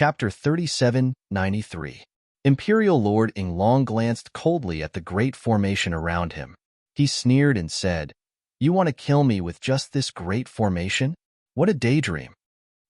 Chapter 3793. Imperial Lord Inglong glanced coldly at the great formation around him. He sneered and said, "You want to kill me with just this great formation? What a daydream."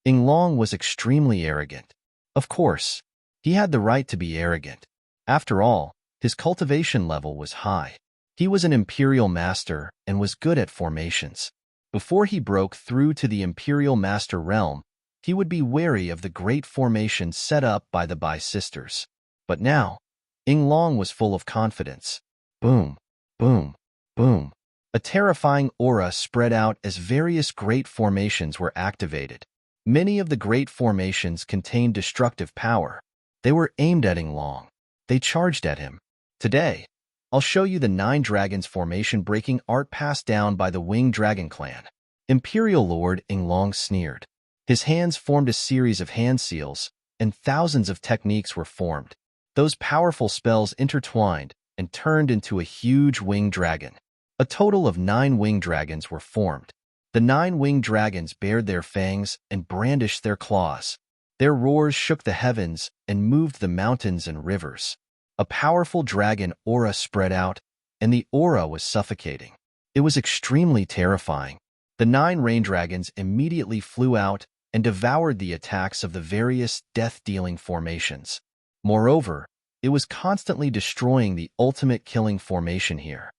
Inglong was extremely arrogant. Of course, he had the right to be arrogant. After all, his cultivation level was high. He was an Imperial Master and was good at formations. Before he broke through to the Imperial Master realm, he would be wary of the great formation set up by the Bai sisters. But now, Inglong was full of confidence. Boom, boom, boom. A terrifying aura spread out as various great formations were activated. Many of the great formations contained destructive power. They were aimed at Inglong. They charged at him. Today, I'll show you the 9 dragons formation breaking art passed down by the Winged Dragon clan. Imperial Lord Inglong sneered. His hands formed a series of hand seals, and thousands of techniques were formed. Those powerful spells intertwined and turned into a huge winged dragon. A total of 9 winged dragons were formed. The 9 winged dragons bared their fangs and brandished their claws. Their roars shook the heavens and moved the mountains and rivers. A powerful dragon aura spread out, and the aura was suffocating. It was extremely terrifying. The 9 rain dragons immediately flew out and devoured the attacks of the various death-dealing formations. Moreover, it was constantly destroying the ultimate killing formation here.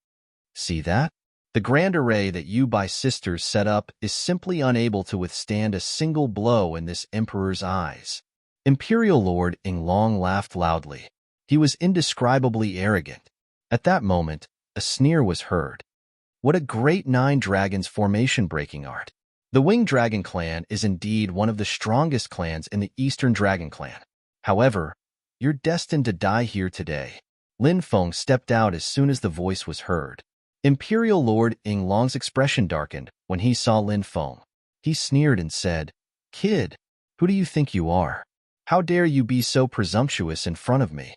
See that? The grand array that you Bai sisters set up is simply unable to withstand a single blow in this Emperor's eyes. Imperial Lord Inglong laughed loudly. He was indescribably arrogant. At that moment, a sneer was heard. What a great 9 dragons formation breaking art! The Winged Dragon clan is indeed one of the strongest clans in the Eastern Dragon clan. However, you're destined to die here today. Lin Feng stepped out as soon as the voice was heard. Imperial Lord Inglong's expression darkened when he saw Lin Feng. He sneered and said, "Kid, who do you think you are? How dare you be so presumptuous in front of me?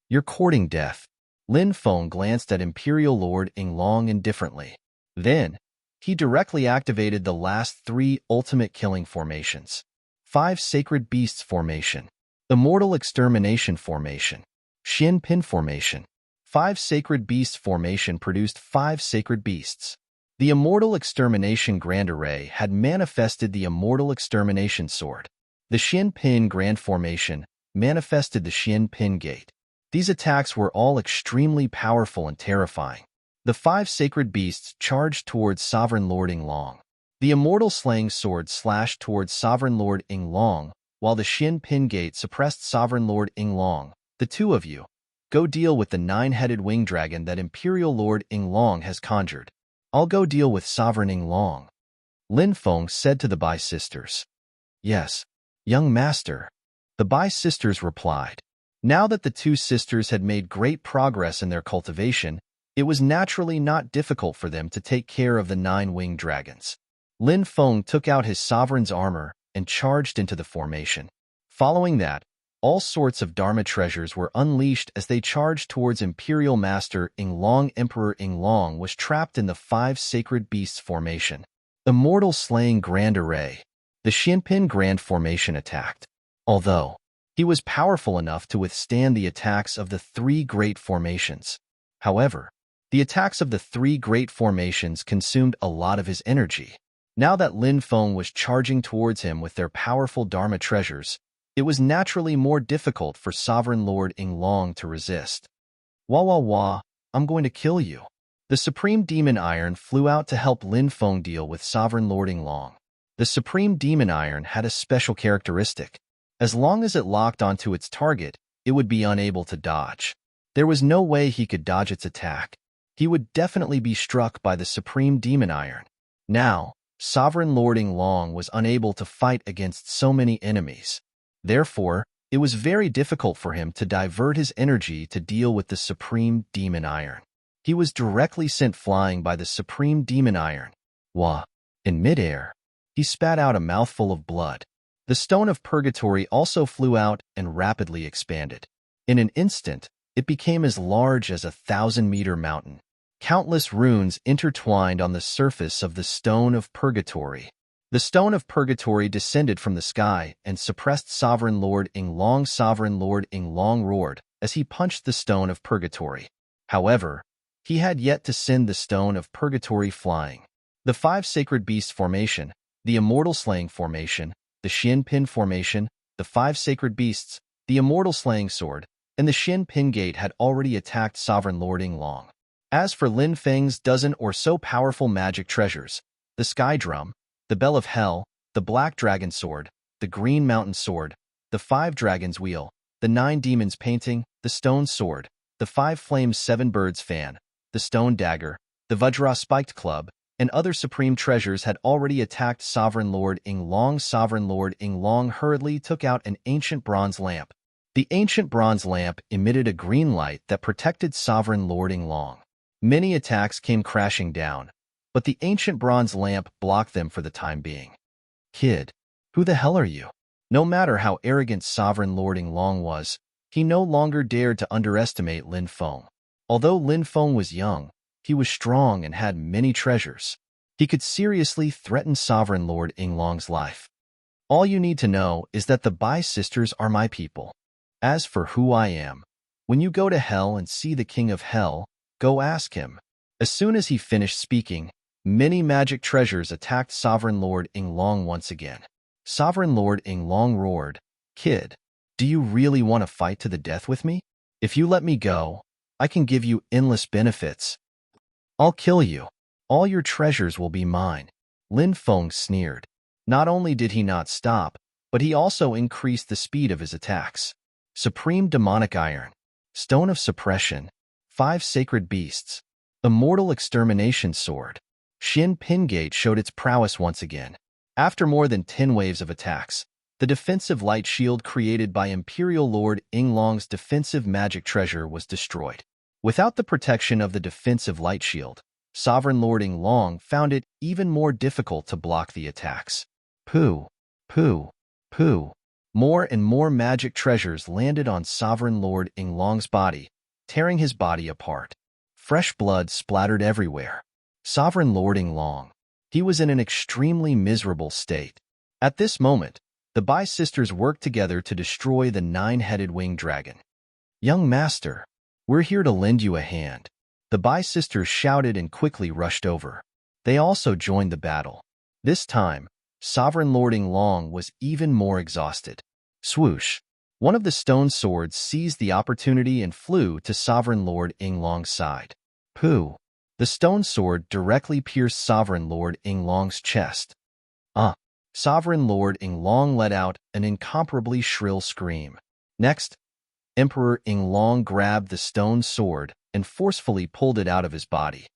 You're courting death." Lin Feng glanced at Imperial Lord Inglong indifferently. Then, he directly activated the last 3 ultimate killing formations. 5 Sacred Beasts formation. Immortal Extermination formation. Xian Pin formation. 5 Sacred Beasts formation produced 5 Sacred Beasts. The Immortal Extermination Grand Array had manifested the Immortal Extermination Sword. The Xian Pin Grand Formation manifested the Xian Pin Gate. These attacks were all extremely powerful and terrifying. The 5 Sacred Beasts charged towards Sovereign Lord Inglong. The Immortal Slaying Sword slashed towards Sovereign Lord Inglong, while the Xian Pin Gate suppressed Sovereign Lord Inglong. The 2 of you, go deal with the 9-headed winged dragon that Imperial Lord Inglong has conjured. I'll go deal with Sovereign Inglong." Lin Feng said to the Bai sisters. "Yes, young master," the Bai sisters replied. Now that the 2 sisters had made great progress in their cultivation, it was naturally not difficult for them to take care of the 9 winged dragons. Lin Feng took out his sovereign's armor and charged into the formation. Following that, all sorts of Dharma treasures were unleashed as they charged towards Imperial Master Inglong. Emperor Inglong was trapped in the 5 Sacred Beasts formation. Immortal Slaying Grand Array. The Xianpin Grand Formation attacked. Although he was powerful enough to withstand the attacks of the 3 great formations. However, the attacks of the 3 great formations consumed a lot of his energy. Now that Lin Feng was charging towards him with their powerful Dharma treasures, it was naturally more difficult for Sovereign Lord Inglong to resist. "Wah wah wah, I'm going to kill you." The Supreme Demon Iron flew out to help Lin Feng deal with Sovereign Lord Inglong. The Supreme Demon Iron had a special characteristic. As long as it locked onto its target, it would be unable to dodge. There was no way he could dodge its attack. He would definitely be struck by the Supreme Demon Iron. Now, Sovereign Lord Inglong was unable to fight against so many enemies. Therefore, it was very difficult for him to divert his energy to deal with the Supreme Demon Iron. He was directly sent flying by the Supreme Demon Iron. Wah! In midair, he spat out a mouthful of blood. The Stone of Purgatory also flew out and rapidly expanded. In an instant, it became as large as a 1,000-meter mountain. Countless runes intertwined on the surface of the Stone of Purgatory. The stone of purgatory descended from the sky and suppressed Sovereign Lord Ing Long. Sovereign Lord Ing Long roared as he punched the stone of purgatory. However, he had yet to send the stone of purgatory flying. The 5 sacred beasts formation, the immortal slaying formation, the Shin Pin formation, the 5 sacred beasts, the immortal slaying sword, and the Shin Pin gate had already attacked Sovereign Lord Ing Long. As for Lin Feng's dozen or so powerful magic treasures, the sky drum, the bell of hell, the black dragon sword, the green mountain sword, the 5 dragons wheel, the 9 demons painting, the stone sword, the 5 flames 7 birds fan, the stone dagger, the Vajra spiked club, and other supreme treasures had already attacked Sovereign Lord Ing Long. Sovereign Lord Ing Long hurriedly took out an ancient bronze lamp. The ancient bronze lamp emitted a green light that protected Sovereign Lord Ing Long. Many attacks came crashing down, but the ancient bronze lamp blocked them for the time being. Kid, who the hell are you? No matter how arrogant Sovereign Lord Ing Long was, he no longer dared to underestimate Lin Feng. Although Lin Feng was young, he was strong and had many treasures. He could seriously threaten Sovereign Lord Ing Long's life. All you need to know is that the Bai sisters are my people. As for who I am, when you go to hell and see the King of Hell, go ask him. As soon as he finished speaking, many magic treasures attacked Sovereign Lord Ing Long once again. Sovereign Lord Ing Long roared, "Kid, do you really want to fight to the death with me? If you let me go, I can give you endless benefits. I'll kill you. All your treasures will be mine." Lin Feng sneered. Not only did he not stop, but he also increased the speed of his attacks. Supreme Demonic Iron, Stone of Suppression, 5 Sacred Beasts, Immortal Extermination Sword. Shin Pin Gate showed its prowess once again. After more than 10 waves of attacks, the defensive light shield created by Imperial Lord Ing Long's defensive magic treasure was destroyed. Without the protection of the defensive light shield, Sovereign Lord Ing Long found it even more difficult to block the attacks. Pooh, pooh, pooh. More and more magic treasures landed on Sovereign Lord Ing Long's body, tearing his body apart. Fresh blood splattered everywhere. Sovereign Lord Ing Long. He was in an extremely miserable state. At this moment, the Bai sisters worked together to destroy the 9-headed winged dragon. "Young master, we're here to lend you a hand." The Bai sisters shouted and quickly rushed over. They also joined the battle. This time, Sovereign Lord Ing Long was even more exhausted. Swoosh! One of the stone swords seized the opportunity and flew to Sovereign Lord Ing Long's side. Pooh! The stone sword directly pierced Sovereign Lord Ing Long's chest. Sovereign Lord Ing Long let out an incomparably shrill scream. Next, Emperor Ing Long grabbed the stone sword and forcefully pulled it out of his body.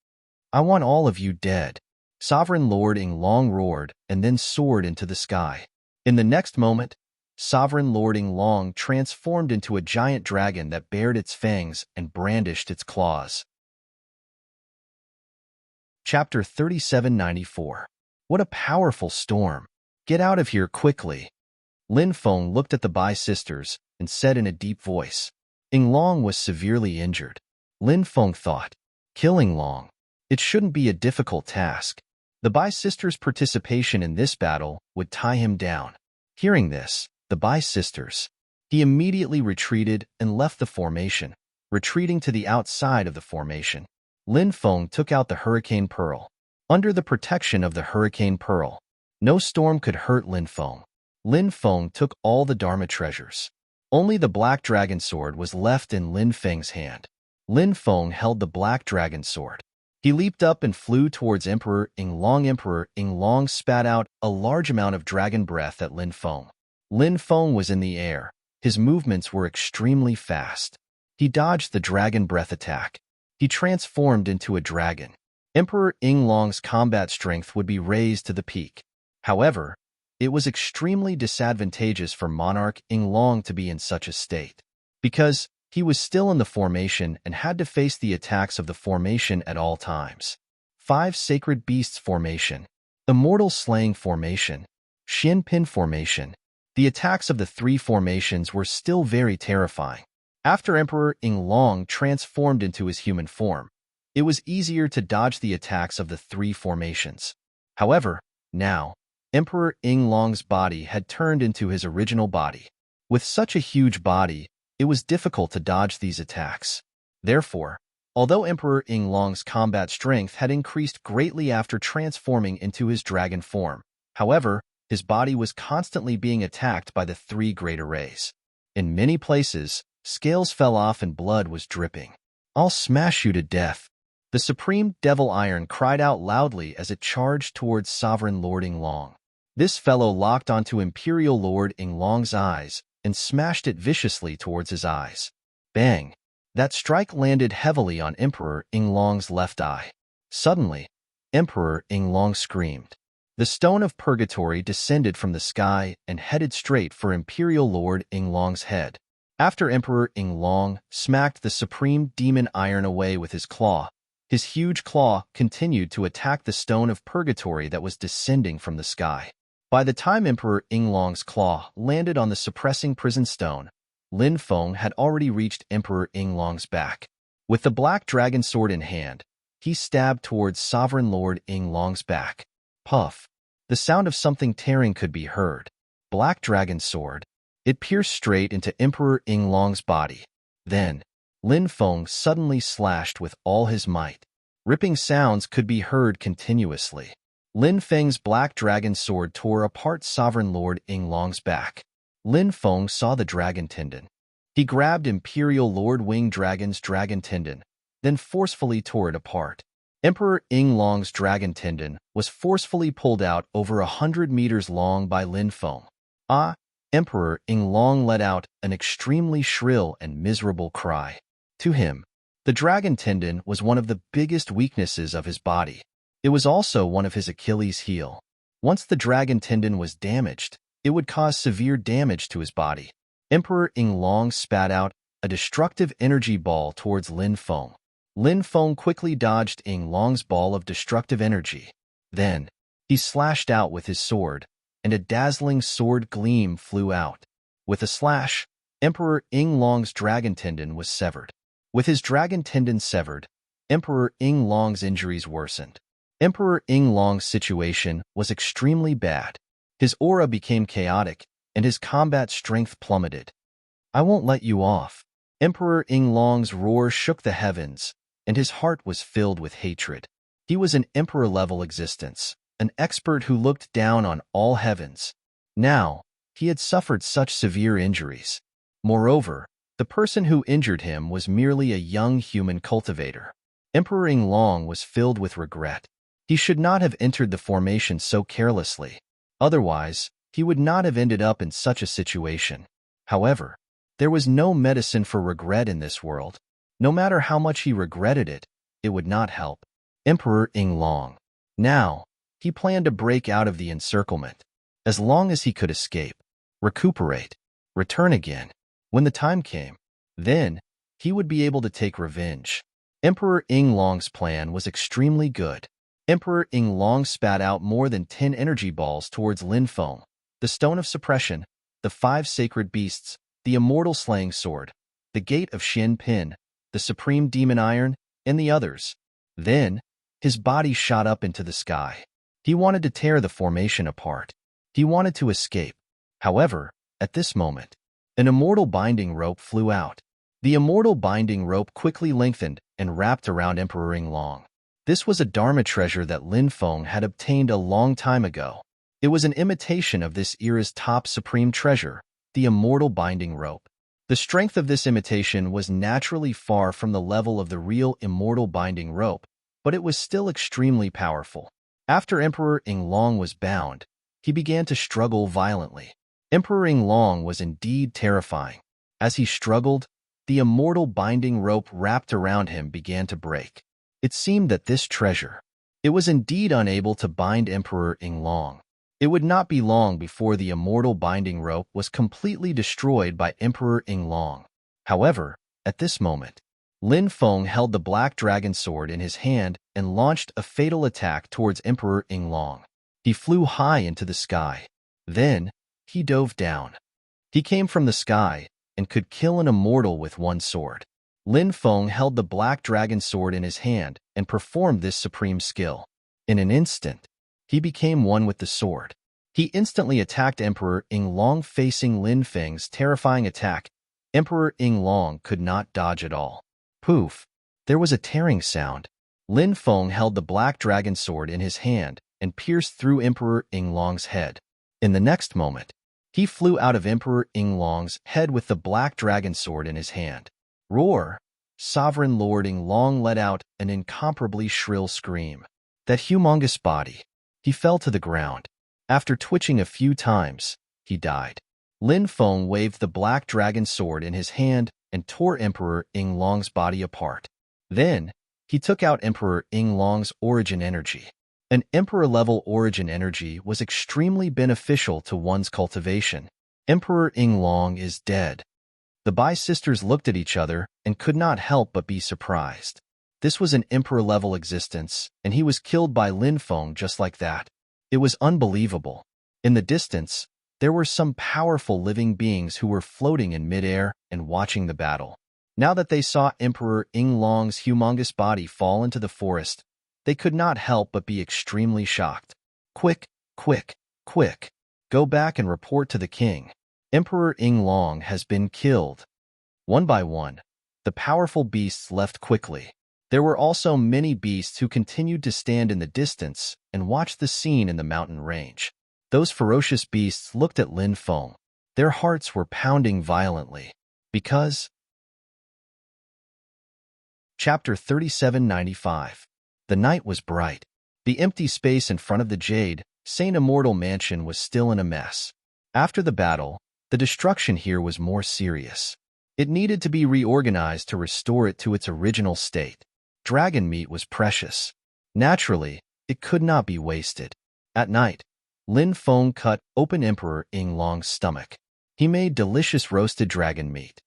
"I want all of you dead." Sovereign Lord Ing Long roared and then soared into the sky. In the next moment, Sovereign Lord Ing Long transformed into a giant dragon that bared its fangs and brandished its claws. Chapter 3794. What a powerful storm! Get out of here quickly. Lin Feng looked at the Bai sisters and said in a deep voice. Ing Long was severely injured. Lin Feng thought, killing Long. It shouldn't be a difficult task. The Bai sisters' participation in this battle would tie him down. Hearing this, the Bai sisters, he immediately retreated and left the formation, retreating to the outside of the formation. Lin Feng took out the Hurricane Pearl. Under the protection of the Hurricane Pearl, no storm could hurt Lin Feng. Lin Feng took all the Dharma treasures. Only the Black Dragon Sword was left in Lin Feng's hand. Lin Feng held the Black Dragon Sword. He leaped up and flew towards Emperor Ing Long. Emperor Ing Long spat out a large amount of dragon breath at Lin Feng. Lin Feng was in the air. His movements were extremely fast. He dodged the dragon breath attack. He transformed into a dragon. Emperor Ing Long's combat strength would be raised to the peak. However, it was extremely disadvantageous for Monarch Ing Long to be in such a state, because he was still in the formation and had to face the attacks of the formation at all times. 5 Sacred Beasts Formation, Immortal Slaying Formation, Shin Pin Formation. The attacks of the 3 formations were still very terrifying. After Emperor Ing Long transformed into his human form, it was easier to dodge the attacks of the 3 formations. However, now, Emperor Yinglong's body had turned into his original body. With such a huge body, it was difficult to dodge these attacks. Therefore, although Emperor Yinglong's combat strength had increased greatly after transforming into his dragon form, however, his body was constantly being attacked by the three great arrays. In many places, scales fell off and blood was dripping. "I'll smash you to death." The Supreme Devil Iron cried out loudly as it charged towards Sovereign Lord Yinglong. This fellow locked onto Imperial Lord Yinglong's eyes and smashed it viciously towards his eyes. Bang! That strike landed heavily on Emperor Yinglong's left eye. Suddenly, Emperor Yinglong screamed. The stone of purgatory descended from the sky and headed straight for Imperial Lord Yinglong's head. After Emperor Yinglong smacked the Supreme Demon Iron away with his claw, his huge claw continued to attack the stone of purgatory that was descending from the sky. By the time Emperor Yinglong's claw landed on the suppressing prison stone, Lin Feng had already reached Emperor Yinglong's back. With the black dragon sword in hand, he stabbed towards Sovereign Lord Yinglong's back. Puff! The sound of something tearing could be heard. Black dragon sword. It pierced straight into Emperor Yinglong's body. Then, Lin Feng suddenly slashed with all his might. Ripping sounds could be heard continuously. Lin Feng's black dragon sword tore apart Sovereign Lord Yinglong's back. Lin Feng saw the dragon tendon. He grabbed Imperial Lord Wing Dragon's dragon tendon, then forcefully tore it apart. Emperor Yinglong's dragon tendon was forcefully pulled out over 100 meters long by Lin Feng. Ah! Emperor Yinglong let out an extremely shrill and miserable cry. To him, the dragon tendon was one of the biggest weaknesses of his body. It was also one of his Achilles' heel. Once the dragon tendon was damaged, it would cause severe damage to his body. Emperor Yinglong spat out a destructive energy ball towards Lin Feng. Lin Feng quickly dodged Yinglong's ball of destructive energy. Then, he slashed out with his sword, and a dazzling sword gleam flew out. With a slash, Emperor Yinglong's dragon tendon was severed. With his dragon tendon severed, Emperor Yinglong's injuries worsened. Emperor Yinglong's situation was extremely bad. His aura became chaotic, and his combat strength plummeted. "I won't let you off." Emperor Yinglong's roar shook the heavens, and his heart was filled with hatred. He was an emperor-level existence, an expert who looked down on all heavens. Now, he had suffered such severe injuries. Moreover, the person who injured him was merely a young human cultivator. Emperor Yinglong was filled with regret. He should not have entered the formation so carelessly. Otherwise, he would not have ended up in such a situation. However, there was no medicine for regret in this world. No matter how much he regretted it, it would not help. Emperor Yinglong. Now, he planned to break out of the encirclement. As long as he could escape, recuperate, return again. When the time came, then, he would be able to take revenge. Emperor Yinglong's plan was extremely good. Emperor Yinglong spat out more than 10 energy balls towards Lin Feng, the Stone of Suppression, the 5 Sacred Beasts, the Immortal Slaying Sword, the Gate of Shin Pin, the Supreme Demon Iron, and the others. Then, his body shot up into the sky. He wanted to tear the formation apart. He wanted to escape. However, at this moment, an immortal binding rope flew out. The immortal binding rope quickly lengthened and wrapped around Emperor Yinglong. This was a Dharma treasure that Lin Feng had obtained a long time ago. It was an imitation of this era's top supreme treasure, the immortal binding rope. The strength of this imitation was naturally far from the level of the real immortal binding rope, but it was still extremely powerful. After Emperor Yinglong was bound, he began to struggle violently. Emperor Yinglong was indeed terrifying. As he struggled, the immortal binding rope wrapped around him began to break. It seemed that this treasure, it was indeed unable to bind Emperor Yinglong. It would not be long before the immortal binding rope was completely destroyed by Emperor Yinglong. However, at this moment, Lin Feng held the black dragon sword in his hand and launched a fatal attack towards Emperor Yinglong. He flew high into the sky. Then, he dove down. He came from the sky and could kill an immortal with one sword. Lin Feng held the black dragon sword in his hand and performed this supreme skill. In an instant, he became one with the sword. He instantly attacked Emperor Yinglong, facing Lin Feng's terrifying attack. Emperor Yinglong could not dodge at all. Poof! There was a tearing sound. Lin Feng held the black dragon sword in his hand and pierced through Emperor Yinglong's head. In the next moment, he flew out of Emperor Yinglong's head with the black dragon sword in his hand. Roar! Sovereign Lord Yinglong let out an incomparably shrill scream. That humongous body. He fell to the ground. After twitching a few times, he died. Lin Feng waved the black dragon sword in his hand and tore Emperor Yinglong's body apart. Then, he took out Emperor Yinglong's origin energy. An Emperor-level origin energy was extremely beneficial to one's cultivation. Emperor Yinglong is dead. The Bai sisters looked at each other and could not help but be surprised. This was an Emperor-level existence, and he was killed by Lin Feng just like that. It was unbelievable. In the distance, there were some powerful living beings who were floating in midair and watching the battle. Now that they saw Emperor Yinglong's humongous body fall into the forest, they could not help but be extremely shocked. Quick, quick, quick. Go back and report to the king. Emperor Yinglong has been killed. One by one, the powerful beasts left quickly. There were also many beasts who continued to stand in the distance and watch the scene in the mountain range. Those ferocious beasts looked at Lin Feng. Their hearts were pounding violently. Because... Chapter 3795. The night was bright. The empty space in front of the Jade, Saint Immortal Mansion was still in a mess. After the battle, the destruction here was more serious. It needed to be reorganized to restore it to its original state. Dragon meat was precious. Naturally, it could not be wasted. At night, Lin Feng cut open Emperor Yinglong's stomach. He made delicious roasted dragon meat.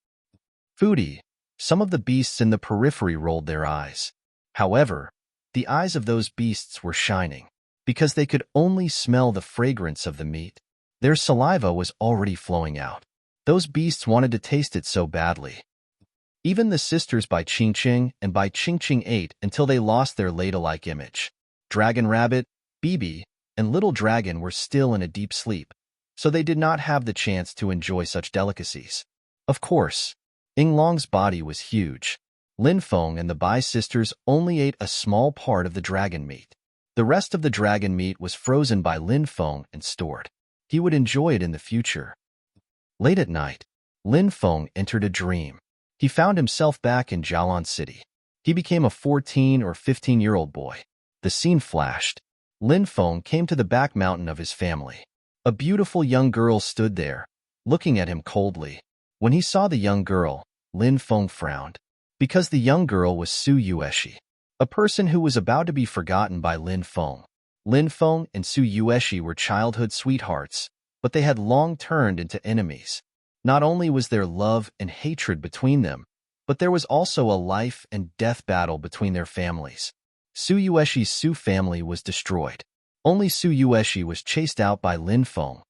Foodie, some of the beasts in the periphery rolled their eyes. However, the eyes of those beasts were shining. Because they could only smell the fragrance of the meat, their saliva was already flowing out. Those beasts wanted to taste it so badly. Even the sisters Bai Qingqing and Bai Qingqing ate until they lost their ladle-like image. Dragon Rabbit, Bibi, and Little Dragon were still in a deep sleep, so they did not have the chance to enjoy such delicacies. Of course, Yinglong's body was huge. Lin Feng and the Bai sisters only ate a small part of the dragon meat. The rest of the dragon meat was frozen by Lin Feng and stored. He would enjoy it in the future. Late at night, Lin Feng entered a dream. He found himself back in Jialan City. He became a 14 or 15-year-old boy. The scene flashed. Lin Feng came to the back mountain of his family. A beautiful young girl stood there, looking at him coldly. When he saw the young girl, Lin Feng frowned. Because the young girl was Su Yueshi, a person who was about to be forgotten by Lin Feng. Lin Feng and Su Yueshi were childhood sweethearts, but they had long turned into enemies. Not only was there love and hatred between them, but there was also a life and death battle between their families. Su Yueshi's Su family was destroyed. Only Su Yueshi was chased out by Lin Feng.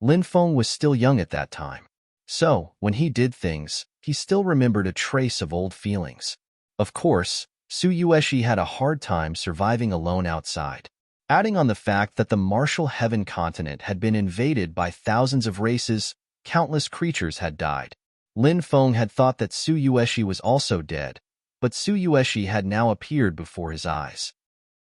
Lin Feng was still young at that time. So, when he did things, he still remembered a trace of old feelings. Of course, Su Yueshi had a hard time surviving alone outside. Adding on the fact that the martial heaven continent had been invaded by thousands of races, countless creatures had died. Lin Feng had thought that Su Yueshi was also dead, but Su Yueshi had now appeared before his eyes.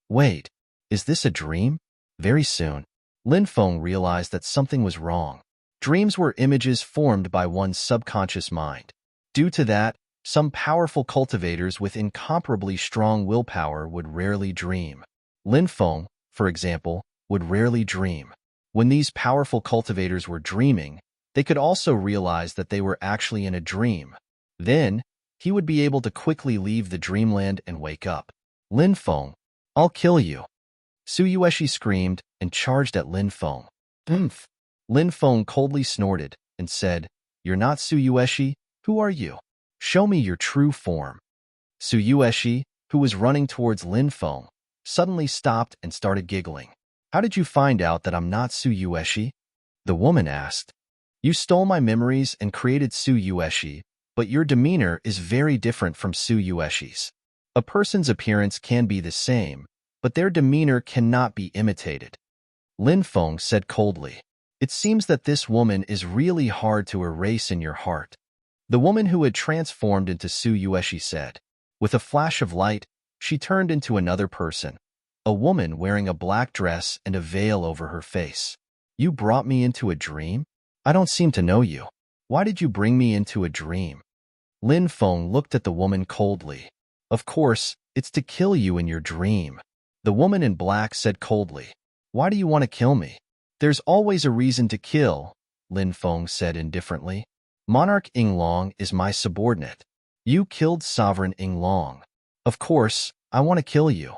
Wait, is this a dream? Very soon, Lin Feng realized that something was wrong. Dreams were images formed by one's subconscious mind. Due to that, some powerful cultivators with incomparably strong willpower would rarely dream. Lin Feng, for example, would rarely dream. When these powerful cultivators were dreaming, they could also realize that they were actually in a dream. Then, he would be able to quickly leave the dreamland and wake up. Lin Feng, I'll kill you. Su Yueshi screamed and charged at Lin Feng. Oomph! Lin Feng coldly snorted and said, You're not Su Yueshi? Who are you? Show me your true form. Su Yueshi, who was running towards Lin Feng, suddenly stopped and started giggling. How did you find out that I'm not Su Yueshi? The woman asked. You stole my memories and created Su Yueshi, but your demeanor is very different from Su Yueshi's. A person's appearance can be the same, but their demeanor cannot be imitated. Lin Feng said coldly. It seems that this woman is really hard to erase in your heart. The woman who had transformed into Su Yueshi said. With a flash of light, she turned into another person, a woman wearing a black dress and a veil over her face. You brought me into a dream? I don't seem to know you. Why did you bring me into a dream? Lin Feng looked at the woman coldly. Of course, it's to kill you in your dream. The woman in black said coldly. Why do you want to kill me? There's always a reason to kill, Lin Feng said indifferently. Monarch Yinglong is my subordinate. You killed Sovereign Yinglong. Of course, I want to kill you.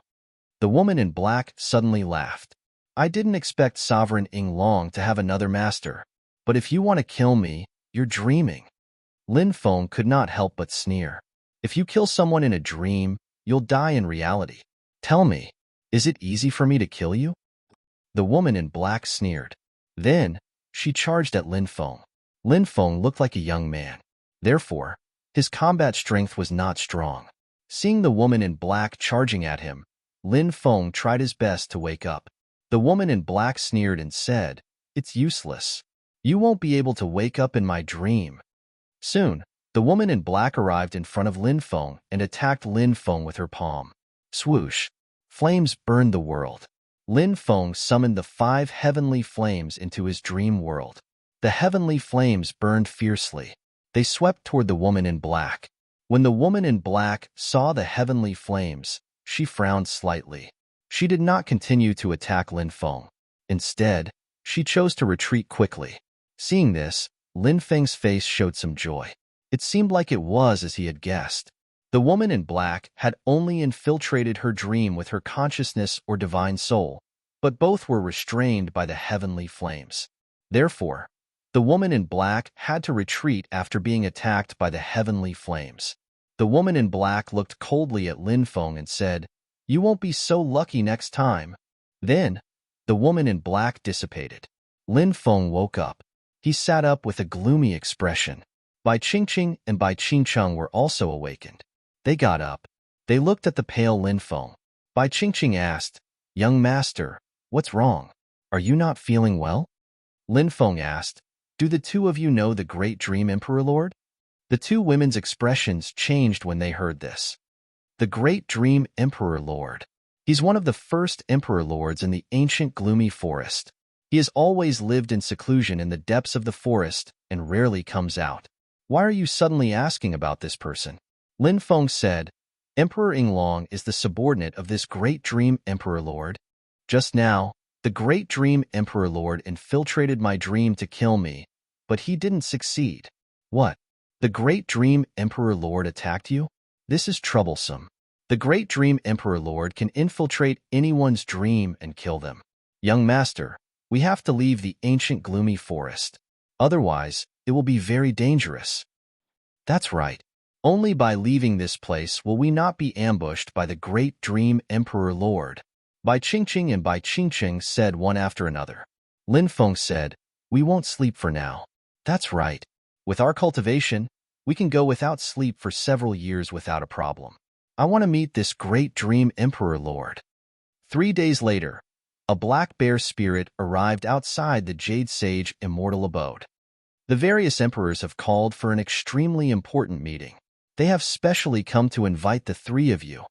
The woman in black suddenly laughed. I didn't expect Sovereign Yinglong to have another master, but if you want to kill me, you're dreaming. Lin Feng could not help but sneer. If you kill someone in a dream, you'll die in reality. Tell me, is it easy for me to kill you? The woman in black sneered. Then, she charged at Lin Feng. Lin Feng looked like a young man. Therefore, his combat strength was not strong. Seeing the woman in black charging at him, Lin Feng tried his best to wake up. The woman in black sneered and said, It's useless. You won't be able to wake up in my dream. Soon, the woman in black arrived in front of Lin Feng and attacked Lin Feng with her palm. Swoosh! Flames burned the world. Lin Feng summoned the 5 heavenly flames into his dream world. The heavenly flames burned fiercely. They swept toward the woman in black. When the woman in black saw the heavenly flames, she frowned slightly. She did not continue to attack Lin Feng. Instead, she chose to retreat quickly. Seeing this, Lin Feng's face showed some joy. It seemed like it was as he had guessed. The woman in black had only infiltrated her dream with her consciousness or divine soul, but both were restrained by the heavenly flames. Therefore, the woman in black had to retreat after being attacked by the heavenly flames. The woman in black looked coldly at Lin Feng and said, You won't be so lucky next time. Then, the woman in black dissipated. Lin Feng woke up. He sat up with a gloomy expression. Bai Qingqing and Bai Qingcheng were also awakened. They got up. They looked at the pale Lin Feng. Bai Qingqing asked, Young master, what's wrong? Are you not feeling well? Lin Feng asked, Do the two of you know the great dream Emperor Lord? The two women's expressions changed when they heard this. The great dream Emperor Lord. He's one of the first Emperor Lords in the ancient gloomy forest. He has always lived in seclusion in the depths of the forest and rarely comes out. Why are you suddenly asking about this person? Lin Feng said, Emperor Yinglong is the subordinate of this great dream Emperor Lord. Just now, the great dream Emperor Lord infiltrated my dream to kill me, but he didn't succeed. What? The great dream Emperor Lord attacked you? This is troublesome. The great dream Emperor Lord can infiltrate anyone's dream and kill them. Young master, we have to leave the ancient gloomy forest. Otherwise, it will be very dangerous. That's right. Only by leaving this place will we not be ambushed by the great dream Emperor Lord. Bai Qingqing and Bai Qingcheng said one after another. Lin Feng said, We won't sleep for now. That's right. With our cultivation, we can go without sleep for several years without a problem. I want to meet this great dream Emperor Lord. 3 days later, a black bear spirit arrived outside the Jade Sage immortal abode. The various emperors have called for an extremely important meeting. They have specially come to invite the 3 of you.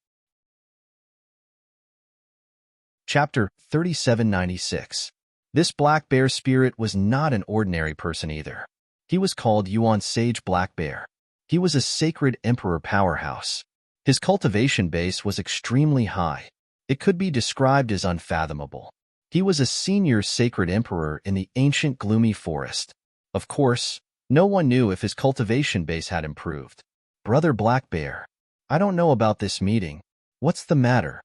Chapter 3796. This black bear spirit was not an ordinary person either. He was called Yuan Sage Black Bear. He was a sacred emperor powerhouse. His cultivation base was extremely high. It could be described as unfathomable. He was a senior sacred emperor in the ancient gloomy forest. Of course, no one knew if his cultivation base had improved. Brother Black Bear, I don't know about this meeting. What's the matter?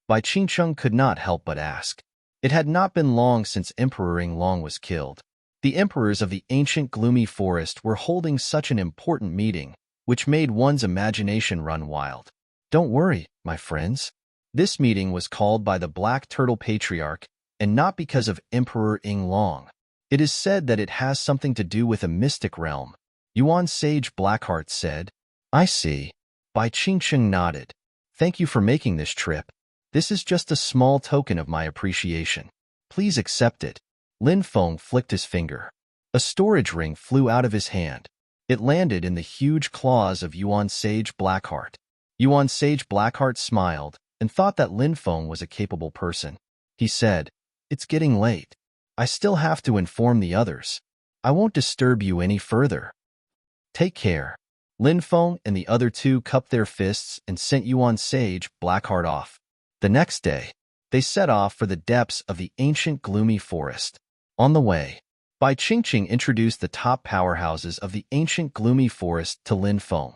Bai Qingcheng could not help but ask. It had not been long since Emperor Yinglong was killed. The emperors of the ancient gloomy forest were holding such an important meeting, which made one's imagination run wild. Don't worry, my friends. This meeting was called by the Black Turtle Patriarch, and not because of Emperor Yinglong. It is said that it has something to do with a mystic realm. Yuan Sage Blackheart said, I see. Bai Qingcheng nodded. Thank you for making this trip. This is just a small token of my appreciation. Please accept it. Lin Feng flicked his finger. A storage ring flew out of his hand. It landed in the huge claws of Yuan Sage Blackheart. Yuan Sage Blackheart smiled and thought that Lin Feng was a capable person. He said, "It's getting late. I still have to inform the others. I won't disturb you any further. Take care." Lin Feng and the other two cupped their fists and sent Yuan Sage Blackheart off. The next day, they set off for the depths of the ancient gloomy forest. On the way, Bai Qingqing introduced the top powerhouses of the ancient gloomy forest to Lin Feng.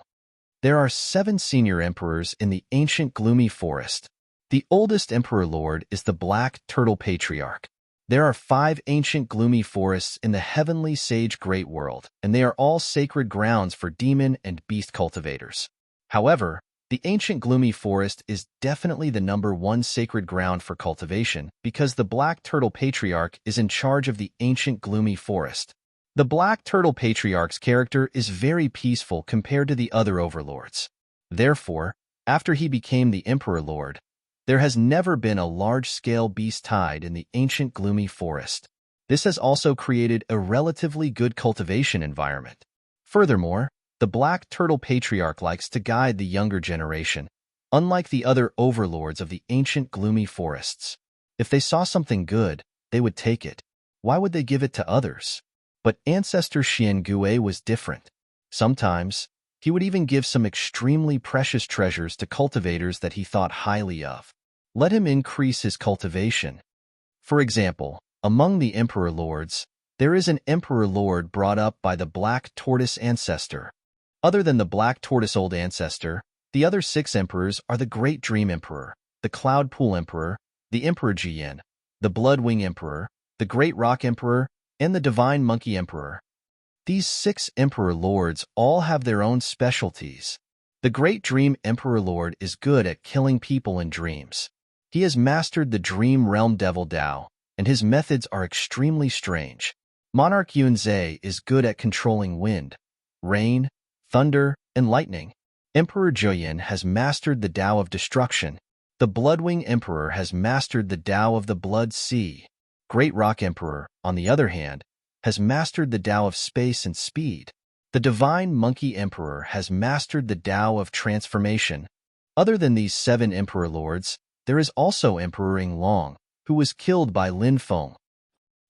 There are 7 senior emperors in the ancient gloomy forest. The oldest emperor lord is the Black Turtle Patriarch. There are 5 ancient gloomy forests in the heavenly sage great world, and they are all sacred grounds for demon and beast cultivators. However, the ancient gloomy forest is definitely the #1 sacred ground for cultivation because the Black Turtle Patriarch is in charge of the ancient gloomy forest. The Black Turtle Patriarch's character is very peaceful compared to the other overlords. Therefore, after he became the Emperor Lord, there has never been a large-scale beast tide in the ancient gloomy forest. This has also created a relatively good cultivation environment. Furthermore, the Black Turtle Patriarch likes to guide the younger generation, unlike the other overlords of the ancient gloomy forests. If they saw something good, they would take it. Why would they give it to others? But Ancestor Xian Gui was different. Sometimes, he would even give some extremely precious treasures to cultivators that he thought highly of. Let him increase his cultivation. For example, among the Emperor Lords, there is an Emperor Lord brought up by the Black Tortoise Ancestor. Other than the Black Tortoise Old Ancestor, the other 6 emperors are the Great Dream Emperor, the Cloud Pool Emperor, the Emperor Jian, the Bloodwing Emperor, the Great Rock Emperor, and the Divine Monkey Emperor. These 6 Emperor Lords all have their own specialties. The Great Dream Emperor Lord is good at killing people in dreams. He has mastered the Dream Realm Devil Dao, and his methods are extremely strange. Monarch Yunzhe is good at controlling wind, rain, thunder, and lightning. Emperor Juyin has mastered the Dao of Destruction. The Bloodwing Emperor has mastered the Dao of the Blood Sea. Great Rock Emperor, on the other hand, has mastered the Dao of Space and Speed. The Divine Monkey Emperor has mastered the Dao of Transformation. Other than these 7 Emperor Lords, there is also Emperor Ying Long, who was killed by Lin Feng.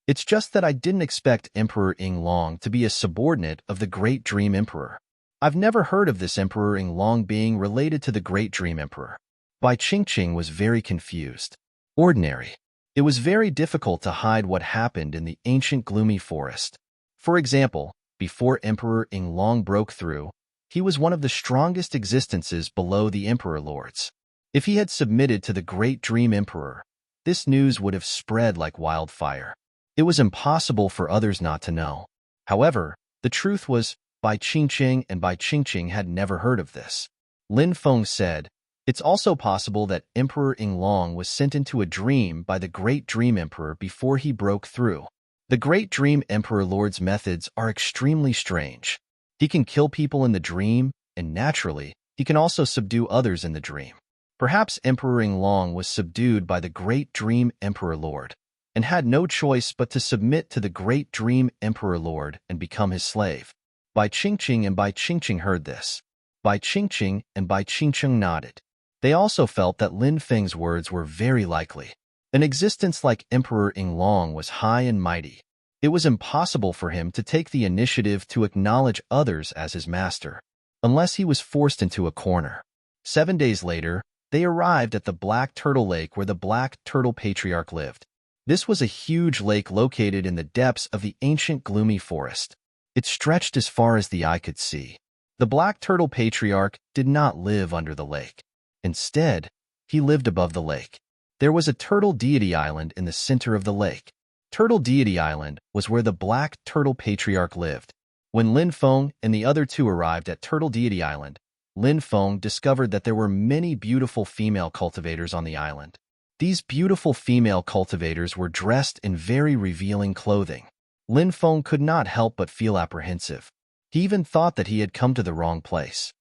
It's just that I didn't expect Emperor Ying Long to be a subordinate of the Great Dream Emperor. I've never heard of this Emperor Ying Long being related to the Great Dream Emperor. Bai Qingqing was very confused. Ordinary. It was very difficult to hide what happened in the ancient gloomy forest. For example, before Emperor Ying Long broke through, he was one of the strongest existences below the Emperor Lords. If he had submitted to the Great Dream Emperor, this news would have spread like wildfire. It was impossible for others not to know. However, the truth was, Bai Qingqing had never heard of this. Lin Feng said, "It's also possible that Emperor Ying Long was sent into a dream by the Great Dream Emperor before he broke through. The Great Dream Emperor Lord's methods are extremely strange. He can kill people in the dream, and naturally, he can also subdue others in the dream. Perhaps Emperor Ying Long was subdued by the Great Dream Emperor Lord, and had no choice but to submit to the Great Dream Emperor Lord and become his slave." Bai Qingqing heard this. Bai Qingqing nodded. They also felt that Lin Feng's words were very likely. An existence like Emperor Ying Long was high and mighty. It was impossible for him to take the initiative to acknowledge others as his master, unless he was forced into a corner. 7 days later, they arrived at the Black Turtle Lake where the Black Turtle Patriarch lived. This was a huge lake located in the depths of the ancient gloomy forest. It stretched as far as the eye could see. The Black Turtle Patriarch did not live under the lake. Instead, he lived above the lake. There was a Turtle Deity Island in the center of the lake. Turtle Deity Island was where the Black Turtle Patriarch lived. When Lin Feng and the other 2 arrived at Turtle Deity Island, Lin Feng discovered that there were many beautiful female cultivators on the island. These beautiful female cultivators were dressed in very revealing clothing. Lin Feng could not help but feel apprehensive. He even thought that he had come to the wrong place.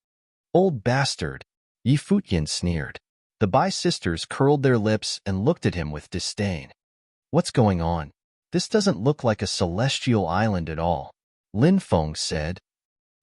"Old bastard," Yi Fuqian sneered. The Bai sisters curled their lips and looked at him with disdain. What's going on? This doesn't look like a celestial island at all, Lin Feng said.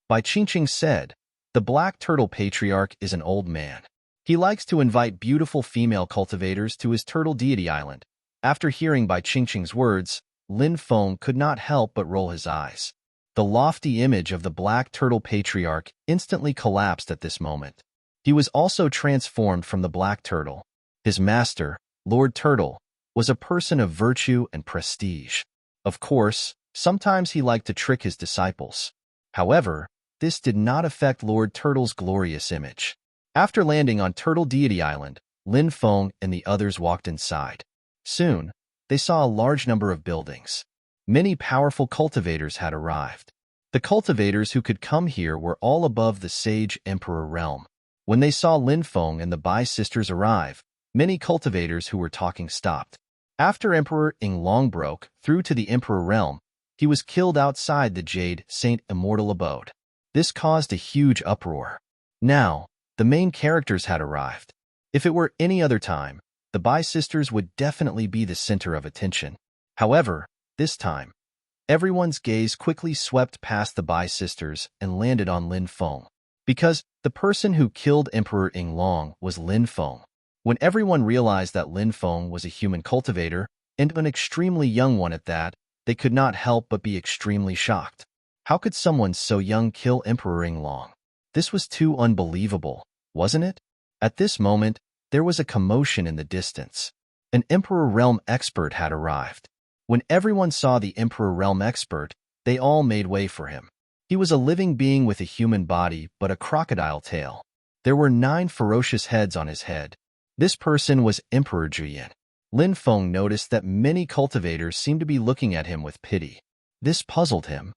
Bai Qingqing said, the Black Turtle Patriarch is an old man. He likes to invite beautiful female cultivators to his turtle deity island. After hearing Bai Qingqing's words, Lin Feng could not help but roll his eyes. The lofty image of the Black Turtle Patriarch instantly collapsed at this moment. He was also transformed from the Black Turtle. His master, Lord Turtle, was a person of virtue and prestige. Of course, sometimes he liked to trick his disciples. However, this did not affect Lord Turtle's glorious image. After landing on Turtle Deity Island, Lin Feng and the others walked inside. Soon, they saw a large number of buildings. Many powerful cultivators had arrived. The cultivators who could come here were all above the Sage Emperor realm. When they saw Lin Feng and the Bai sisters arrive, many cultivators who were talking stopped. After Emperor Yinglong broke through to the Emperor realm, he was killed outside the Jade Saint Immortal abode. This caused a huge uproar. Now, the main characters had arrived. If it were any other time, the Bai sisters would definitely be the center of attention. However, this time, everyone's gaze quickly swept past the Bai sisters and landed on Lin Feng. Because the person who killed Emperor Yinglong was Lin Feng. When everyone realized that Lin Feng was a human cultivator, and an extremely young one at that, they could not help but be extremely shocked. How could someone so young kill Emperor Yinglong? This was too unbelievable, wasn't it? At this moment, there was a commotion in the distance. An Emperor Realm expert had arrived. When everyone saw the Emperor Realm expert, they all made way for him. He was a living being with a human body but a crocodile tail. There were 9 ferocious heads on his head. This person was Emperor Juyin. Lin Feng noticed that many cultivators seemed to be looking at him with pity. This puzzled him.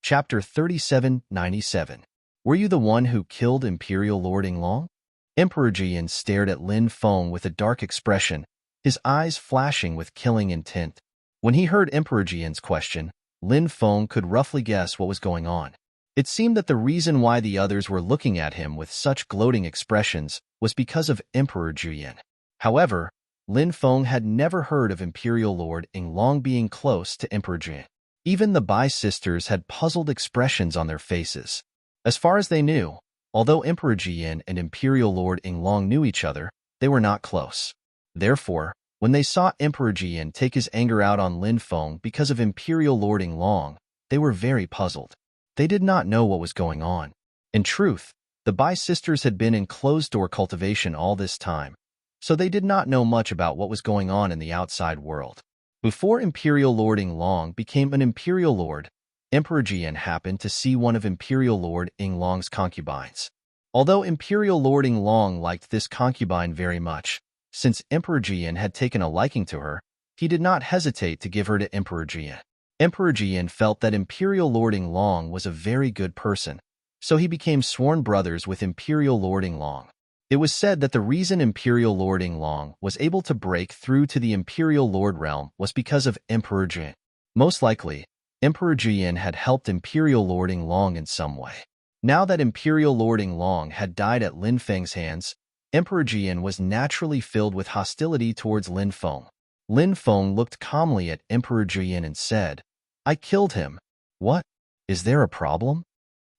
Chapter 3797. Were you the one who killed Imperial Lord Yinglong? Emperor Juyin stared at Lin Feng with a dark expression, his eyes flashing with killing intent. When he heard Emperor Jiyin's question, Lin Feng could roughly guess what was going on. It seemed that the reason why the others were looking at him with such gloating expressions was because of Emperor Juyin. However, Lin Feng had never heard of Imperial Lord Yinglong being close to Emperor Juyin. Even the Bai sisters had puzzled expressions on their faces. As far as they knew, although Emperor Juyin and Imperial Lord Yinglong knew each other, they were not close. Therefore, when they saw Emperor Juyin take his anger out on Lin Feng because of Imperial Lord Yinglong, they were very puzzled. They did not know what was going on. In truth, the Bai sisters had been in closed-door cultivation all this time, so they did not know much about what was going on in the outside world. Before Imperial Lord Yinglong became an Imperial Lord, Emperor Juyin happened to see one of Imperial Lord Yinglong's concubines. Although Imperial Lord Yinglong liked this concubine very much, since Emperor Juyin had taken a liking to her, he did not hesitate to give her to Emperor Juyin. Emperor Juyin felt that Imperial Lord Yinglong was a very good person, so he became sworn brothers with Imperial Lord Yinglong. It was said that the reason Imperial Lord Yinglong was able to break through to the Imperial Lord realm was because of Emperor Juyin. Most likely, Emperor Juyin had helped Imperial Lord Yinglong in some way. Now that Imperial Lord Yinglong had died at Lin Feng's hands, Emperor Juyin was naturally filled with hostility towards Lin Feng. Lin Feng looked calmly at Emperor Juyin and said, I killed him. What? Is there a problem?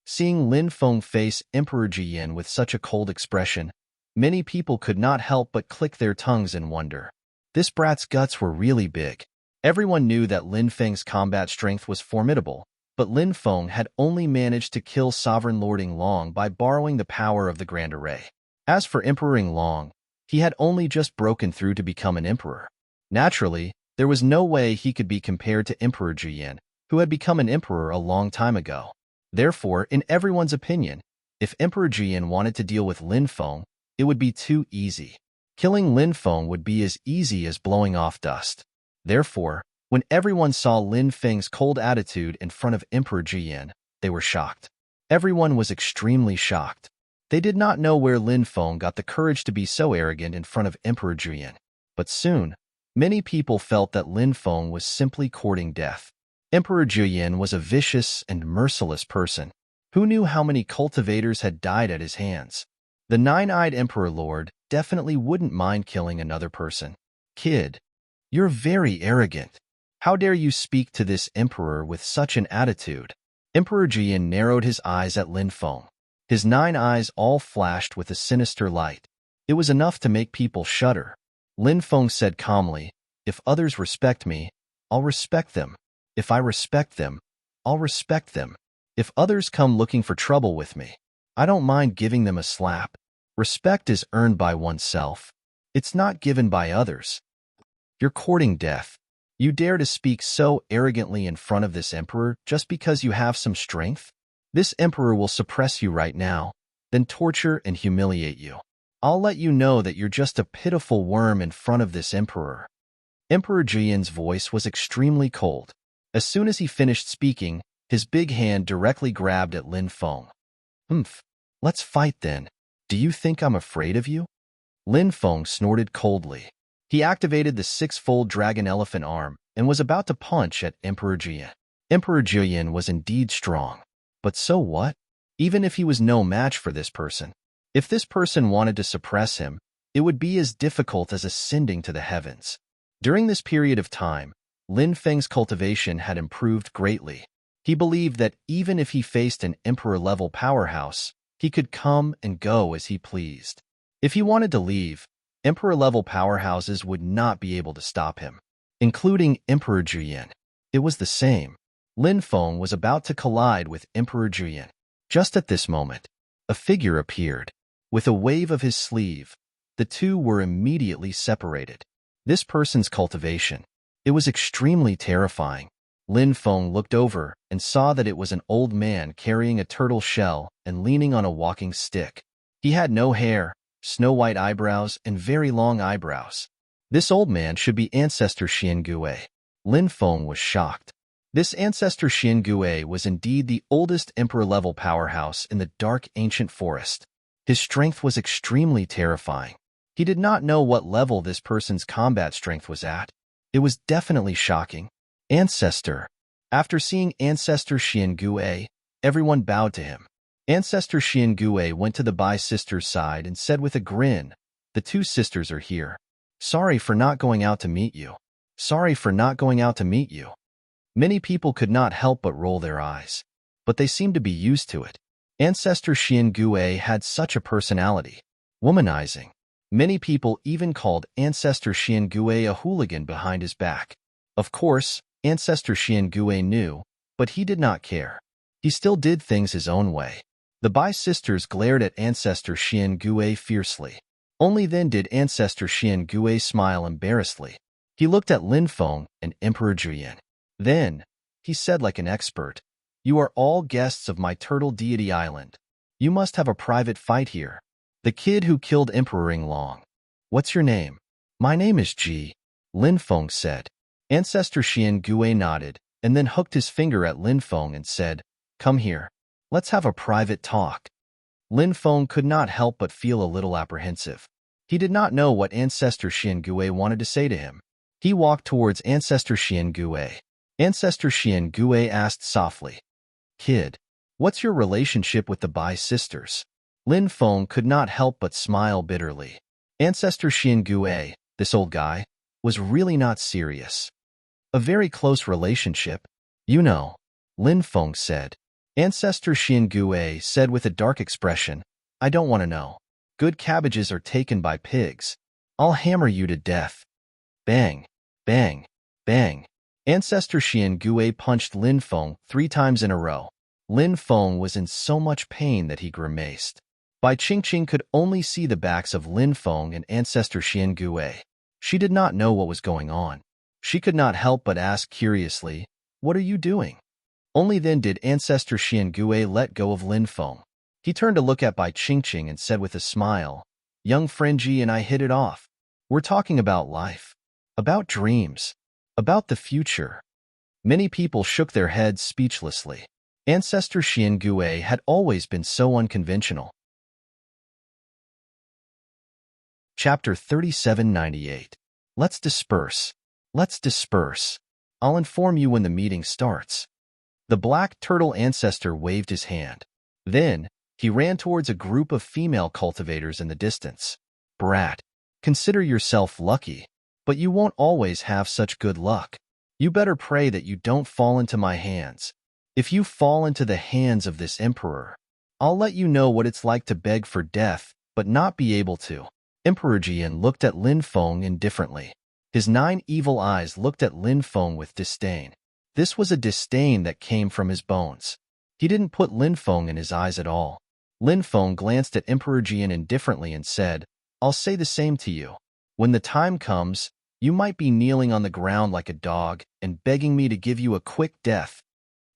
Seeing Lin Feng face Emperor Juyin with such a cold expression, many people could not help but click their tongues in wonder. This brat's guts were really big. Everyone knew that Lin Feng's combat strength was formidable, but Lin Feng had only managed to kill Sovereign Lord Yinglong by borrowing the power of the Grand Array. As for Emperor Yinglong, he had only just broken through to become an emperor. Naturally, there was no way he could be compared to Emperor Juyin, who had become an emperor a long time ago. Therefore, in everyone's opinion, if Emperor Juyin wanted to deal with Lin Feng, it would be too easy. Killing Lin Feng would be as easy as blowing off dust. Therefore, when everyone saw Lin Feng's cold attitude in front of Emperor Juyin, they were shocked. Everyone was extremely shocked. They did not know where Lin Feng got the courage to be so arrogant in front of Emperor Juyin. But soon, many people felt that Lin Feng was simply courting death. Emperor Juyin was a vicious and merciless person. Who knew how many cultivators had died at his hands? The nine-eyed Emperor Lord definitely wouldn't mind killing another person. Kid, you're very arrogant. How dare you speak to this emperor with such an attitude? Emperor Jian narrowed his eyes at Lin Feng. His 9 eyes all flashed with a sinister light. It was enough to make people shudder. Lin Feng said calmly, "If others respect me, I'll respect them. If I respect them, I'll respect them. If others come looking for trouble with me, I don't mind giving them a slap. Respect is earned by oneself. It's not given by others. You're courting death. You dare to speak so arrogantly in front of this emperor just because you have some strength? This emperor will suppress you right now, then torture and humiliate you. I'll let you know that you're just a pitiful worm in front of this emperor." Emperor Jian's voice was extremely cold. As soon as he finished speaking, his big hand directly grabbed at Lin Feng. "Humph. Let's fight then. Do you think I'm afraid of you?" Lin Feng snorted coldly. He activated the 6-fold dragon elephant arm and was about to punch at Emperor Jian. Emperor Jian was indeed strong. But so what? Even if he was no match for this person. If this person wanted to suppress him, it would be as difficult as ascending to the heavens. During this period of time, Lin Feng's cultivation had improved greatly. He believed that even if he faced an emperor-level powerhouse, he could come and go as he pleased. If he wanted to leave, emperor-level powerhouses would not be able to stop him, including Emperor Jian. It was the same. Lin Feng was about to collide with Emperor Jian. Just at this moment, a figure appeared. With a wave of his sleeve, the two were immediately separated. This person's cultivation. It was extremely terrifying. Lin Feng looked over and saw that it was an old man carrying a turtle shell and leaning on a walking stick. He had no hair, snow-white eyebrows, and very long eyebrows. This old man should be Ancestor Xiangui. Lin Feng was shocked. This Ancestor Xiangui was indeed the oldest emperor-level powerhouse in the dark ancient forest. His strength was extremely terrifying. He did not know what level this person's combat strength was at. It was definitely shocking. Ancestor. After seeing Ancestor Xiangui, everyone bowed to him. Ancestor Xiangui went to the Bai sisters' side and said with a grin, "The 2 sisters are here. Sorry for not going out to meet you. Sorry for not going out to meet you." Many people could not help but roll their eyes, but they seemed to be used to it. Ancestor Xiangui had such a personality. Womanizing. Many people even called Ancestor Xiangui a hooligan behind his back. Of course, Ancestor Xiangui knew, but he did not care. He still did things his own way. The Bai sisters glared at Ancestor Xiangui fiercely. Only then did Ancestor Xiangui smile embarrassedly. He looked at Lin Feng and Emperor Jian. Then, he said like an expert, "You are all guests of my Turtle Deity Island. You must have a private fight here." The kid who killed Emperor Long. "What's your name?" "My name is Ji," Lin Feng said. Ancestor Xiangui nodded and then hooked his finger at Lin Feng and said, "Come here. Let's have a private talk." Lin Feng could not help but feel a little apprehensive. He did not know what Ancestor Xiangui wanted to say to him. He walked towards Ancestor Xiangui. Ancestor Xiangui asked softly, "Kid, what's your relationship with the Bai sisters?" Lin Feng could not help but smile bitterly. Ancestor Xiangui, this old guy, was really not serious. "A very close relationship, you know," Lin Feng said. Ancestor Xiangui said with a dark expression, "I don't want to know. Good cabbages are taken by pigs. I'll hammer you to death." Bang, bang, bang. Ancestor Xiangui punched Lin Feng 3 times in a row. Lin Feng was in so much pain that he grimaced. Bai Qingqing could only see the backs of Lin Feng and Ancestor Xiangui. She did not know what was going on. She could not help but ask curiously, "What are you doing?" Only then did Ancestor Xiangui let go of Lin Feng. He turned to look at Bai Qingqing and said with a smile, "Young friend Ji and I hit it off. We're talking about life, about dreams, about the future." Many people shook their heads speechlessly. Ancestor Xiangui had always been so unconventional. Chapter 3798. Let's disperse. Let's disperse. I'll inform you when the meeting starts. The black turtle ancestor waved his hand. Then, he ran towards a group of female cultivators in the distance. Brat, consider yourself lucky, but you won't always have such good luck. You better pray that you don't fall into my hands. If you fall into the hands of this emperor, I'll let you know what it's like to beg for death, but not be able to." Emperor Jian looked at Lin Feng indifferently. His 9 evil eyes looked at Lin Feng with disdain. This was a disdain that came from his bones. He didn't put Lin Feng in his eyes at all. Lin Feng glanced at Emperor Jian indifferently and said, "I'll say the same to you. When the time comes, you might be kneeling on the ground like a dog and begging me to give you a quick death."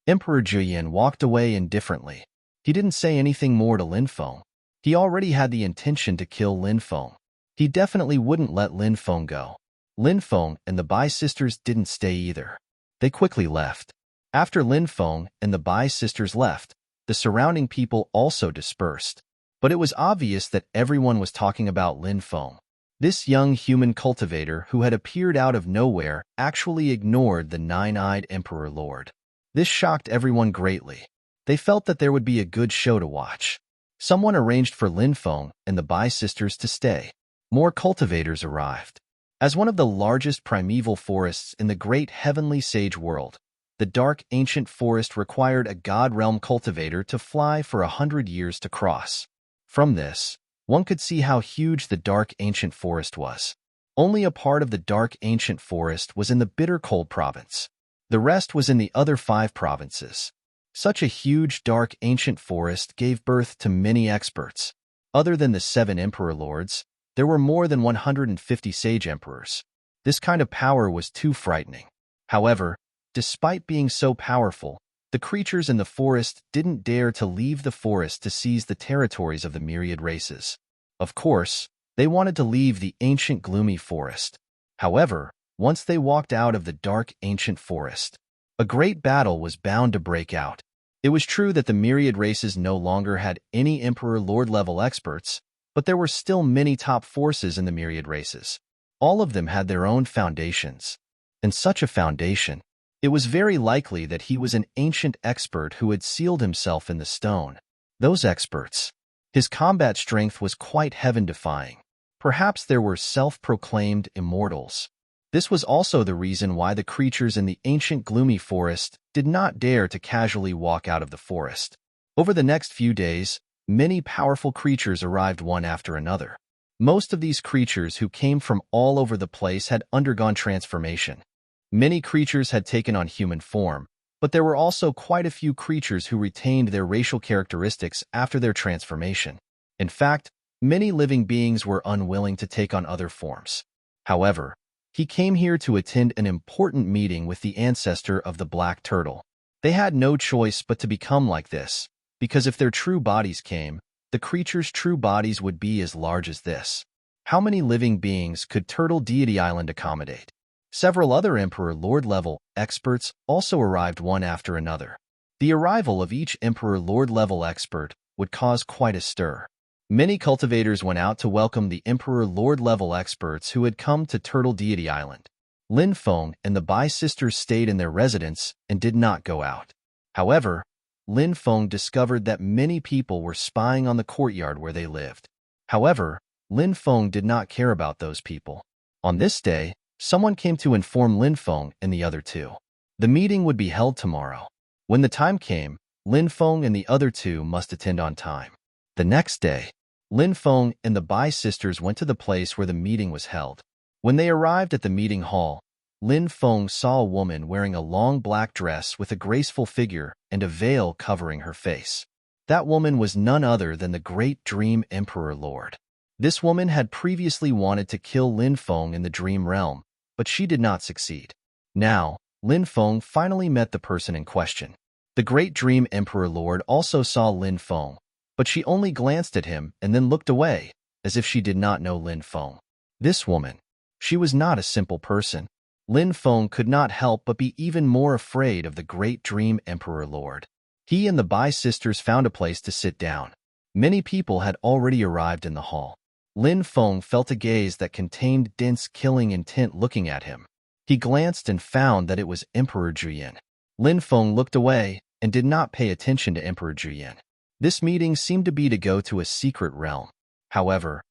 Emperor Jian walked away indifferently. He didn't say anything more to Lin Feng. He already had the intention to kill Lin Feng. He definitely wouldn't let Lin Feng go. Lin Feng and the Bai sisters didn't stay either. They quickly left. After Lin Feng and the Bai sisters left, the surrounding people also dispersed. But it was obvious that everyone was talking about Lin Feng. This young human cultivator who had appeared out of nowhere actually ignored the 9-eyed Emperor Lord. This shocked everyone greatly. They felt that there would be a good show to watch. Someone arranged for Lin Feng and the Bai sisters to stay. More cultivators arrived. As one of the largest primeval forests in the great heavenly sage world, the dark ancient forest required a god realm cultivator to fly for 100 years to cross. From this, one could see how huge the dark ancient forest was. Only a part of the dark ancient forest was in the bitter cold province. The rest was in the other 5 provinces. Such a huge dark ancient forest gave birth to many experts. Other than the 7 emperor lords, there were more than 150 sage emperors. This kind of power was too frightening. However, despite being so powerful, the creatures in the forest didn't dare to leave the forest to seize the territories of the myriad races. Of course, they wanted to leave the ancient gloomy forest. However, once they walked out of the dark ancient forest, a great battle was bound to break out. It was true that the myriad races no longer had any emperor lord level experts, but there were still many top forces in the myriad races. All of them had their own foundations. And such a foundation, it was very likely that he was an ancient expert who had sealed himself in the stone. Those experts. His combat strength was quite heaven-defying. Perhaps there were self-proclaimed immortals. This was also the reason why the creatures in the ancient gloomy forest did not dare to casually walk out of the forest. Over the next few days, many powerful creatures arrived one after another. Most of these creatures who came from all over the place had undergone transformation. Many creatures had taken on human form, but there were also quite a few creatures who retained their racial characteristics after their transformation. In fact, many living beings were unwilling to take on other forms. However, he came here to attend an important meeting with the ancestor of the black turtle. They had no choice but to become like this, because if their true bodies came, the creatures' true bodies would be as large as this. How many living beings could Turtle Deity Island accommodate? Several other Emperor Lord-level experts also arrived one after another. The arrival of each Emperor Lord-level expert would cause quite a stir. Many cultivators went out to welcome the Emperor Lord-level experts who had come to Turtle Deity Island. Lin Feng and the Bai sisters stayed in their residence and did not go out. However, Lin Feng discovered that many people were spying on the courtyard where they lived. However, Lin Feng did not care about those people. On this day, someone came to inform Lin Feng and the other 2. The meeting would be held tomorrow. When the time came, Lin Feng and the other 2 must attend on time. The next day, Lin Feng and the Bai sisters went to the place where the meeting was held. When they arrived at the meeting hall, Lin Feng saw a woman wearing a long black dress with a graceful figure and a veil covering her face. That woman was none other than the Great Dream Emperor Lord. This woman had previously wanted to kill Lin Feng in the dream realm, but she did not succeed. Now, Lin Feng finally met the person in question. The Great Dream Emperor Lord also saw Lin Feng, but she only glanced at him and then looked away, as if she did not know Lin Feng. This woman, she was not a simple person. Lin Feng could not help but be even more afraid of the Great Dream Emperor Lord. He and the Bai sisters found a place to sit down. Many people had already arrived in the hall. Lin Feng felt a gaze that contained dense killing intent looking at him. He glanced and found that it was Emperor Juyin. Lin Feng looked away and did not pay attention to Emperor Juyin. This meeting seemed to be to go to a secret realm. However,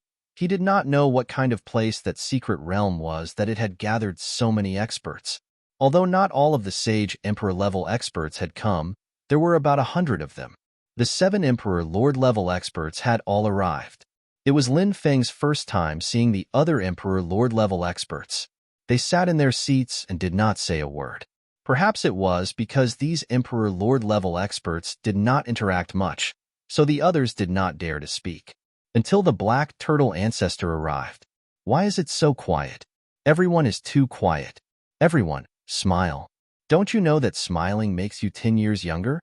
He did not know what kind of place that secret realm was that it had gathered so many experts. Although not all of the Sage Emperor-level experts had come, there were about 100 of them. The 7 Emperor Lord-level experts had all arrived. It was Lin Feng's first time seeing the other Emperor Lord-level experts. They sat in their seats and did not say a word. Perhaps it was because these Emperor Lord-level experts did not interact much, so the others did not dare to speak. Until the Black Turtle Ancestor arrived. Why is it so quiet? Everyone is too quiet. Everyone, smile. Don't you know that smiling makes you 10 years younger?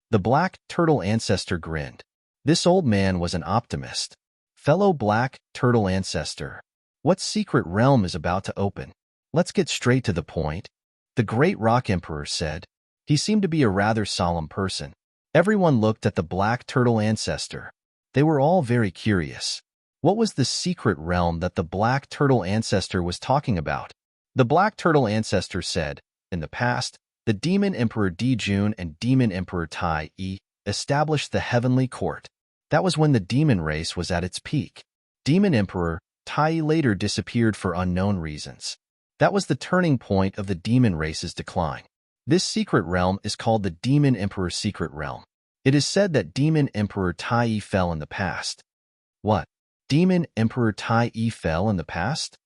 The Black Turtle Ancestor grinned. This old man was an optimist. Fellow Black Turtle Ancestor, what secret realm is about to open? Let's get straight to the point. The Great Rock Emperor said. He seemed to be a rather solemn person. Everyone looked at the Black Turtle Ancestor. They were all very curious. What was the secret realm that the Black Turtle Ancestor was talking about? The Black Turtle Ancestor said, in the past, the Demon Emperor Dijun and Demon Emperor Tai Yi established the Heavenly Court. That was when the demon race was at its peak. Demon Emperor Tai Yi later disappeared for unknown reasons. That was the turning point of the demon race's decline. This secret realm is called the Demon Emperor Secret Realm. It is said that Demon Emperor Tai Yi fell in the past. What? Demon Emperor Tai Yi fell in the past?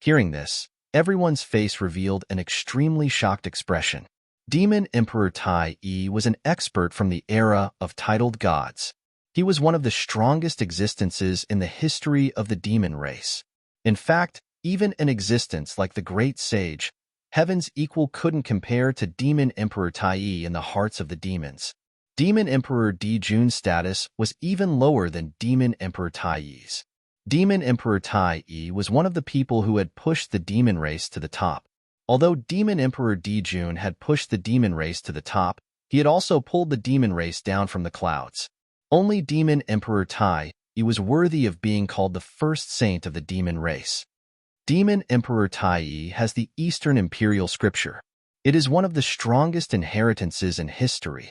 Hearing this, everyone's face revealed an extremely shocked expression. Demon Emperor Tai Yi was an expert from the era of titled gods. He was one of the strongest existences in the history of the demon race. In fact, even an existence like the Great Sage, Heaven's equal couldn't compare to Demon Emperor Tai Yi in the hearts of the demons. Demon Emperor Dijun's status was even lower than Demon Emperor Tai Yi's. Demon Emperor Tai Yi was one of the people who had pushed the demon race to the top. Although Demon Emperor Dijun had pushed the demon race to the top, he had also pulled the demon race down from the clouds. Only Demon Emperor Tai Yi was worthy of being called the first saint of the demon race. Demon Emperor Tai Yi has the Eastern Imperial Scripture. It is one of the strongest inheritances in history.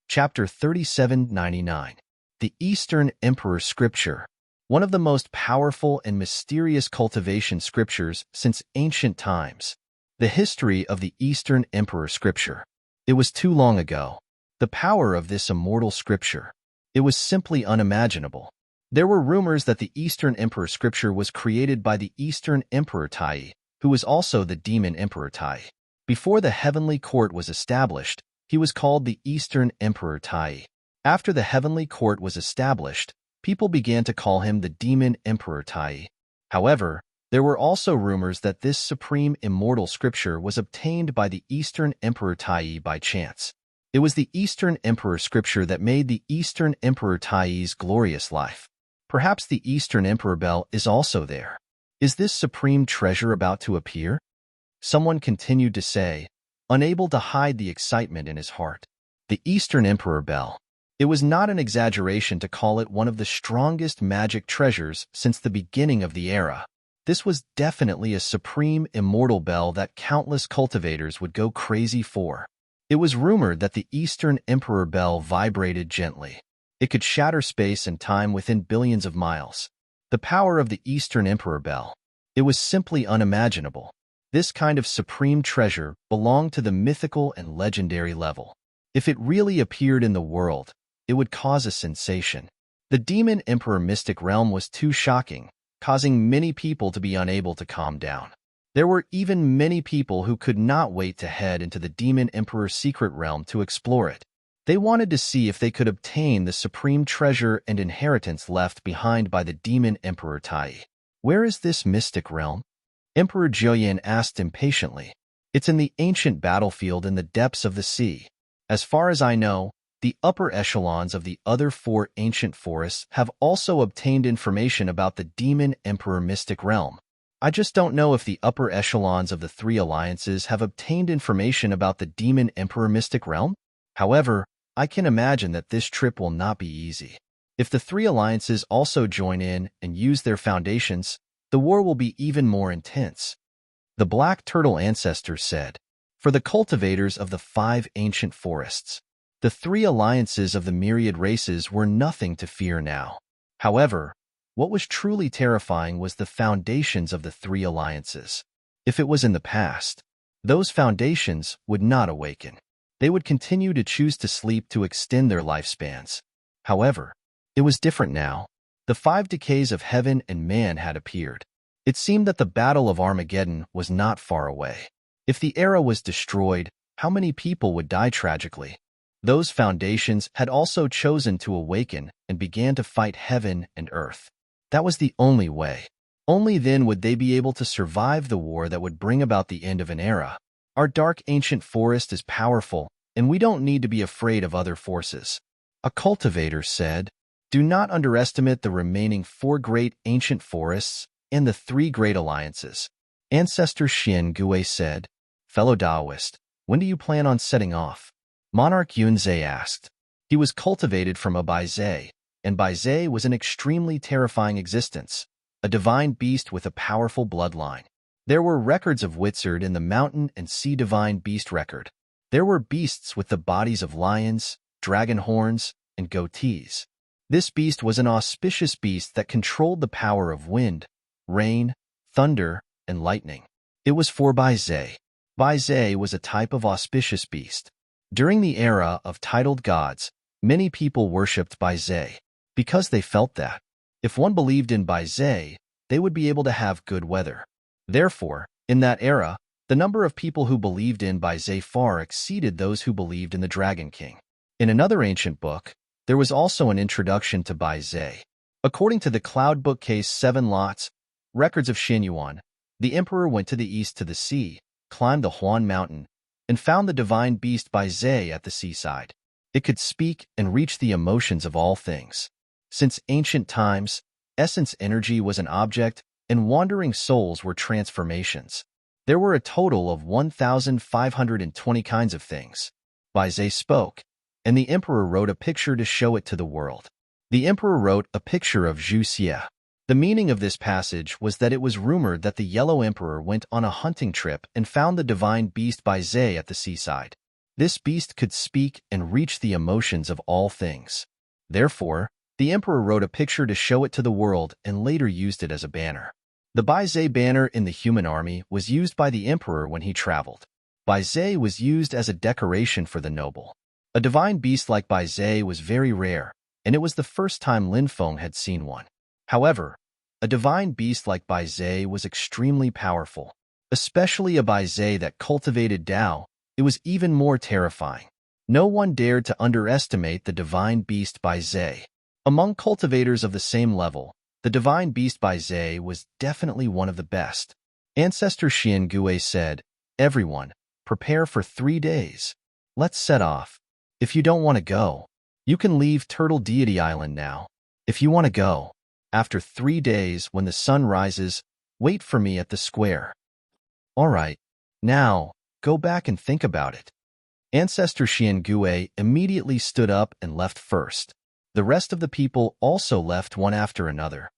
Chapter 3799. The Eastern Emperor Scripture, one of the most powerful and mysterious cultivation scriptures since ancient times. The history of the Eastern Emperor Scripture. It was too long ago. The power of this immortal scripture. It was simply unimaginable. There were rumors that the Eastern Emperor Scripture was created by the Eastern Emperor Tai Yi, who was also the Demon Emperor Tai Yi. Before the Heavenly Court was established, he was called the Eastern Emperor Tai Yi. After the Heavenly Court was established, people began to call him the Demon Emperor Tai Yi. However, there were also rumors that this supreme immortal scripture was obtained by the Eastern Emperor Tai Yi by chance. It was the Eastern Emperor Scripture that made the Eastern Emperor Tai Yi's glorious life. Perhaps the Eastern Emperor Bell is also there. Is this supreme treasure about to appear? Someone continued to say, unable to hide the excitement in his heart. The Eastern Emperor Bell. It was not an exaggeration to call it one of the strongest magic treasures since the beginning of the era. This was definitely a supreme immortal bell that countless cultivators would go crazy for. It was rumored that the Eastern Emperor Bell vibrated gently. It could shatter space and time within billions of miles. The power of the Eastern Emperor Bell. It was simply unimaginable. This kind of supreme treasure belonged to the mythical and legendary level. If it really appeared in the world, it would cause a sensation. The Demon Emperor Mystic Realm was too shocking, causing many people to be unable to calm down. There were even many people who could not wait to head into the Demon Emperor Secret Realm to explore it. They wanted to see if they could obtain the supreme treasure and inheritance left behind by the Demon Emperor Tai Yi. Where is this mystic realm? Emperor Jiuyan asked impatiently. It's in the ancient battlefield in the depths of the sea. As far as I know, the upper echelons of the other 4 ancient forests have also obtained information about the Demon Emperor Mystic Realm. I just don't know if the upper echelons of the 3 alliances have obtained information about the Demon Emperor Mystic Realm. However, I can imagine that this trip will not be easy. If the 3 alliances also join in and use their foundations, the war will be even more intense. The Black Turtle Ancestor said. For the cultivators of the 5 ancient forests, The three alliances of the myriad races were nothing to fear now. However, what was truly terrifying was the foundations of the three alliances. If it was in the past, those foundations would not awaken. They would continue to choose to sleep to extend their lifespans. However, it was different now. The five decays of heaven and man had appeared. It seemed that the battle of Armageddon was not far away. If the era was destroyed, how many people would die tragically? Those foundations had also chosen to awaken and began to fight heaven and earth. That was the only way. Only then would they be able to survive the war that would bring about the end of an era. Our dark ancient forest is powerful, and we don't need to be afraid of other forces. A cultivator said, "Do not underestimate the remaining four great ancient forests and the three great alliances." Ancestor Xian Gui said, "Fellow Taoist, when do you plan on setting off?" Monarch Yunzhe asked. He was cultivated from a Baizhe, and Baizhe was an extremely terrifying existence, a divine beast with a powerful bloodline. There were records of Witzard in the mountain and sea divine beast record. There were beasts with the bodies of lions, dragon horns, and goatees. This beast was an auspicious beast that controlled the power of wind, rain, thunder, and lightning. It was for Baizhe. Baizhe was a type of auspicious beast. During the era of titled gods, many people worshipped Baizhe because they felt that if one believed in Baizhe, they would be able to have good weather. Therefore, in that era, the number of people who believed in Baizhe far exceeded those who believed in the Dragon King. In another ancient book, there was also an introduction to Baizhe. According to the Cloud Bookcase 7 Lots, records of Xinyuan, the emperor went to the east to the sea, climbed the Huan Mountain, and found the divine beast Baizhe at the seaside. It could speak and reach the emotions of all things. Since ancient times, essence energy was an object, and wandering souls were transformations. There were a total of 1,520 kinds of things. Baizhe spoke, and the emperor wrote a picture to show it to the world. The emperor wrote a picture of Zhu Xie. The meaning of this passage was that it was rumored that the Yellow Emperor went on a hunting trip and found the divine beast Baizhe at the seaside. This beast could speak and reach the emotions of all things. Therefore, the emperor wrote a picture to show it to the world and later used it as a banner. The Baizhe banner in the human army was used by the emperor when he traveled. Baizhe was used as a decoration for the noble. A divine beast like Baizhe was very rare, and it was the first time Lin Feng had seen one. However, a divine beast like Baizhe was extremely powerful, especially a Baizhe that cultivated Tao. It was even more terrifying. No one dared to underestimate the divine beast Baizhe. Among cultivators of the same level, the divine beast Baizhe was definitely one of the best. Ancestor Xian Gui said, "Everyone, prepare for 3 days. Let's set off. If you don't want to go, you can leave Turtle Deity Island now. If you want to go, after 3 days when the sun rises, wait for me at the square." "All right. Now, go back and think about it." Ancestor Xian Gui immediately stood up and left first. The rest of the people also left one after another.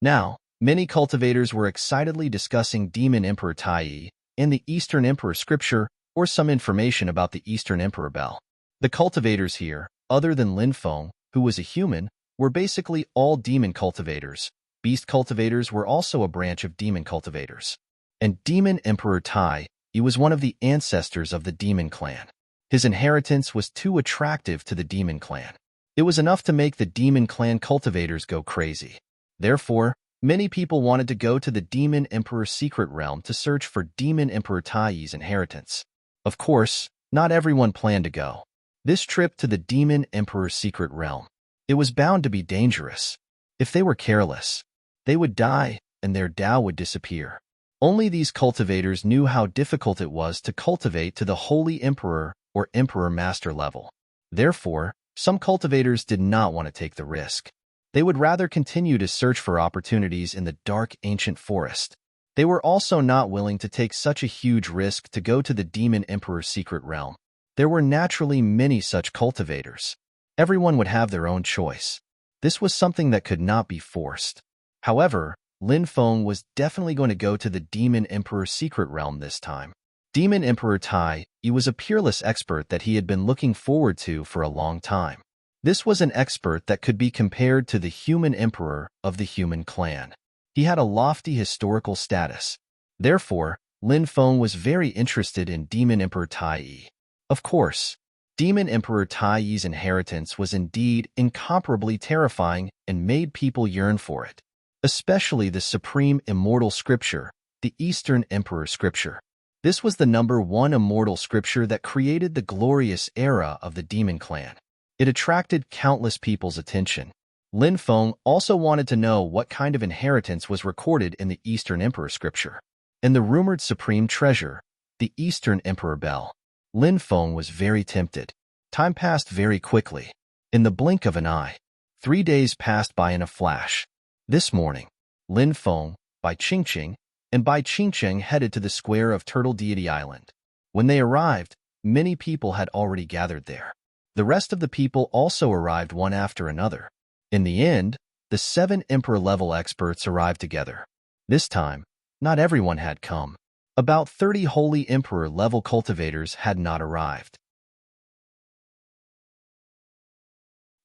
Now, many cultivators were excitedly discussing Demon Emperor Tai and the Eastern Emperor scripture or some information about the Eastern Emperor Bell. The cultivators here, other than Lin Feng, who was a human, were basically all demon cultivators. Beast cultivators were also a branch of demon cultivators. And Demon Emperor Tai, he was one of the ancestors of the demon clan. His inheritance was too attractive to the demon clan. It was enough to make the demon clan cultivators go crazy. Therefore, many people wanted to go to the Demon Emperor's secret realm to search for Demon Emperor Tai's inheritance. Of course, not everyone planned to go. This trip to the Demon Emperor's secret realm, it was bound to be dangerous. If they were careless, they would die and their Tao would disappear. Only these cultivators knew how difficult it was to cultivate to the Holy Emperor or Emperor Master level. Therefore, some cultivators did not want to take the risk. They would rather continue to search for opportunities in the dark ancient forest. They were also not willing to take such a huge risk to go to the Demon Emperor's secret realm. There were naturally many such cultivators. Everyone would have their own choice. This was something that could not be forced. However, Lin Feng was definitely going to go to the Demon Emperor's secret realm this time. Demon Emperor Tai, he was a peerless expert that he had been looking forward to for a long time. This was an expert that could be compared to the human emperor of the human clan. He had a lofty historical status. Therefore, Lin Feng was very interested in Demon Emperor Tai Yi. Of course, Demon Emperor Tai Yi's inheritance was indeed incomparably terrifying and made people yearn for it, especially the supreme immortal scripture, the Eastern Emperor Scripture. This was the #1 immortal scripture that created the glorious era of the Demon Clan. It attracted countless people's attention. Lin Feng also wanted to know what kind of inheritance was recorded in the Eastern Emperor Scripture. And the rumored supreme treasure, the Eastern Emperor Bell. Lin Feng was very tempted. Time passed very quickly. In the blink of an eye, 3 days passed by in a flash. This morning, Lin Feng, Bai Qingqing, and Bai Qingqing headed to the square of Turtle Deity Island. When they arrived, many people had already gathered there. The rest of the people also arrived one after another. In the end, the 7 Emperor-level experts arrived together. This time, not everyone had come. About 30 Holy Emperor-level cultivators had not arrived.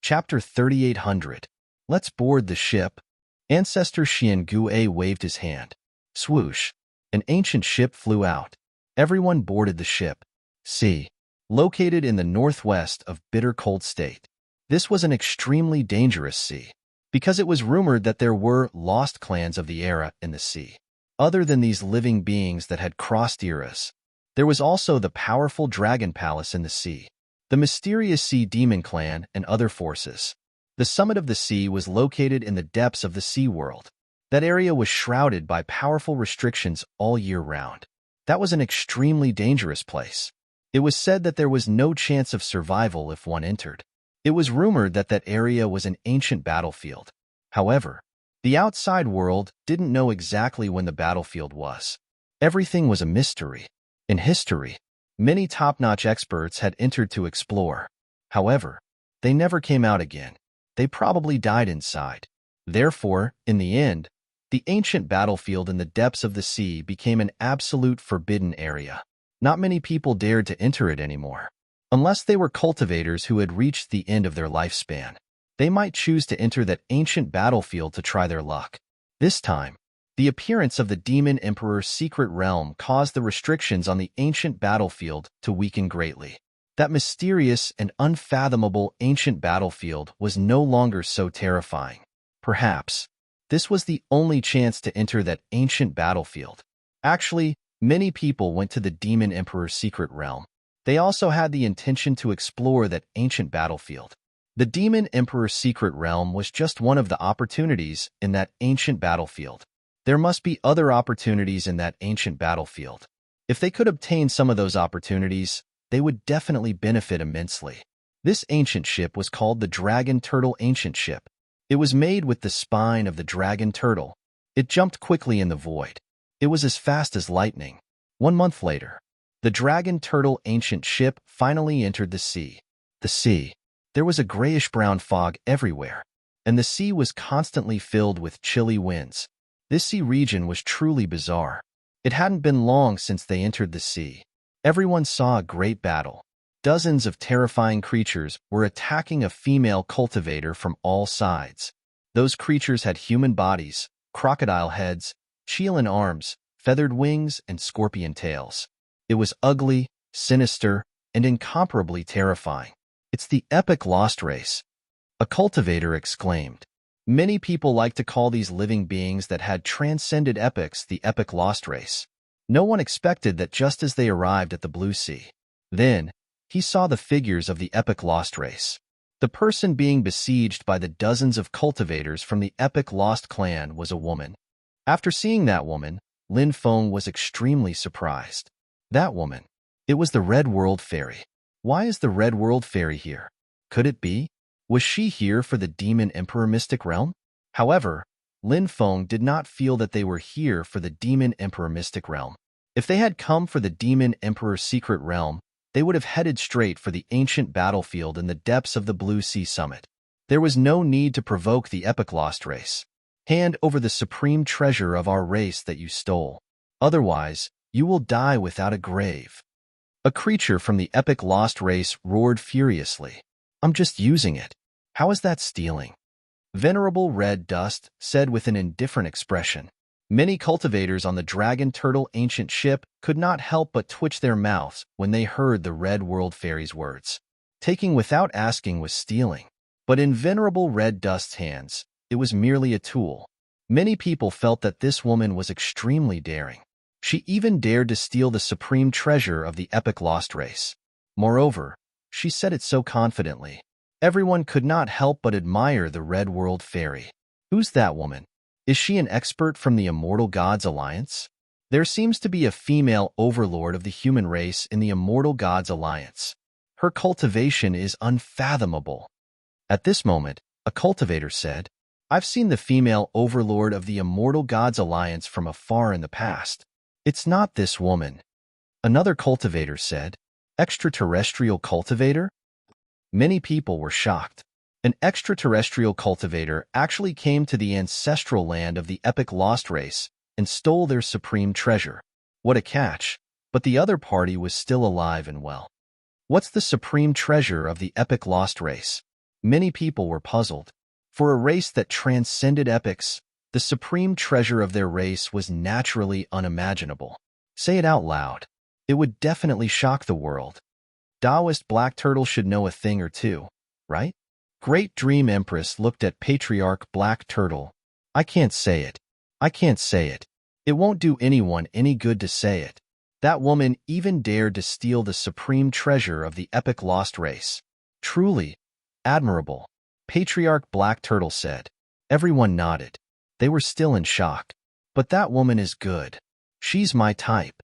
Chapter 3800. Let's board the ship. Ancestor Xian Gue waved his hand. Swoosh. An ancient ship flew out. Everyone boarded the ship. Sea. Located in the northwest of Bitter Cold State. This was an extremely dangerous sea, because it was rumored that there were lost clans of the era in the sea. Other than these living beings that had crossed eras, there was also the powerful dragon palace in the sea, the mysterious sea demon clan, and other forces. The summit of the sea was located in the depths of the sea world. That area was shrouded by powerful restrictions all year round. That was an extremely dangerous place. It was said that there was no chance of survival if one entered. It was rumored that that area was an ancient battlefield. However, the outside world didn't know exactly when the battlefield was. Everything was a mystery. In history, many top-notch experts had entered to explore. However, they never came out again. They probably died inside. Therefore, in the end, the ancient battlefield in the depths of the sea became an absolute forbidden area. Not many people dared to enter it anymore. Unless they were cultivators who had reached the end of their lifespan, they might choose to enter that ancient battlefield to try their luck. This time, the appearance of the Demon Emperor's secret realm caused the restrictions on the ancient battlefield to weaken greatly. That mysterious and unfathomable ancient battlefield was no longer so terrifying. Perhaps, this was the only chance to enter that ancient battlefield. Actually, many people went to the Demon Emperor's secret realm. They also had the intention to explore that ancient battlefield. The Demon Emperor's secret realm was just one of the opportunities in that ancient battlefield. There must be other opportunities in that ancient battlefield. If they could obtain some of those opportunities, they would definitely benefit immensely. This ancient ship was called the Dragon Turtle Ancient Ship. It was made with the spine of the dragon turtle. It jumped quickly in the void. It was as fast as lightning. 1 month later, the Dragon Turtle Ancient Ship finally entered the sea. The sea. There was a grayish-brown fog everywhere, and the sea was constantly filled with chilly winds. This sea region was truly bizarre. It hadn't been long since they entered the sea. Everyone saw a great battle. Dozens of terrifying creatures were attacking a female cultivator from all sides. Those creatures had human bodies, crocodile heads, cheetah arms, feathered wings, and scorpion tails. It was ugly, sinister, and incomparably terrifying. It's the epic lost race, a cultivator exclaimed. Many people like to call these living beings that had transcended epics the epic lost race. No one expected that just as they arrived at the blue sea. Then, he saw the figures of the epic lost race. The person being besieged by the dozens of cultivators from the epic lost clan was a woman. After seeing that woman, Lin Feng was extremely surprised. That woman. It was the Red World Fairy. Why is the Red World Fairy here? Could it be? Was she here for the Demon Emperor Mystic Realm? However, Lin Feng did not feel that they were here for the Demon Emperor Mystic Realm. If they had come for the Demon Emperor's secret realm, they would have headed straight for the ancient battlefield in the depths of the Blue Sea Summit. There was no need to provoke the epic lost race. Hand over the supreme treasure of our race that you stole. Otherwise, You will die without a grave. A creature from the epic lost race roared furiously. I'm just using it. How is that stealing? Venerable Red Dust said with an indifferent expression. Many cultivators on the Dragon Turtle ancient ship could not help but twitch their mouths when they heard the Red World Fairy's words. Taking without asking was stealing. But in Venerable Red Dust's hands, it was merely a tool. Many people felt that this woman was extremely daring. She even dared to steal the supreme treasure of the epic lost race. Moreover, she said it so confidently. Everyone could not help but admire the Red World Fairy. Who's that woman? Is she an expert from the Immortal Gods Alliance? There seems to be a female overlord of the human race in the Immortal Gods Alliance. Her cultivation is unfathomable. At this moment, a cultivator said, I've seen the female overlord of the Immortal Gods Alliance from afar in the past. It's not this woman. Another cultivator said, Extraterrestrial cultivator? Many people were shocked. An extraterrestrial cultivator actually came to the ancestral land of the epic lost race and stole their supreme treasure. What a catch! But the other party was still alive and well. What's the supreme treasure of the epic lost race? Many people were puzzled. For a race that transcended epics, the supreme treasure of their race was naturally unimaginable. Say it out loud. It would definitely shock the world. Taoist Black Turtle should know a thing or two, right? Great Dream Empress looked at Patriarch Black Turtle. I can't say it. I can't say it. It won't do anyone any good to say it. That woman even dared to steal the supreme treasure of the epic lost race. Truly admirable, Patriarch Black Turtle said. Everyone nodded. They were still in shock. But that woman is good. She's my type.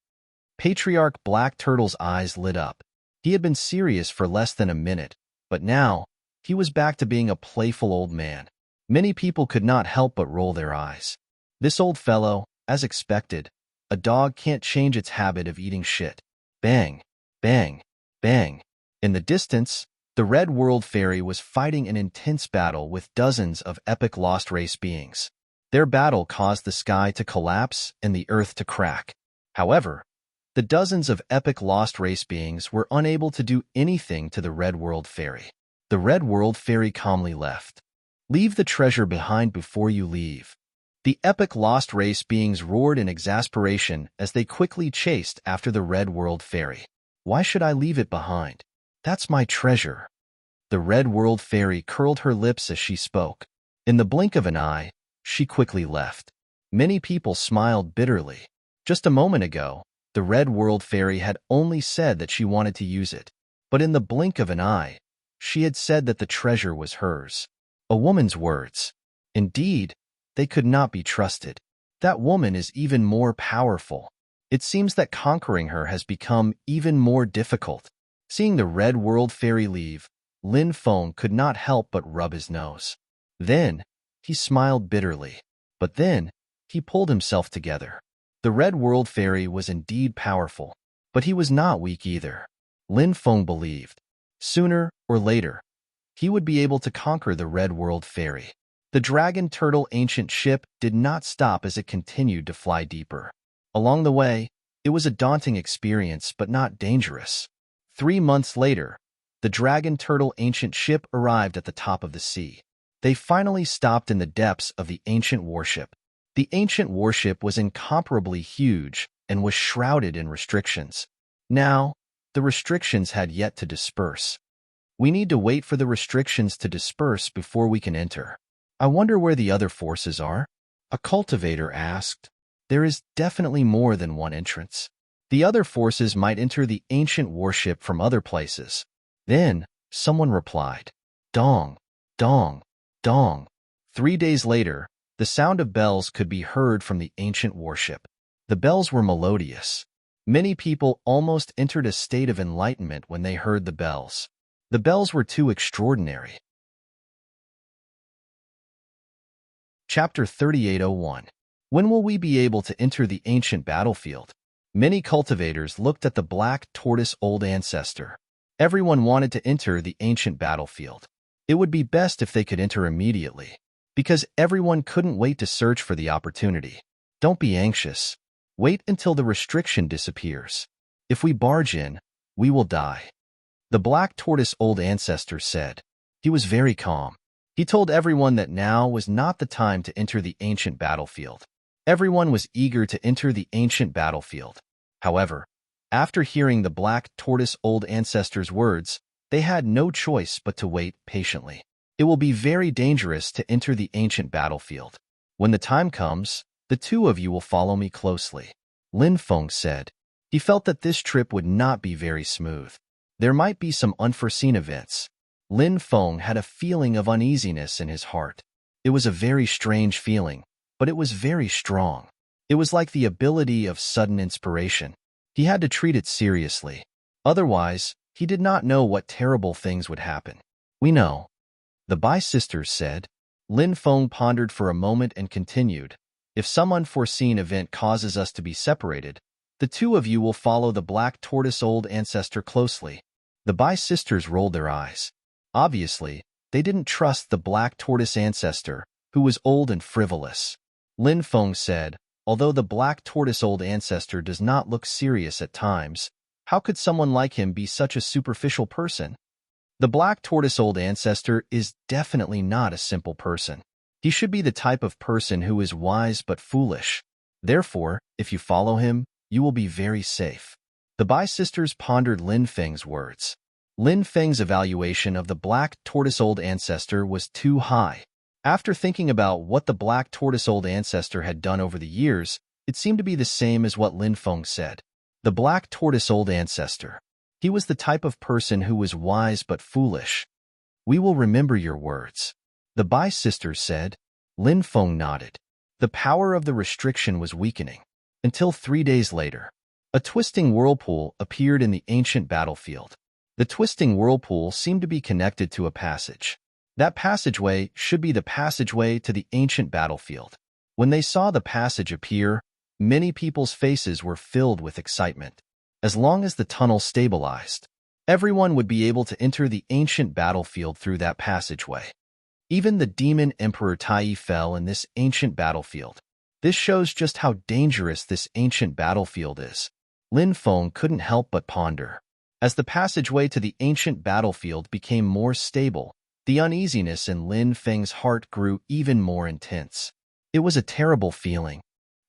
Patriarch Black Turtle's eyes lit up. He had been serious for less than a minute, but now, he was back to being a playful old man. Many people could not help but roll their eyes. This old fellow, as expected, a dog can't change its habit of eating shit. Bang, bang, bang. In the distance, the Red World Fairy was fighting an intense battle with dozens of epic lost race beings. Their battle caused the sky to collapse and the earth to crack. However, the dozens of epic lost race beings were unable to do anything to the Red World Fairy. The Red World Fairy calmly left. Leave the treasure behind before you leave. The epic lost race beings roared in exasperation as they quickly chased after the Red World Fairy. Why should I leave it behind? That's my treasure. The Red World Fairy curled her lips as she spoke. In the blink of an eye, she quickly left. Many people smiled bitterly. Just a moment ago, the Red World Fairy had only said that she wanted to use it. But in the blink of an eye, she had said that the treasure was hers. A woman's words. Indeed, they could not be trusted. That woman is even more powerful. It seems that conquering her has become even more difficult. Seeing the Red World Fairy leave, Lin Feng could not help but rub his nose. Then, he smiled bitterly. But then, he pulled himself together. The Red World Fairy was indeed powerful, but he was not weak either. Lin Feng believed. Sooner or later, he would be able to conquer the Red World Fairy. The Dragon Turtle ancient ship did not stop as it continued to fly deeper. Along the way, it was a daunting experience but not dangerous. 3 months later, the Dragon Turtle ancient ship arrived at the top of the sea. They finally stopped in the depths of the ancient warship. The ancient warship was incomparably huge and was shrouded in restrictions. Now, the restrictions had yet to disperse. We need to wait for the restrictions to disperse before we can enter. I wonder where the other forces are? A cultivator asked. There is definitely more than one entrance. The other forces might enter the ancient warship from other places. Then, someone replied, Dong, dong, dong. 3 days later, the sound of bells could be heard from the ancient warship. The bells were melodious. Many people almost entered a state of enlightenment when they heard the bells. The bells were too extraordinary. Chapter 3801. When will we be able to enter the ancient battlefield? Many cultivators looked at the black tortoise old ancestor. Everyone wanted to enter the ancient battlefield. It would be best if they could enter immediately, because everyone couldn't wait to search for the opportunity. Don't be anxious. Wait until the restriction disappears. If we barge in, we will die. The black tortoise old ancestor said. He was very calm. He told everyone that now was not the time to enter the ancient battlefield. Everyone was eager to enter the ancient battlefield. However, after hearing the black tortoise old ancestor's words, they had no choice but to wait patiently. It will be very dangerous to enter the ancient battlefield. When the time comes, the two of you will follow me closely. Lin Feng said. He felt that this trip would not be very smooth. There might be some unforeseen events. Lin Feng had a feeling of uneasiness in his heart. It was a very strange feeling, but it was very strong. It was like the ability of sudden inspiration. He had to treat it seriously. Otherwise, he did not know what terrible things would happen. We know. The Bai sisters said. Lin Feng pondered for a moment and continued. If some unforeseen event causes us to be separated, the two of you will follow the black tortoise old ancestor closely. The Bai sisters rolled their eyes. Obviously, they didn't trust the black tortoise ancestor, who was old and frivolous. Lin Feng said, although the black tortoise old ancestor does not look serious at times, how could someone like him be such a superficial person? The black tortoise old ancestor is definitely not a simple person. He should be the type of person who is wise but foolish. Therefore, if you follow him, you will be very safe. The Bai sisters pondered Lin Feng's words. Lin Feng's evaluation of the black tortoise old ancestor was too high. After thinking about what the black tortoise old ancestor had done over the years, it seemed to be the same as what Lin Feng said. The black tortoise old ancestor. He was the type of person who was wise but foolish. We will remember your words. The Bai sisters said. Lin Feng nodded. The power of the restriction was weakening. Until 3 days later, a twisting whirlpool appeared in the ancient battlefield. The twisting whirlpool seemed to be connected to a passage. That passageway should be the passageway to the ancient battlefield. When they saw the passage appear, many people's faces were filled with excitement. As long as the tunnel stabilized, everyone would be able to enter the ancient battlefield through that passageway. Even the demon Emperor Tai fell in this ancient battlefield. This shows just how dangerous this ancient battlefield is. Lin Feng couldn't help but ponder. As the passageway to the ancient battlefield became more stable, the uneasiness in Lin Feng's heart grew even more intense. It was a terrible feeling.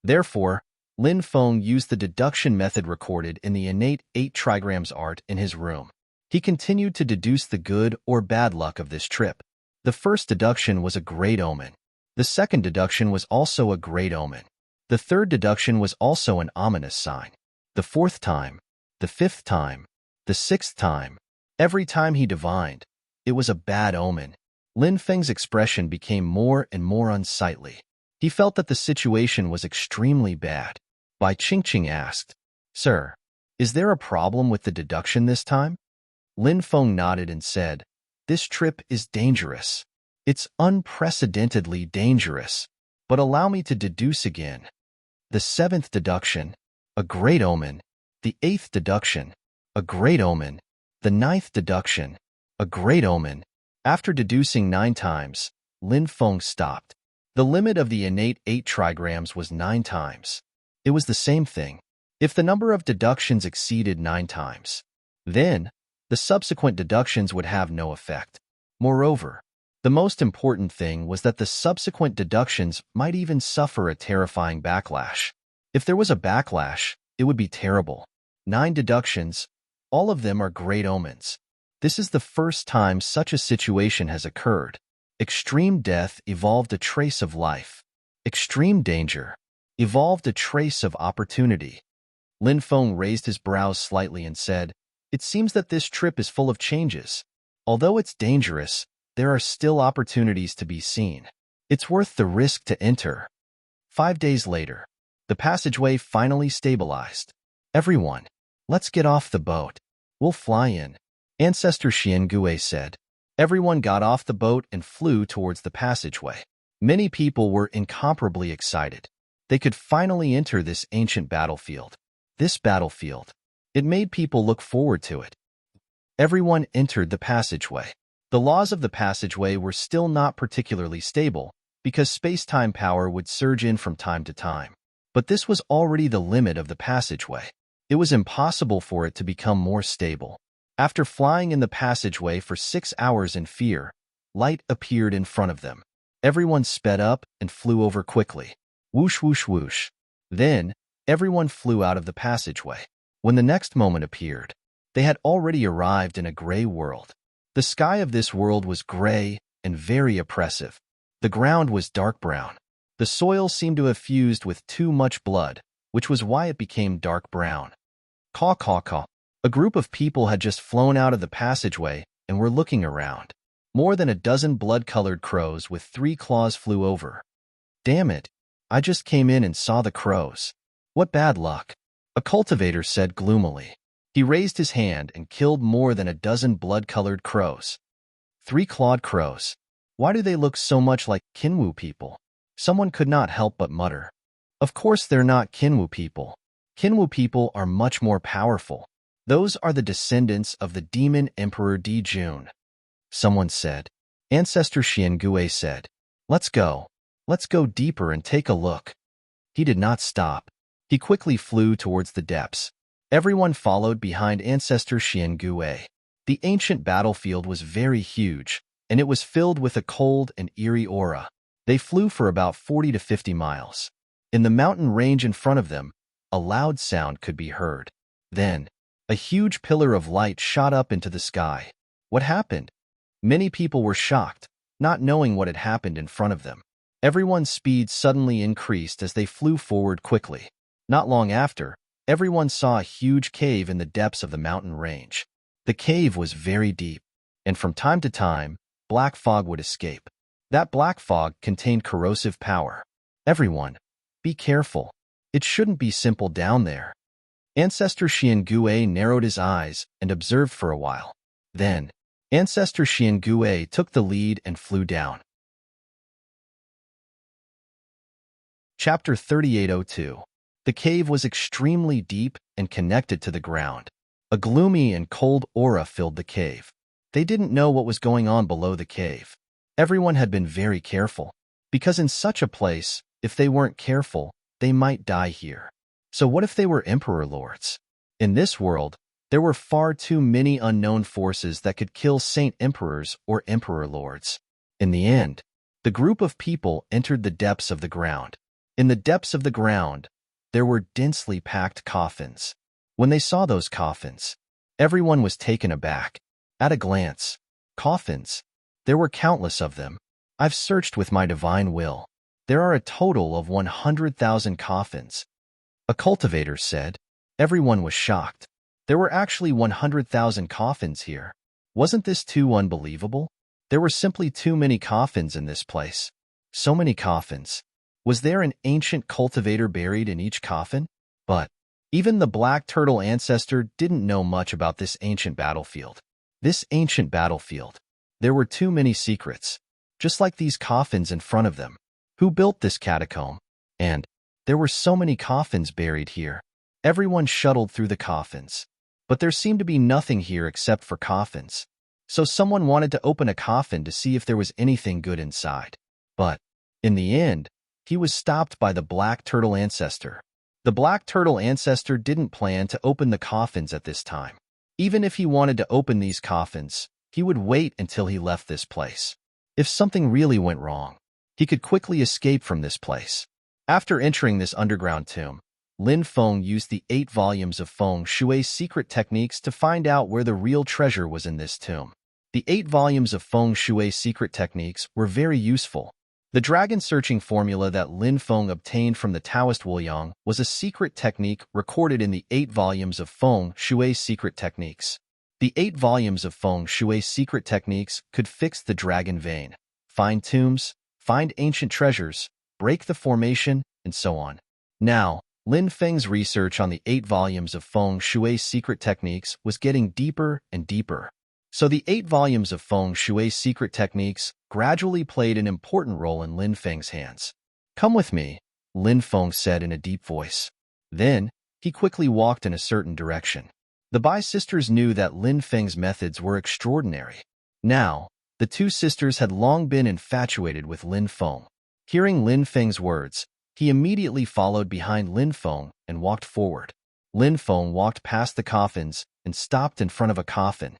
Therefore, Lin Feng used the deduction method recorded in the innate 8 trigrams art in his room. He continued to deduce the good or bad luck of this trip. The first deduction was a great omen. The second deduction was also a great omen. The third deduction was also an ominous sign. The fourth time, the fifth time, the sixth time, every time he divined, it was a bad omen. Lin Feng's expression became more and more unsightly. He felt that the situation was extremely bad. Bai Qingqing asked, Sir, is there a problem with the deduction this time? Lin Feng nodded and said, This trip is dangerous. It's unprecedentedly dangerous. But allow me to deduce again. The 7th deduction, a great omen. The 8th deduction, a great omen. The 9th deduction, a great omen. After deducing 9 times, Lin Feng stopped. The limit of the innate 8 trigrams was 9 times. It was the same thing. If the number of deductions exceeded 9 times, then the subsequent deductions would have no effect. Moreover, the most important thing was that the subsequent deductions might even suffer a terrifying backlash. If there was a backlash, it would be terrible. 9 deductions, all of them are great omens. This is the first time such a situation has occurred. Extreme death evolved a trace of life. Extreme danger evolved a trace of opportunity. Lin Feng raised his brows slightly and said, It seems that this trip is full of changes. Although it's dangerous, there are still opportunities to be seen. It's worth the risk to enter. 5 days later, the passageway finally stabilized. Everyone, let's get off the boat. We'll fly in. Ancestor Xian Gui said. Everyone got off the boat and flew towards the passageway. Many people were incomparably excited. They could finally enter this ancient battlefield. This battlefield. It made people look forward to it. Everyone entered the passageway. The laws of the passageway were still not particularly stable, because space-time power would surge in from time to time. But this was already the limit of the passageway. It was impossible for it to become more stable. After flying in the passageway for 6 hours in fear, light appeared in front of them. Everyone sped up and flew over quickly. Whoosh, whoosh, whoosh. Then, everyone flew out of the passageway. When the next moment appeared, they had already arrived in a gray world. The sky of this world was gray and very oppressive. The ground was dark brown. The soil seemed to have fused with too much blood, which was why it became dark brown. Caw, caw, caw. A group of people had just flown out of the passageway and were looking around. More than a dozen blood-colored crows with 3 claws flew over. Damn it, I just came in and saw the crows. What bad luck, a cultivator said gloomily. He raised his hand and killed more than a dozen blood-colored crows. 3-clawed crows. Why do they look so much like Kinwu people? Someone could not help but mutter. Of course they're not Kinwu people. Kinwu people are much more powerful. Those are the descendants of the demon Emperor Dijun. Someone said. Ancestor Xiangui said, Let's go. Let's go deeper and take a look. He did not stop. He quickly flew towards the depths. Everyone followed behind Ancestor Xiangui. The ancient battlefield was very huge, and it was filled with a cold and eerie aura. They flew for about 40 to 50 miles. In the mountain range in front of them, a loud sound could be heard. Then, a huge pillar of light shot up into the sky. What happened? Many people were shocked, not knowing what had happened in front of them. Everyone's speed suddenly increased as they flew forward quickly. Not long after, everyone saw a huge cave in the depths of the mountain range. The cave was very deep, and from time to time, black fog would escape. That black fog contained corrosive power. Everyone, be careful. It shouldn't be simple down there. Ancestor Xiangui narrowed his eyes and observed for a while. Then, Ancestor Xiangui took the lead and flew down. Chapter 3802. The cave was extremely deep and connected to the ground. A gloomy and cold aura filled the cave. They didn't know what was going on below the cave. Everyone had been very careful, because in such a place, if they weren't careful, they might die here. So what if they were Emperor Lords? In this world, there were far too many unknown forces that could kill Saint Emperors or Emperor Lords. In the end, the group of people entered the depths of the ground. In the depths of the ground, there were densely packed coffins. When they saw those coffins, everyone was taken aback. At a glance, coffins. There were countless of them. I've searched with my divine will. There are a total of 100,000 coffins. A cultivator said. Everyone was shocked. There were actually 100,000 coffins here. Wasn't this too unbelievable? There were simply too many coffins in this place. So many coffins. Was there an ancient cultivator buried in each coffin? But even the black turtle ancestor didn't know much about this ancient battlefield. This ancient battlefield. There were too many secrets, just like these coffins in front of them. Who built this catacomb? And there were so many coffins buried here. Everyone shuttled through the coffins. But there seemed to be nothing here except for coffins. So someone wanted to open a coffin to see if there was anything good inside. But in the end, he was stopped by the black turtle ancestor. The black turtle ancestor didn't plan to open the coffins at this time. Even if he wanted to open these coffins, he would wait until he left this place. If something really went wrong, he could quickly escape from this place. After entering this underground tomb, Lin Feng used the 8 volumes of Feng Shui's secret techniques to find out where the real treasure was in this tomb. The 8 volumes of Feng Shui's secret techniques were very useful. The dragon-searching formula that Lin Feng obtained from the Taoist Wuliang was a secret technique recorded in the 8 volumes of Feng Shui's secret techniques. The 8 volumes of Feng Shui's secret techniques could fix the dragon vein, find tombs, find ancient treasures, break the formation, and so on. Now, Lin Feng's research on the 8 volumes of Feng Shui's secret techniques was getting deeper and deeper. So the 8 volumes of Feng Shui's secret techniques gradually played an important role in Lin Feng's hands. Come with me, Lin Feng said in a deep voice. Then, he quickly walked in a certain direction. The Bai sisters knew that Lin Feng's methods were extraordinary. Now, the 2 sisters had long been infatuated with Lin Feng. Hearing Lin Feng's words, He immediately followed behind Lin Feng and walked forward. Lin Feng walked past the coffins and stopped in front of a coffin.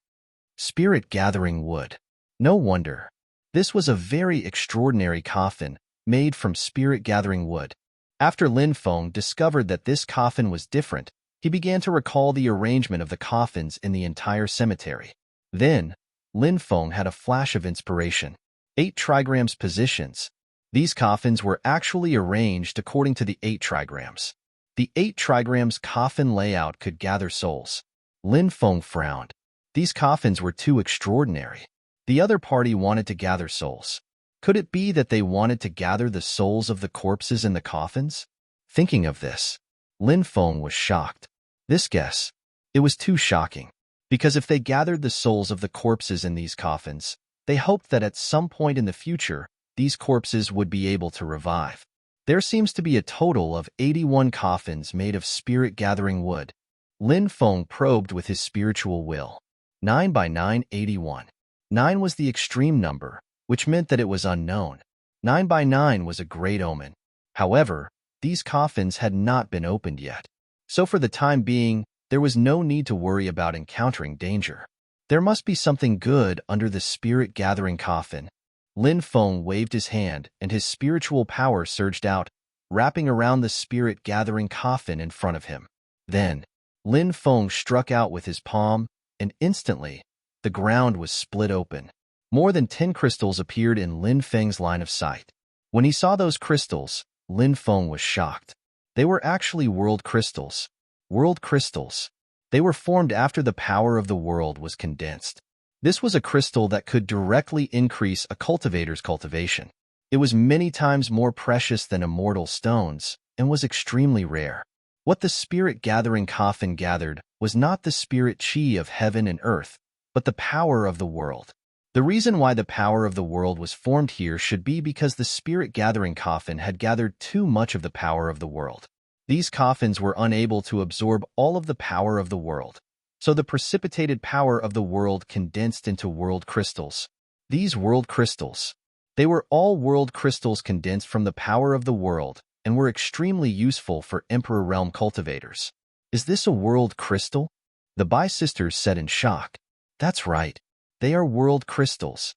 Spirit gathering wood. No wonder. This was a very extraordinary coffin, made from spirit gathering wood. After Lin Feng discovered that this coffin was different, he began to recall the arrangement of the coffins in the entire cemetery. Then, Lin Feng had a flash of inspiration. 8 trigrams positions. These coffins were actually arranged according to the 8 trigrams. The 8 trigrams coffin layout could gather souls. Lin Feng frowned. These coffins were too extraordinary. The other party wanted to gather souls. Could it be that they wanted to gather the souls of the corpses in the coffins? Thinking of this, Lin Feng was shocked. This guess, it was too shocking. Because if they gathered the souls of the corpses in these coffins, they hoped that at some point in the future, these corpses would be able to revive. There seems to be a total of 81 coffins made of spirit-gathering wood. Lin Feng probed with his spiritual will. 9 by 9, 81. 9 was the extreme number, which meant that it was unknown. 9 by 9 was a great omen. However, these coffins had not been opened yet. So for the time being, there was no need to worry about encountering danger. There must be something good under the spirit-gathering coffin. Lin Feng waved his hand, and his spiritual power surged out, wrapping around the spirit-gathering coffin in front of him. Then, Lin Feng struck out with his palm, and instantly, the ground was split open. More than 10 crystals appeared in Lin Feng's line of sight. When he saw those crystals, Lin Feng was shocked. They were actually world crystals. World crystals. They were formed after the power of the world was condensed. This was a crystal that could directly increase a cultivator's cultivation. It was many times more precious than immortal stones and was extremely rare. What the spirit-gathering coffin gathered was not the spirit chi of heaven and earth, but the power of the world. The reason why the power of the world was formed here should be because the spirit-gathering coffin had gathered too much of the power of the world. These coffins were unable to absorb all of the power of the world, so the precipitated power of the world condensed into world crystals. These world crystals, they were all world crystals condensed from the power of the world and were extremely useful for Emperor Realm cultivators. Is this a world crystal? The Bai sisters said in shock. That's right. They are world crystals.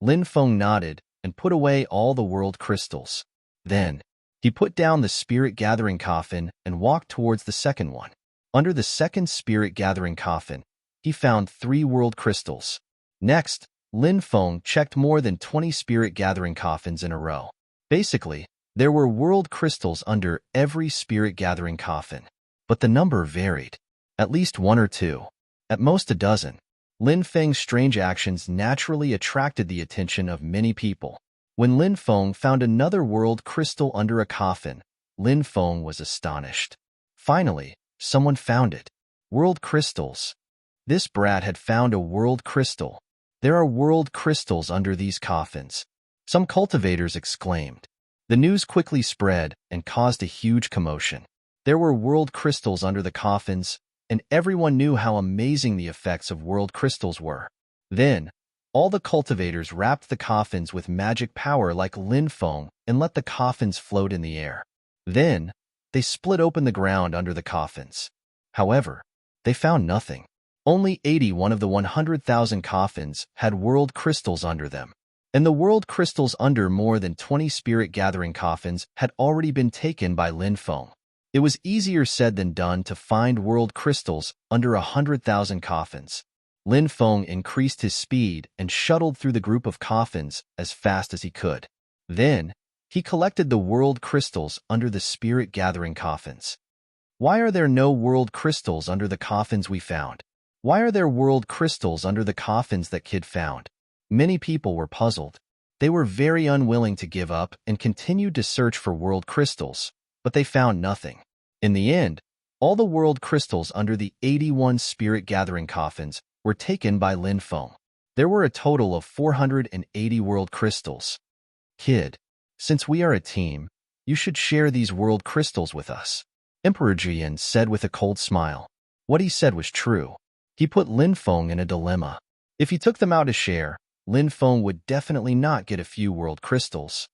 Lin Feng nodded and put away all the world crystals. Then, he put down the spirit-gathering coffin and walked towards the second one. Under the second spirit-gathering coffin, he found 3 world crystals. Next, Lin Feng checked more than 20 spirit-gathering coffins in a row. Basically, there were world crystals under every spirit-gathering coffin. But the number varied. At least 1 or 2. At most a dozen. Lin Feng's strange actions naturally attracted the attention of many people. When Lin Feng found another world crystal under a coffin, Lin Feng was astonished. Finally, someone found it. World crystals. This brat had found a world crystal. There are world crystals under these coffins. Some cultivators exclaimed. The news quickly spread and caused a huge commotion. There were world crystals under the coffins, and everyone knew how amazing the effects of world crystals were. Then, all the cultivators wrapped the coffins with magic power like Lin Feng and let the coffins float in the air. Then, they split open the ground under the coffins. However, they found nothing. Only 81 of the 100,000 coffins had world crystals under them. And the world crystals under more than 20 spirit-gathering coffins had already been taken by Lin Feng. It was easier said than done to find world crystals under 100,000 coffins. Lin Feng increased his speed and shuttled through the group of coffins as fast as he could. Then, he collected the world crystals under the spirit-gathering coffins. Why are there no world crystals under the coffins we found? Why are there world crystals under the coffins that kid found? Many people were puzzled. They were very unwilling to give up and continued to search for world crystals, but they found nothing. In the end, all the world crystals under the 81 spirit-gathering coffins were taken by Lin Feng. There were a total of 480 world crystals. Kid, since we are a team, you should share these world crystals with us, Emperor Jian said with a cold smile. What he said was true. He put Lin Feng in a dilemma. If he took them out to share, Lin Feng would definitely not get a few world crystals.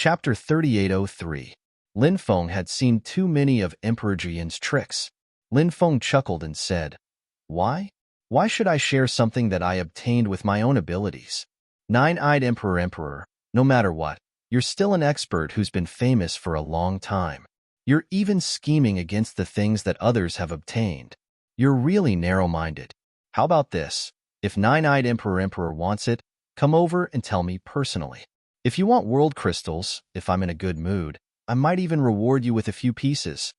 Chapter 3803. Lin Feng had seen too many of Emperor Jian's tricks. Lin Feng chuckled and said, Why? Why should I share something that I obtained with my own abilities? Nine-eyed Emperor, no matter what, you're still an expert who's been famous for a long time. You're even scheming against the things that others have obtained. You're really narrow-minded. How about this? If Nine-eyed Emperor wants it, come over and tell me personally. If you want world crystals, if I'm in a good mood, I might even reward you with a few pieces.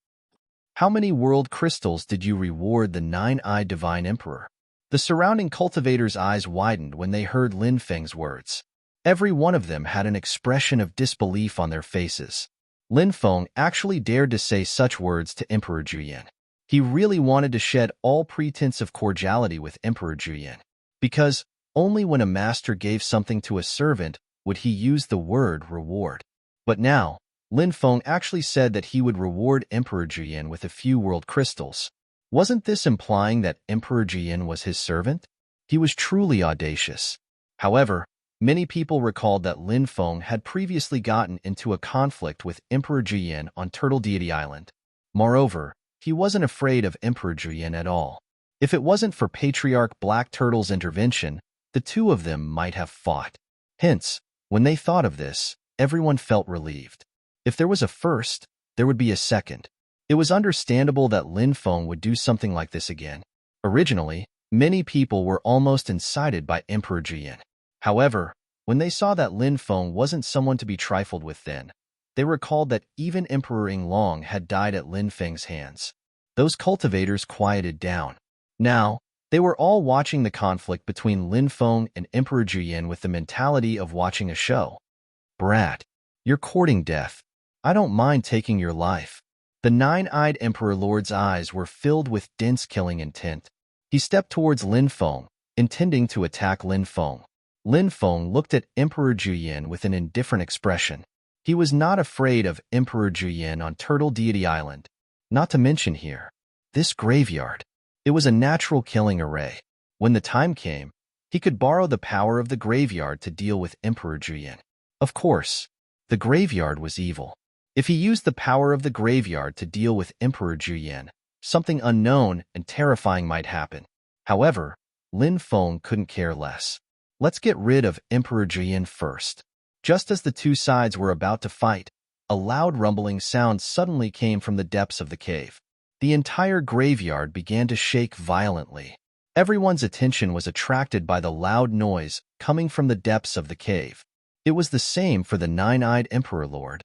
How many world crystals did you reward the Nine-eyed Divine Emperor? The surrounding cultivators' eyes widened when they heard Lin Feng's words. Every one of them had an expression of disbelief on their faces. Lin Feng actually dared to say such words to Emperor Juyan. He really wanted to shed all pretense of cordiality with Emperor Juyan, because only when a master gave something to a servant would he use the word reward. But now, Lin Feng actually said that he would reward Emperor Juyan with a few world crystals. Wasn't this implying that Emperor Juyan was his servant? He was truly audacious. However, many people recalled that Lin Feng had previously gotten into a conflict with Emperor Juyan on Turtle Deity Island. Moreover, he wasn't afraid of Emperor Juyan at all. If it wasn't for Patriarch Black Turtle's intervention, the two of them might have fought. Hence, when they thought of this, everyone felt relieved. If there was a first, there would be a second. It was understandable that Lin Feng would do something like this again. Originally, many people were almost incited by Emperor Juyan. However, when they saw that Lin Feng wasn't someone to be trifled with then, they recalled that even Emperor Yinglong had died at Lin Feng's hands. Those cultivators quieted down. Now, they were all watching the conflict between Lin Feng and Emperor Juyan with the mentality of watching a show. Brat, you're courting death. I don't mind taking your life. The nine-eyed Emperor Lord's eyes were filled with dense killing intent. He stepped towards Lin Feng, intending to attack Lin Feng. Lin Feng looked at Emperor Juyan with an indifferent expression. He was not afraid of Emperor Juyan on Turtle Deity Island. Not to mention here, this graveyard. It was a natural killing array. When the time came, he could borrow the power of the graveyard to deal with Emperor Juyan. Of course, the graveyard was evil. If he used the power of the graveyard to deal with Emperor Juyan, something unknown and terrifying might happen. However, Lin Feng couldn't care less. Let's get rid of Emperor Juyan first. Just as the two sides were about to fight, a loud rumbling sound suddenly came from the depths of the cave. The entire graveyard began to shake violently. Everyone's attention was attracted by the loud noise coming from the depths of the cave. It was the same for the nine-eyed Emperor Lord.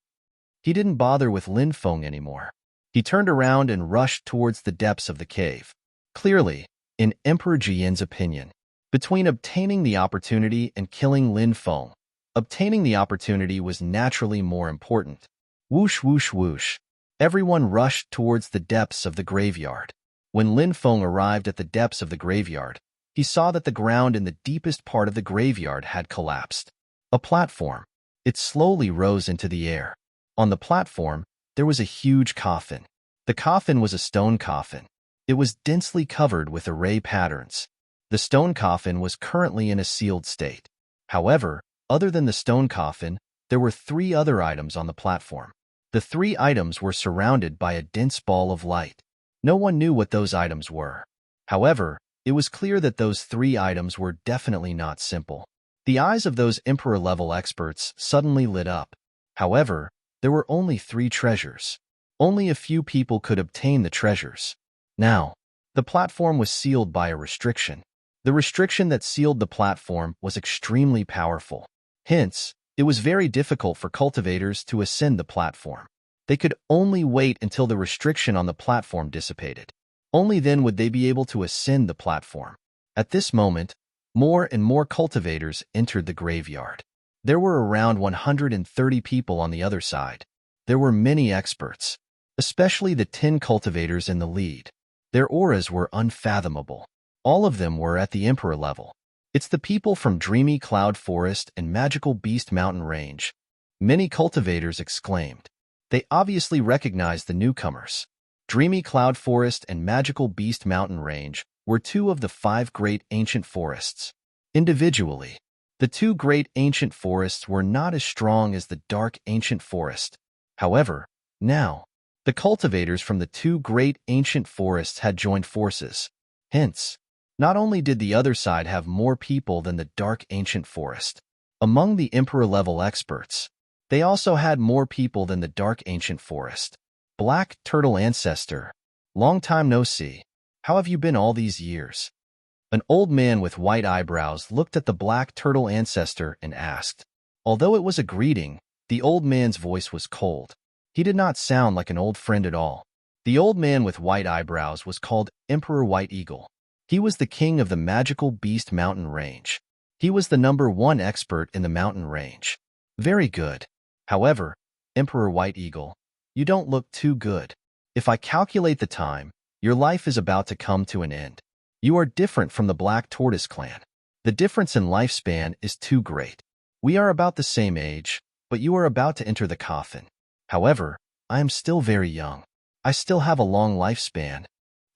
He didn't bother with Lin Feng anymore. He turned around and rushed towards the depths of the cave. Clearly, in Emperor Jian's opinion, between obtaining the opportunity and killing Lin Feng, obtaining the opportunity was naturally more important. Whoosh, whoosh, whoosh. Everyone rushed towards the depths of the graveyard. When Lin Feng arrived at the depths of the graveyard, he saw that the ground in the deepest part of the graveyard had collapsed. A platform. It slowly rose into the air. On the platform, there was a huge coffin. The coffin was a stone coffin. It was densely covered with array patterns. The stone coffin was currently in a sealed state. However, other than the stone coffin, there were 3 other items on the platform. The 3 items were surrounded by a dense ball of light. No one knew what those items were. However, it was clear that those 3 items were definitely not simple. The eyes of those Emperor-level experts suddenly lit up. However, there were only 3 treasures. Only a few people could obtain the treasures. Now, the platform was sealed by a restriction. The restriction that sealed the platform was extremely powerful. Hence, it was very difficult for cultivators to ascend the platform. They could only wait until the restriction on the platform dissipated. Only then would they be able to ascend the platform. At this moment, more and more cultivators entered the graveyard. There were around 130 people on the other side. There were many experts, especially the 10 cultivators in the lead. Their auras were unfathomable. All of them were at the Emperor level. It's the people from Dreamy Cloud Forest and Magical Beast Mountain Range. Many cultivators exclaimed. They obviously recognized the newcomers. Dreamy Cloud Forest and Magical Beast Mountain Range were 2 of the 5 great ancient forests. Individually, The two great ancient forests were not as strong as the dark ancient forest. However, now, the cultivators from the two great ancient forests had joined forces. Hence, not only did the other side have more people than the dark ancient forest, among the emperor-level experts, they also had more people than the dark ancient forest. Black Turtle Ancestor, long time no see. How have you been all these years? An old man with white eyebrows looked at the Black Turtle Ancestor and asked. Although it was a greeting, the old man's voice was cold. He did not sound like an old friend at all. The old man with white eyebrows was called Emperor White Eagle. He was the king of the magical Beast Mountain Range. He was the #1 expert in the mountain range. Very good. However, Emperor White Eagle, you don't look too good. If I calculate the time, your life is about to come to an end. You are different from the Black Tortoise clan. The difference in lifespan is too great. We are about the same age, but you are about to enter the coffin. However, I am still very young. I still have a long lifespan.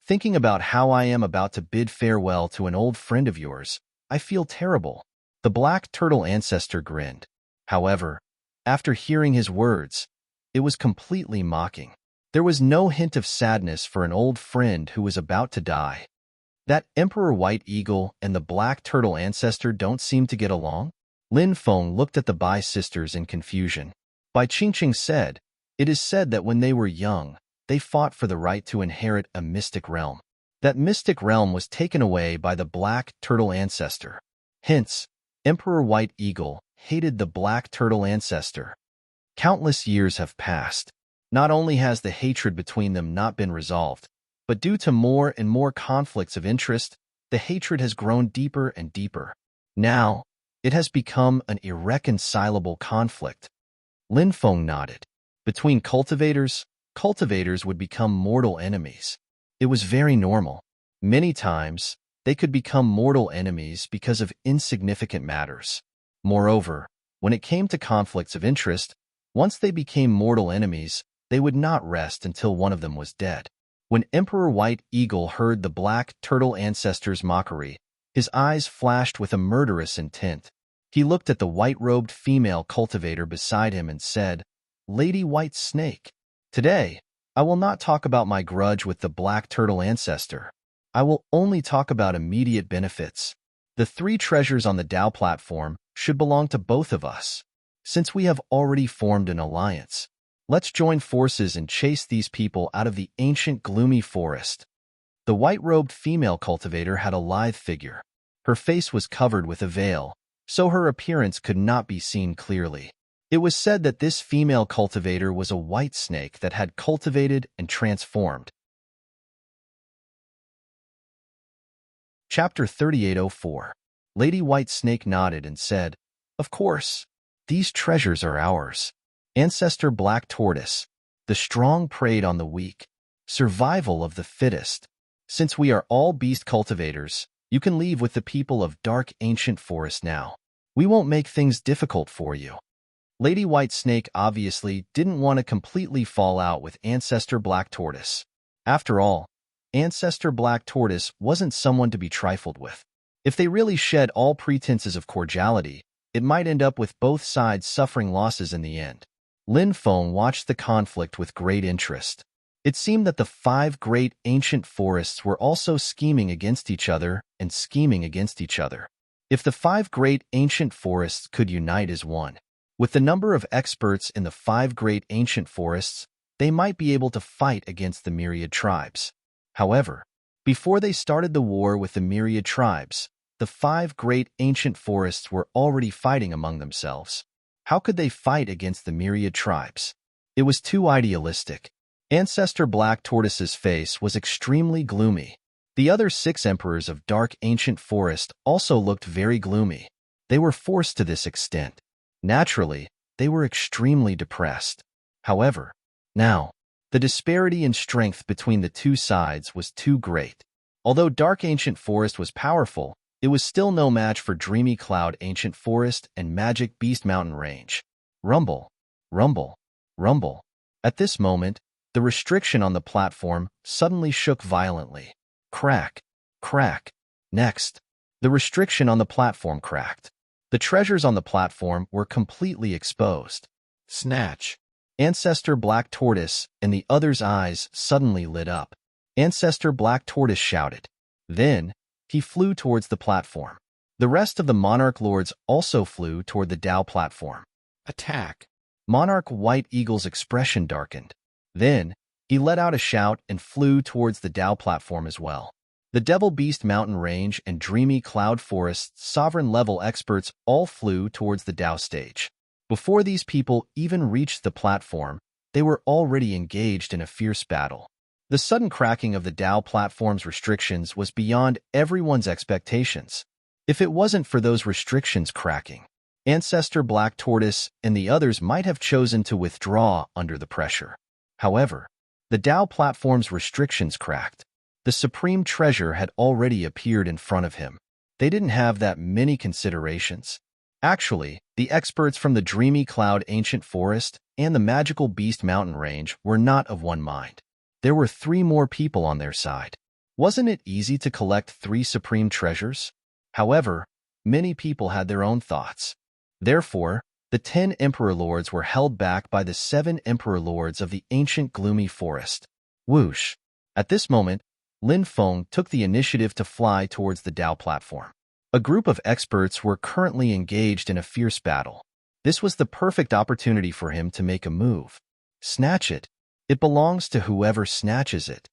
Thinking about how I am about to bid farewell to an old friend of yours, I feel terrible. The Black Turtle Ancestor grinned. However, after hearing his words, it was completely mocking. There was no hint of sadness for an old friend who was about to die. That Emperor White Eagle and the Black Turtle Ancestor don't seem to get along? Lin Feng looked at the Bai sisters in confusion. Bai Qingqing said, it is said that when they were young, they fought for the right to inherit a mystic realm. That mystic realm was taken away by the Black Turtle Ancestor. Hence, Emperor White Eagle hated the Black Turtle Ancestor. Countless years have passed. Not only has the hatred between them not been resolved, but due to more and more conflicts of interest, the hatred has grown deeper and deeper. Now, it has become an irreconcilable conflict. Lin Feng nodded. Between cultivators would become mortal enemies. It was very normal. Many times, they could become mortal enemies because of insignificant matters. Moreover, when it came to conflicts of interest, once they became mortal enemies, they would not rest until one of them was dead. When Emperor White Eagle heard the Black Turtle Ancestor's mockery, his eyes flashed with a murderous intent. He looked at the white-robed female cultivator beside him and said, Lady White Snake, today, I will not talk about my grudge with the Black Turtle Ancestor. I will only talk about immediate benefits. The 3 treasures on the Dao platform should belong to both of us. Since we have already formed an alliance, let's join forces and chase these people out of the ancient gloomy forest. The white-robed female cultivator had a lithe figure. Her face was covered with a veil, so her appearance could not be seen clearly. It was said that this female cultivator was a white snake that had cultivated and transformed. Chapter 3804. Lady White Snake nodded and said, Of course, these treasures are ours. Ancestor Black Tortoise, the strong preyed on the weak, survival of the fittest. Since we are all beast cultivators, you can leave with the people of Dark Ancient Forest now. We won't make things difficult for you. Lady White Snake obviously didn't want to completely fall out with Ancestor Black Tortoise. After all, Ancestor Black Tortoise wasn't someone to be trifled with. If they really shed all pretenses of cordiality, it might end up with both sides suffering losses in the end. Lin Feng watched the conflict with great interest. It seemed that the 5 great ancient forests were also scheming against each other and scheming against each other. If the 5 great ancient forests could unite as one, with the number of experts in the 5 great ancient forests, they might be able to fight against the myriad tribes. However, before they started the war with the myriad tribes, the 5 great ancient forests were already fighting among themselves. How could they fight against the myriad tribes? It was too idealistic. Ancestor Black Tortoise's face was extremely gloomy. The other 6 emperors of Dark Ancient Forest also looked very gloomy. They were forced to this extent. Naturally, they were extremely depressed. However, now, the disparity in strength between the 2 sides was too great. Although Dark Ancient Forest was powerful, it was still no match for Dreamy Cloud Ancient Forest and Magic Beast Mountain Range. Rumble, rumble, rumble. At this moment, the restriction on the platform suddenly shook violently. Crack, crack. Next, the restriction on the platform cracked. The treasures on the platform were completely exposed. Snatch! Ancestor Black Tortoise and the other's eyes suddenly lit up. Ancestor Black Tortoise shouted. Then, he flew towards the platform. The rest of the Monarch Lords also flew toward the Tao platform. Attack! Monarch White Eagle's expression darkened. Then, he let out a shout and flew towards the Tao platform as well. The Devil Beast Mountain Range and Dreamy Cloud Forest sovereign-level experts all flew towards the Tao stage. Before these people even reached the platform, they were already engaged in a fierce battle. The sudden cracking of the Tao platform's restrictions was beyond everyone's expectations. If it wasn't for those restrictions cracking, Ancestor Black Tortoise and the others might have chosen to withdraw under the pressure. However, the Tao platform's restrictions cracked. The supreme treasure had already appeared in front of him. They didn't have that many considerations. Actually, the experts from the Dreamy Cloud Ancient Forest and the Magical Beast Mountain Range were not of one mind. There were 3 more people on their side. Wasn't it easy to collect 3 supreme treasures? However, many people had their own thoughts. Therefore, the 10 Emperor Lords were held back by the 7 Emperor Lords of the ancient gloomy forest. Whoosh! At this moment, Lin Feng took the initiative to fly towards the Tao platform. A group of experts were currently engaged in a fierce battle. This was the perfect opportunity for him to make a move. Snatch it. It belongs to whoever snatches it.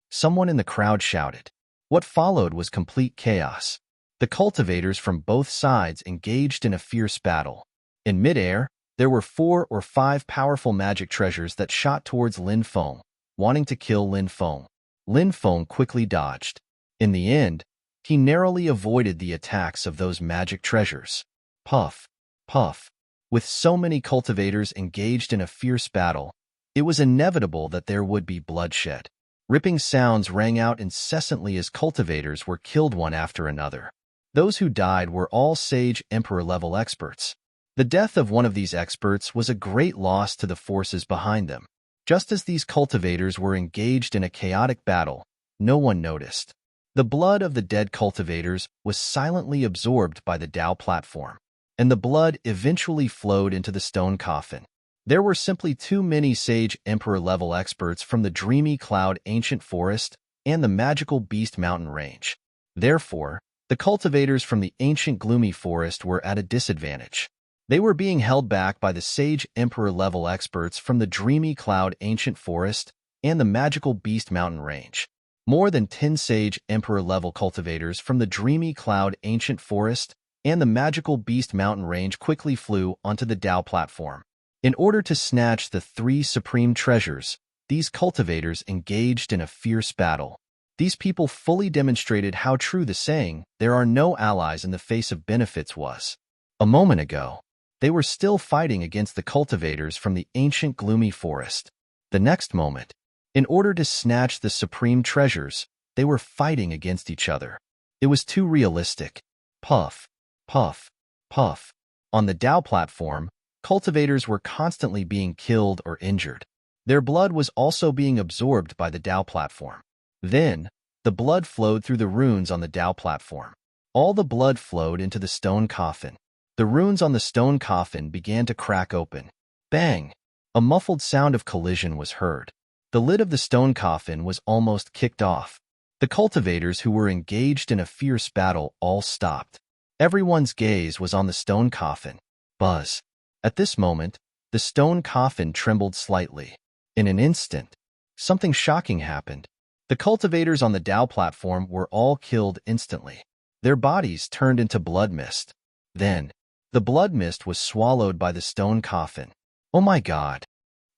Someone in the crowd shouted. What followed was complete chaos. The cultivators from both sides engaged in a fierce battle. In midair, there were 4 or 5 powerful magic treasures that shot towards Lin Feng, wanting to kill Lin Feng. Lin Feng quickly dodged. In the end, he narrowly avoided the attacks of those magic treasures. Puff, puff. With so many cultivators engaged in a fierce battle, it was inevitable that there would be bloodshed. Ripping sounds rang out incessantly as cultivators were killed one after another. Those who died were all Sage Emperor-level experts. The death of one of these experts was a great loss to the forces behind them. Just as these cultivators were engaged in a chaotic battle, no one noticed. The blood of the dead cultivators was silently absorbed by the Tao platform, and the blood eventually flowed into the stone coffin. There were simply too many Sage Emperor-level experts from the Dreamy Cloud Ancient Forest and the Magical Beast Mountain Range. Therefore, the cultivators from the Ancient Gloomy Forest were at a disadvantage. They were being held back by the Sage Emperor-level experts from the Dreamy Cloud Ancient Forest and the Magical Beast Mountain Range. More than 10 Sage Emperor-level cultivators from the Dreamy Cloud Ancient Forest and the Magical Beast Mountain Range quickly flew onto the Tao platform. In order to snatch the 3 supreme treasures, these cultivators engaged in a fierce battle. These people fully demonstrated how true the saying, "There are no allies in the face of benefits" was. A moment ago, they were still fighting against the cultivators from the ancient gloomy forest. The next moment, in order to snatch the supreme treasures, they were fighting against each other. It was too realistic. Puff, puff, puff. On the Tao platform, cultivators were constantly being killed or injured. Their blood was also being absorbed by the Tao platform. Then, the blood flowed through the runes on the Tao platform. All the blood flowed into the stone coffin. The runes on the stone coffin began to crack open. Bang! A muffled sound of collision was heard. The lid of the stone coffin was almost kicked off. The cultivators who were engaged in a fierce battle all stopped. Everyone's gaze was on the stone coffin. Buzz! At this moment, the stone coffin trembled slightly. In an instant, something shocking happened. The cultivators on the Tao platform were all killed instantly. Their bodies turned into blood mist. Then, the blood mist was swallowed by the stone coffin. Oh my God!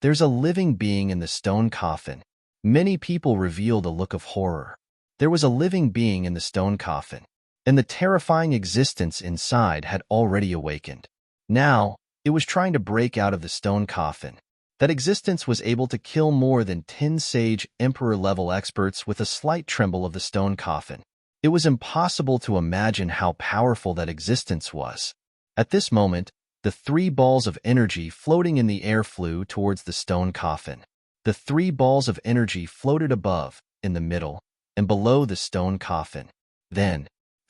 There's a living being in the stone coffin. Many people revealed a look of horror. There was a living being in the stone coffin, and the terrifying existence inside had already awakened. Now, it was trying to break out of the stone coffin. That existence was able to kill more than 10 Sage Emperor-level experts with a slight tremble of the stone coffin. It was impossible to imagine how powerful that existence was. At this moment, the 3 balls of energy floating in the air flew towards the stone coffin. The 3 balls of energy floated above, in the middle, and below the stone coffin. Then,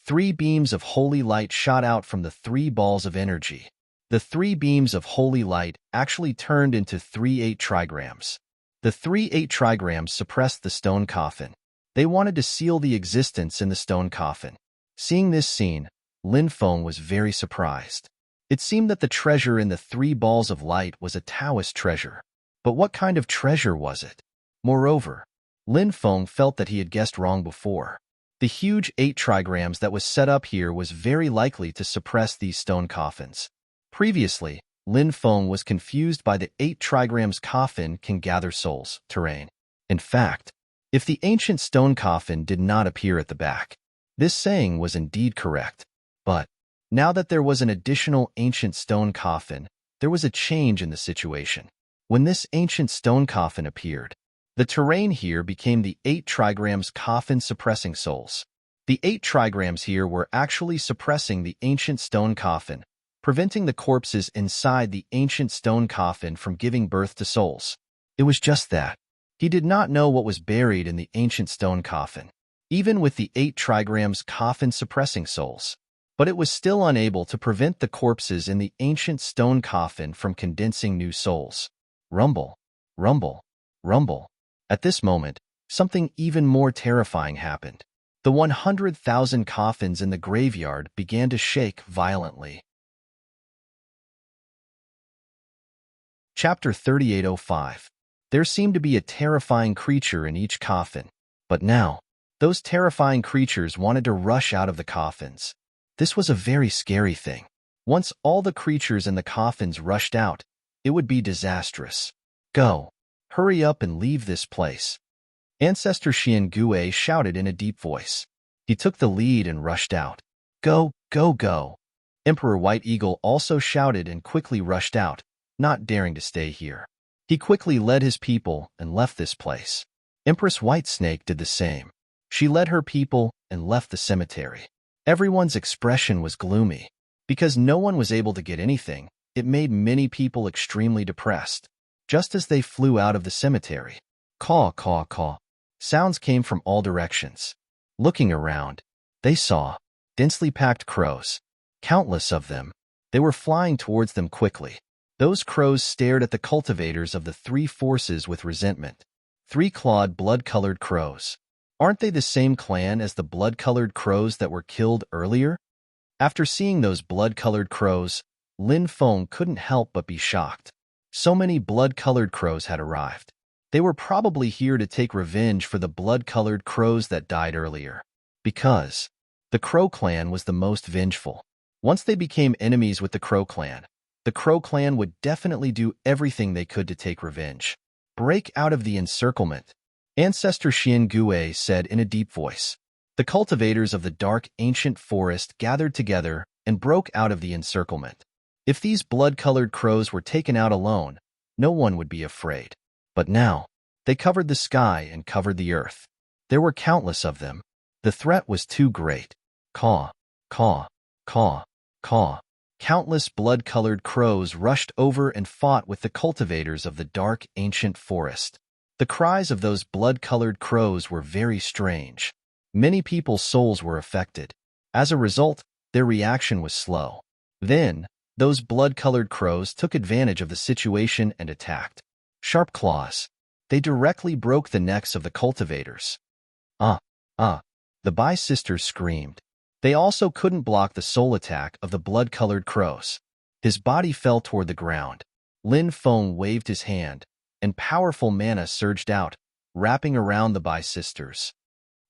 3 beams of holy light shot out from the 3 balls of energy. The 3 beams of holy light actually turned into 3 8 trigrams. The 3 8 trigrams suppressed the stone coffin. They wanted to seal the existence in the stone coffin. Seeing this scene, Lin Feng was very surprised. It seemed that the treasure in the 3 balls of light was a Taoist treasure. But what kind of treasure was it? Moreover, Lin Feng felt that he had guessed wrong before. The huge 8 trigrams that was set up here was very likely to suppress these stone coffins. Previously, Lin Feng was confused by the 8 trigrams coffin can gather souls, terrain. In fact, if the ancient stone coffin did not appear at the back, this saying was indeed correct. But now that there was an additional ancient stone coffin, there was a change in the situation. When this ancient stone coffin appeared, the terrain here became the 8 trigrams coffin suppressing souls. The 8 trigrams here were actually suppressing the ancient stone coffin, preventing the corpses inside the ancient stone coffin from giving birth to souls. It was just that. He did not know what was buried in the ancient stone coffin, even with the 8 trigrams coffin suppressing souls. But it was still unable to prevent the corpses in the ancient stone coffin from condensing new souls. Rumble, rumble, rumble. At this moment, something even more terrifying happened. The 100,000 coffins in the graveyard began to shake violently. Chapter 3805. There seemed to be a terrifying creature in each coffin. But now, those terrifying creatures wanted to rush out of the coffins. This was a very scary thing. Once all the creatures in the coffins rushed out, it would be disastrous. Go. Hurry up and leave this place. Ancestor Xian Gue shouted in a deep voice. He took the lead and rushed out. Go, go, go. Emperor White Eagle also shouted and quickly rushed out, not daring to stay here. He quickly led his people and left this place. Empress White Snake did the same. She led her people and left the cemetery. Everyone's expression was gloomy. Because no one was able to get anything, it made many people extremely depressed. Just as they flew out of the cemetery, caw, caw, caw, sounds came from all directions. Looking around, they saw densely packed crows. Countless of them. They were flying towards them quickly. Those crows stared at the cultivators of the 3 forces with resentment. 3-clawed blood-colored crows. Aren't they the same clan as the blood-colored crows that were killed earlier? After seeing those blood-colored crows, Lin Feng couldn't help but be shocked. So many blood-colored crows had arrived. They were probably here to take revenge for the blood-colored crows that died earlier. Because the Crow clan was the most vengeful. Once they became enemies with the Crow clan would definitely do everything they could to take revenge. Break out of the encirclement. Ancestor Xian Gue said in a deep voice. The cultivators of the dark ancient forest gathered together and broke out of the encirclement. If these blood-colored crows were taken out alone, no one would be afraid. But now, they covered the sky and covered the earth. There were countless of them. The threat was too great. Caw, caw, caw, caw. Countless blood-colored crows rushed over and fought with the cultivators of the dark ancient forest. The cries of those blood-colored crows were very strange. Many people's souls were affected. As a result, their reaction was slow. Then, those blood-colored crows took advantage of the situation and attacked. Sharp claws. They directly broke the necks of the cultivators. The Bai sisters screamed. They also couldn't block the soul attack of the blood-colored crows. His body fell toward the ground. Lin Feng waved his hand, and powerful mana surged out, wrapping around the Bai sisters.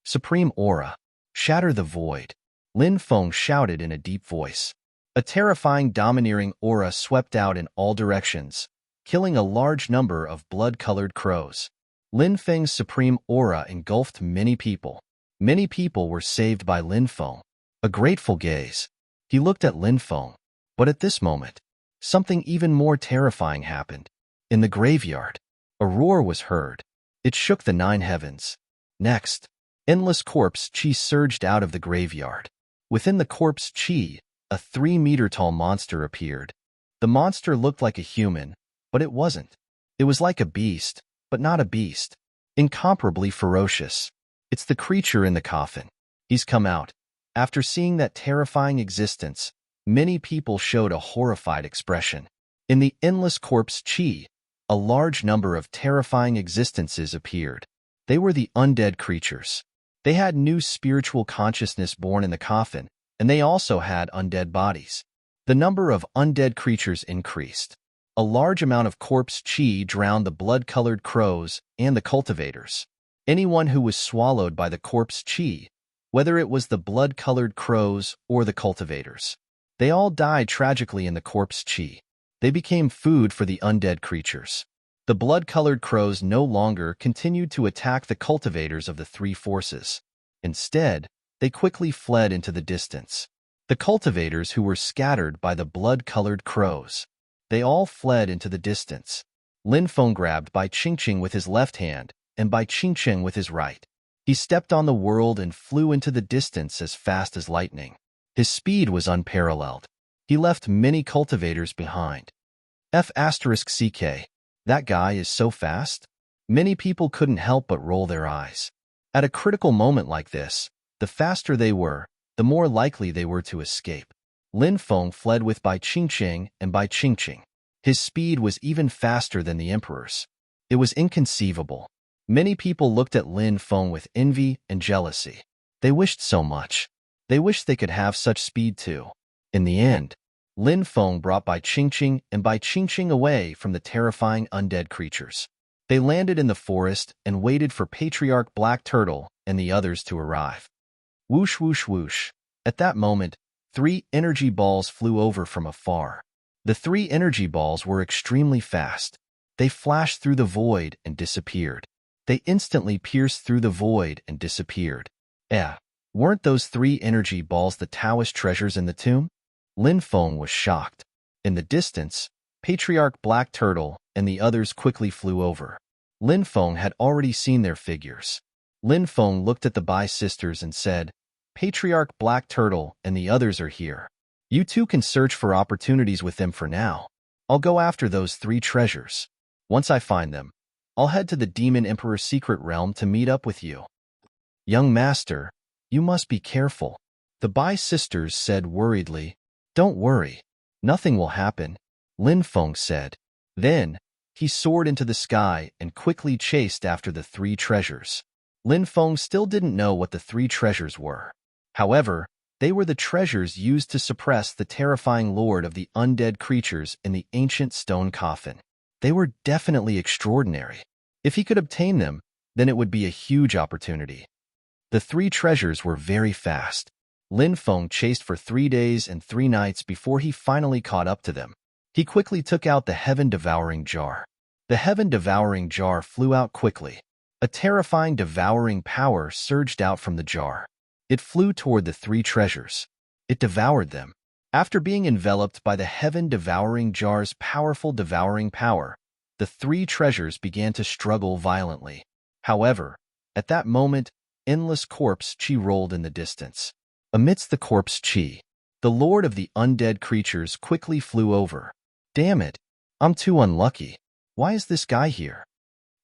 Supreme Aura. Shatter the void. Lin Feng shouted in a deep voice. A terrifying domineering aura swept out in all directions, killing a large number of blood-colored crows. Lin Feng's supreme aura engulfed many people. Many people were saved by Lin Feng. A grateful gaze. He looked at Lin Feng. But at this moment, something even more terrifying happened. In the graveyard, a roar was heard. It shook the 9 heavens. Next, endless corpse chi surged out of the graveyard. Within the corpse chi, a 3-meter-tall monster appeared. The monster looked like a human, but it wasn't. It was like a beast, but not a beast. Incomparably ferocious. It's the creature in the coffin. He's come out. After seeing that terrifying existence, many people showed a horrified expression. In the endless corpse chi, a large number of terrifying existences appeared. They were the undead creatures. They had new spiritual consciousness born in the coffin, and they also had undead bodies. The number of undead creatures increased. A large amount of corpse chi drowned the blood-colored crows and the cultivators. Anyone who was swallowed by the corpse chi, whether it was the blood-colored crows or the cultivators, they all died tragically in the corpse chi. They became food for the undead creatures. The blood-colored crows no longer continued to attack the cultivators of the three forces. Instead, they quickly fled into the distance. The cultivators who were scattered by the blood-colored crows, they all fled into the distance. Lin Feng grabbed Bai Qingqing with his left hand and Bai Qingqing with his right. He stepped on the world and flew into the distance as fast as lightning. His speed was unparalleled. He left many cultivators behind. F***CK. That guy is so fast? Many people couldn't help but roll their eyes. At a critical moment like this, the faster they were, the more likely they were to escape. Lin Feng fled with Bai Qingqing and Bai Qingqing. His speed was even faster than the emperor's. It was inconceivable. Many people looked at Lin Feng with envy and jealousy. They wished so much. They wished they could have such speed too. In the end, Lin Feng brought Bai Qingqing and Bai Qingqing away from the terrifying undead creatures. They landed in the forest and waited for Patriarch Black Turtle and the others to arrive. Whoosh, whoosh, whoosh. At that moment, 3 energy balls flew over from afar. The 3 energy balls were extremely fast. They flashed through the void and disappeared. They instantly pierced through the void and disappeared. Weren't those 3 energy balls the Taoist treasures in the tomb? Lin Feng was shocked. In the distance, Patriarch Black Turtle and the others quickly flew over. Lin Feng had already seen their figures. Lin Feng looked at the Bai sisters and said, Patriarch Black Turtle and the others are here. You two can search for opportunities with them for now. I'll go after those 3 treasures. Once I find them, I'll head to the Demon Emperor's secret realm to meet up with you. Young master, you must be careful. The Bai sisters said worriedly. Don't worry. Nothing will happen, Lin Feng said. Then, he soared into the sky and quickly chased after the 3 treasures. Lin Feng still didn't know what the 3 treasures were. However, they were the treasures used to suppress the terrifying lord of the undead creatures in the ancient stone coffin. They were definitely extraordinary. If he could obtain them, then it would be a huge opportunity. The 3 treasures were very fast. Lin Feng chased for 3 days and 3 nights before he finally caught up to them. He quickly took out the heaven-devouring jar. The heaven-devouring jar flew out quickly. A terrifying devouring power surged out from the jar. It flew toward the 3 treasures. It devoured them. After being enveloped by the heaven-devouring jar's powerful devouring power, the 3 treasures began to struggle violently. However, at that moment, endless corpse chi rolled in the distance. Amidst the corpse chi, the lord of the undead creatures quickly flew over. Damn it, I'm too unlucky. Why is this guy here?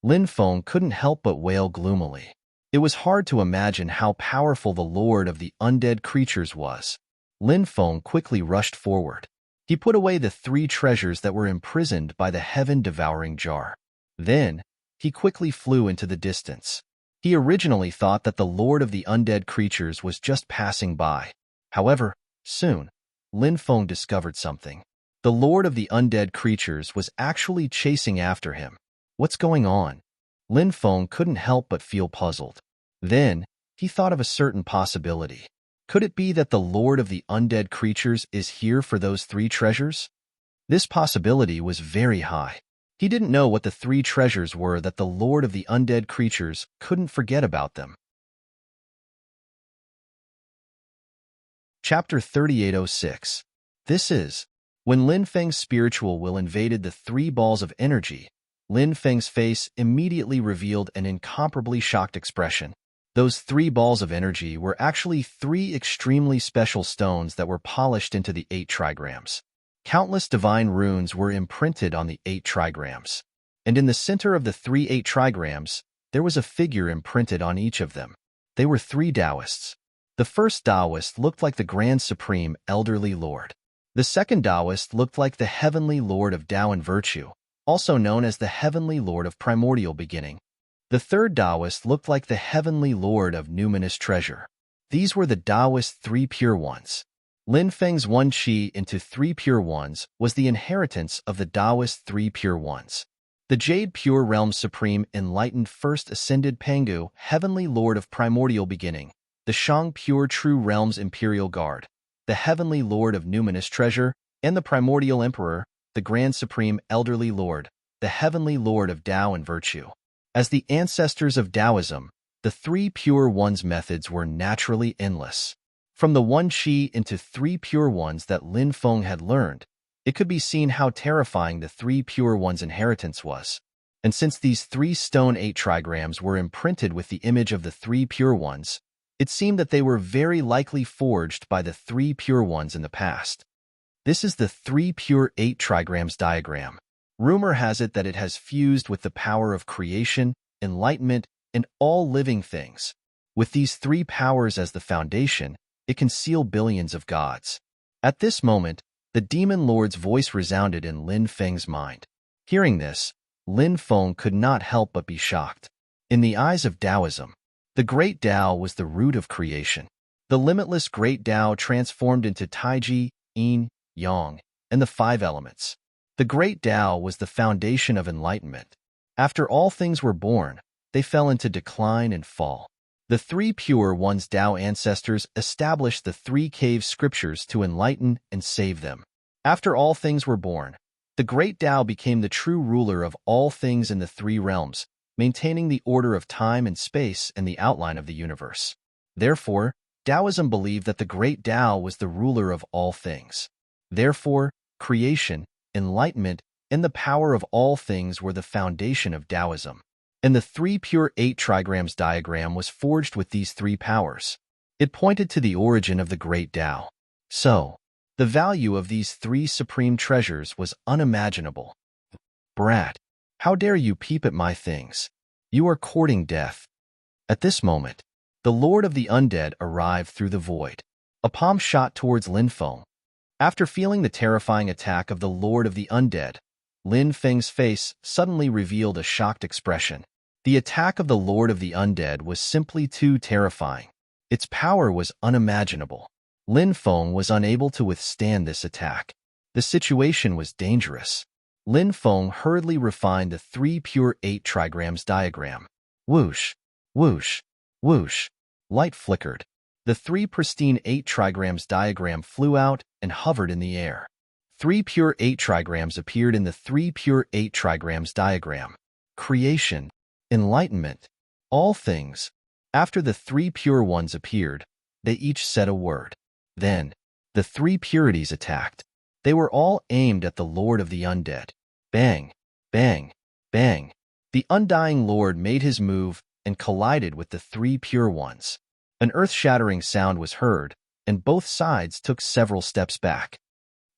Lin Feng couldn't help but wail gloomily. It was hard to imagine how powerful the lord of the undead creatures was. Lin Feng quickly rushed forward. He put away the 3 treasures that were imprisoned by the heaven-devouring jar. Then, he quickly flew into the distance. He originally thought that the lord of the undead creatures was just passing by. However, soon, Lin Feng discovered something. The lord of the undead creatures was actually chasing after him. What's going on? Lin Feng couldn't help but feel puzzled. Then, he thought of a certain possibility. Could it be that the lord of the undead creatures is here for those 3 treasures? This possibility was very high. He didn't know what the 3 treasures were that the lord of the undead creatures couldn't forget about them. Chapter 3806. This is, when Lin Feng's spiritual will invaded the 3 balls of energy, Lin Feng's face immediately revealed an incomparably shocked expression. Those 3 balls of energy were actually 3 extremely special stones that were polished into the 8 trigrams. Countless divine runes were imprinted on the 8 trigrams. And in the center of the 8 trigrams, there was a figure imprinted on each of them. They were 3 Taoists. The first Taoist looked like the Grand Supreme Elderly Lord. The second Taoist looked like the Heavenly Lord of Tao and Virtue, also known as the Heavenly Lord of Primordial Beginning. The third Taoist looked like the Heavenly Lord of Numinous Treasure. These were the Taoist three pure ones. Lin Feng's one Qi into three pure ones was the inheritance of the Taoist three pure ones. The Jade Pure Realm Supreme Enlightened First Ascended Pangu, Heavenly Lord of Primordial Beginning. The Shang Pure True Realms Imperial Guard, the Heavenly Lord of Numinous Treasure, and the Primordial Emperor, the Grand Supreme Elderly Lord, the Heavenly Lord of Tao and Virtue. As the ancestors of Taoism, the three pure ones methods were naturally endless. From the one Qi into three pure ones that Lin Feng had learned, it could be seen how terrifying the three pure ones' inheritance was. And since these three stone 8 trigrams were imprinted with the image of the three pure ones, it seemed that they were very likely forged by the three pure ones in the past. This is the three pure 8 trigrams diagram. Rumor has it that it has fused with the power of creation, enlightenment, and all living things. With these three powers as the foundation, it can seal billions of gods. At this moment, the demon lord's voice resounded in Lin Feng's mind. Hearing this, Lin Feng could not help but be shocked. In the eyes of Taoism, the Great Tao was the root of creation. The limitless Great Tao transformed into Taiji, Yin, Yang, and the 5 elements. The Great Tao was the foundation of enlightenment. After all things were born, they fell into decline and fall. The three pure ones Tao ancestors established the 3 cave scriptures to enlighten and save them. After all things were born, the Great Tao became the true ruler of all things in the 3 realms, maintaining the order of time and space and the outline of the universe. Therefore, Taoism believed that the Great Tao was the ruler of all things. Therefore, creation, enlightenment, and the power of all things were the foundation of Taoism. And the three pure 8 trigrams diagram was forged with these 3 powers. It pointed to the origin of the Great Tao. So, the value of these 3 supreme treasures was unimaginable. Brat, how dare you peep at my things? You are courting death. At this moment, the Lord of the Undead arrived through the void. A palm shot towards Lin Feng. After feeling the terrifying attack of the Lord of the Undead, Lin Feng's face suddenly revealed a shocked expression. The attack of the Lord of the Undead was simply too terrifying. Its power was unimaginable. Lin Feng was unable to withstand this attack. The situation was dangerous. Lin Feng hurriedly refined the 3 pure 8 trigrams diagram. Whoosh, whoosh, whoosh. Light flickered. The 3 pristine 8 trigrams diagram flew out and hovered in the air. 3 pure 8 trigrams appeared in the 3 pure 8 trigrams diagram. Creation, enlightenment, all things. After the 3 pure ones appeared, they each said a word. Then, the 3 purities attacked. They were all aimed at the Lord of the Undead. Bang, bang, bang. The Undying Lord made his move and collided with the 3 pure ones. An earth-shattering sound was heard, and both sides took several steps back.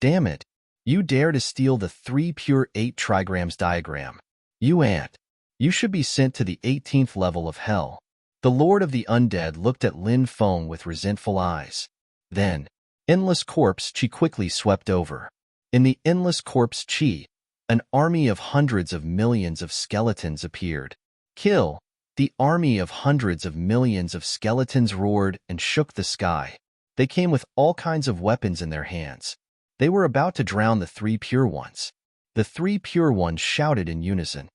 Damn it! You dare to steal the 3 pure 8 trigrams diagram. You ant. You should be sent to the 18th level of hell. The Lord of the Undead looked at Lin Feng with resentful eyes. Then, Endless Corpse Qi quickly swept over. In the Endless Corpse Qi, an army of hundreds of millions of skeletons appeared. Kill! The army of hundreds of millions of skeletons roared and shook the sky. They came with all kinds of weapons in their hands. They were about to drown the 3 pure ones. The 3 pure ones shouted in unison.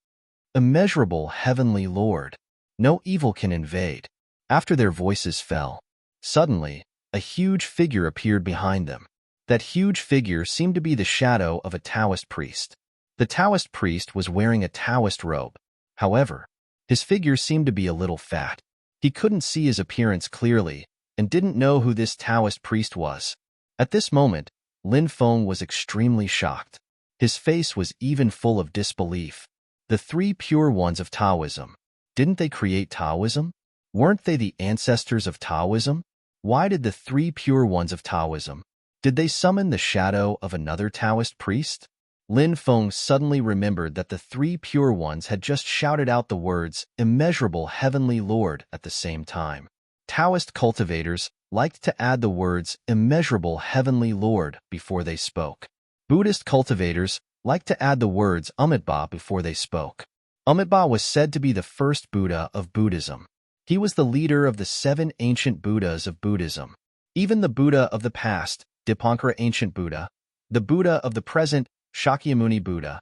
Immeasurable Heavenly Lord, no evil can invade. After their voices fell, suddenly, a huge figure appeared behind them. That huge figure seemed to be the shadow of a Taoist priest. The Taoist priest was wearing a Taoist robe. However, his figure seemed to be a little fat. He couldn't see his appearance clearly and didn't know who this Taoist priest was. At this moment, Lin Feng was extremely shocked. His face was even full of disbelief. The 3 pure ones of Taoism. Didn't they create Taoism? Weren't they the ancestors of Taoism? Why did the 3 pure ones of Taoism? Did they summon the shadow of another Taoist priest? Lin Feng suddenly remembered that the 3 pure ones had just shouted out the words, Immeasurable Heavenly Lord, at the same time. Taoist cultivators liked to add the words immeasurable heavenly Lord before they spoke. Buddhist cultivators liked to add the words Amitabha before they spoke. Amitabha was said to be the first Buddha of Buddhism. He was the leader of the 7 ancient Buddhas of Buddhism. Even the Buddha of the past, Dipankara ancient Buddha, the Buddha of the present, Shakyamuni Buddha,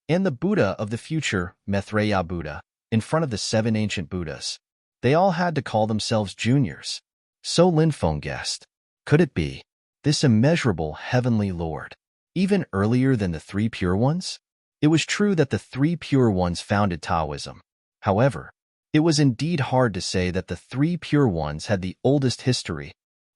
and the Buddha of the future, Maitreya Buddha, in front of the 7 ancient Buddhas. They all had to call themselves juniors. So Linfeng guessed. Could it be this immeasurable heavenly Lord, even earlier than the 3 Pure Ones? It was true that the 3 Pure Ones founded Taoism. However, it was indeed hard to say that the 3 Pure Ones had the oldest history.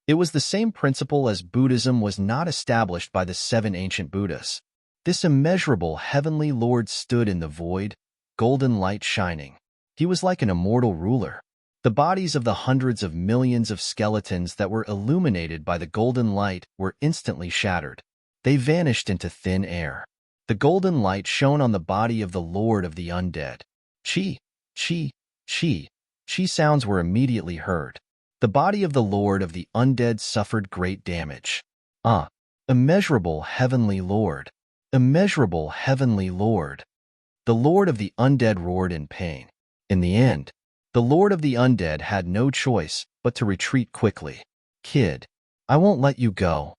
It was the same principle as Buddhism was not established by the 7 ancient Buddhas. This immeasurable heavenly Lord stood in the void, golden light shining. He was like an immortal ruler. The bodies of the hundreds of millions of skeletons that were illuminated by the golden light were instantly shattered. They vanished into thin air. The golden light shone on the body of the Lord of the Undead. Chi, chi, chi, chi sounds were immediately heard. The body of the Lord of the Undead suffered great damage. Immeasurable heavenly Lord. Immeasurable heavenly Lord. The Lord of the Undead roared in pain. In the end, the Lord of the Undead had no choice but to retreat quickly. Kid, I won't let you go.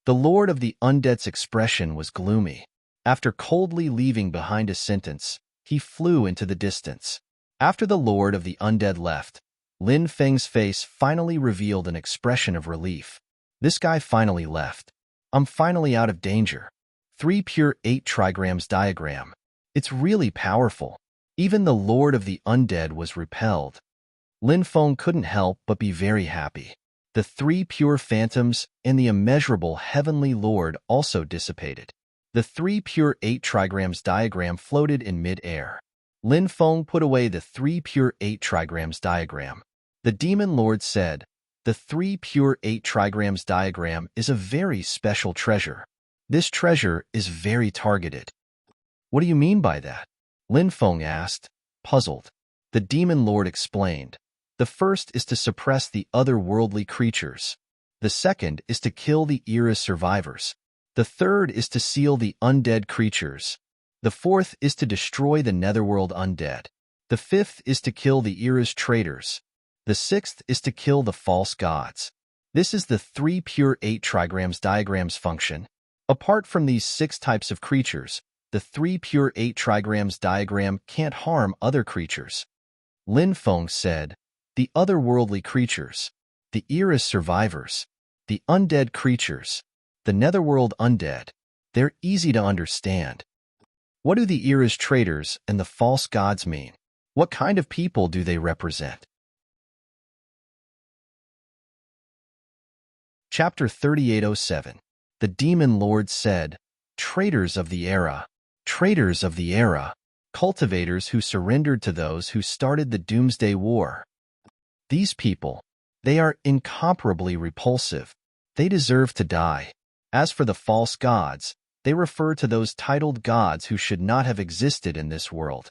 The Lord of the Undead's expression was gloomy. After coldly leaving behind a sentence, he flew into the distance. After the Lord of the Undead left, Lin Feng's face finally revealed an expression of relief. This guy finally left. I'm finally out of danger. 3 Pure 8 trigrams diagram. It's really powerful. Even the Lord of the Undead was repelled. Lin Feng couldn't help but be very happy. The 3 Pure Phantoms and the immeasurable heavenly Lord also dissipated. The 3 Pure 8 trigrams diagram floated in mid-air. Lin Feng put away the 3 Pure 8 trigrams diagram. The Demon Lord said, the 3 Pure 8 trigrams diagram is a very special treasure. This treasure is very targeted. What do you mean by that? Lin Feng asked, puzzled. The Demon Lord explained. The first is to suppress the otherworldly creatures. The second is to kill the era's survivors. The third is to seal the undead creatures. The fourth is to destroy the netherworld undead. The fifth is to kill the era's traitors. The sixth is to kill the false gods. This is the 3 Pure 8 trigrams diagram's function. Apart from these 6 types of creatures, the 3 Pure 8 trigrams diagram can't harm other creatures. Lin Feng said, the otherworldly creatures, the era's survivors, the undead creatures, the netherworld undead, they're easy to understand. What do the era's traitors and the false gods mean? What kind of people do they represent? Chapter 3807. The Demon Lord said, traitors of the era, cultivators who surrendered to those who started the Doomsday War. These people, they are incomparably repulsive. They deserve to die. As for the false gods, they refer to those titled gods who should not have existed in this world.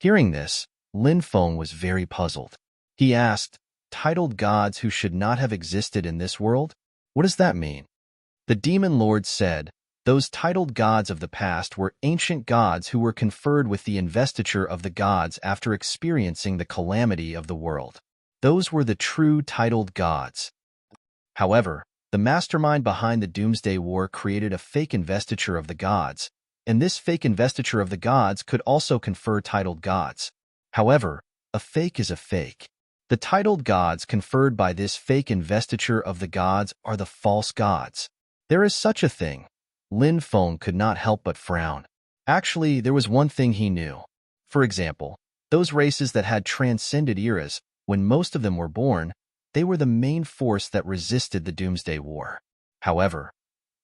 Hearing this, Lin Feng was very puzzled. He asked, titled gods who should not have existed in this world? What does that mean? The Demon Lord said, those titled gods of the past were ancient gods who were conferred with the investiture of the gods after experiencing the calamity of the world. Those were the true titled gods. However, the mastermind behind the Doomsday War created a fake investiture of the gods, and this fake investiture of the gods could also confer titled gods. However, a fake is a fake. The titled gods conferred by this fake investiture of the gods are the false gods. There is such a thing. Lin Feng could not help but frown. Actually, there was one thing he knew. For example, those races that had transcended eras, when most of them were born, they were the main force that resisted the Doomsday War. However,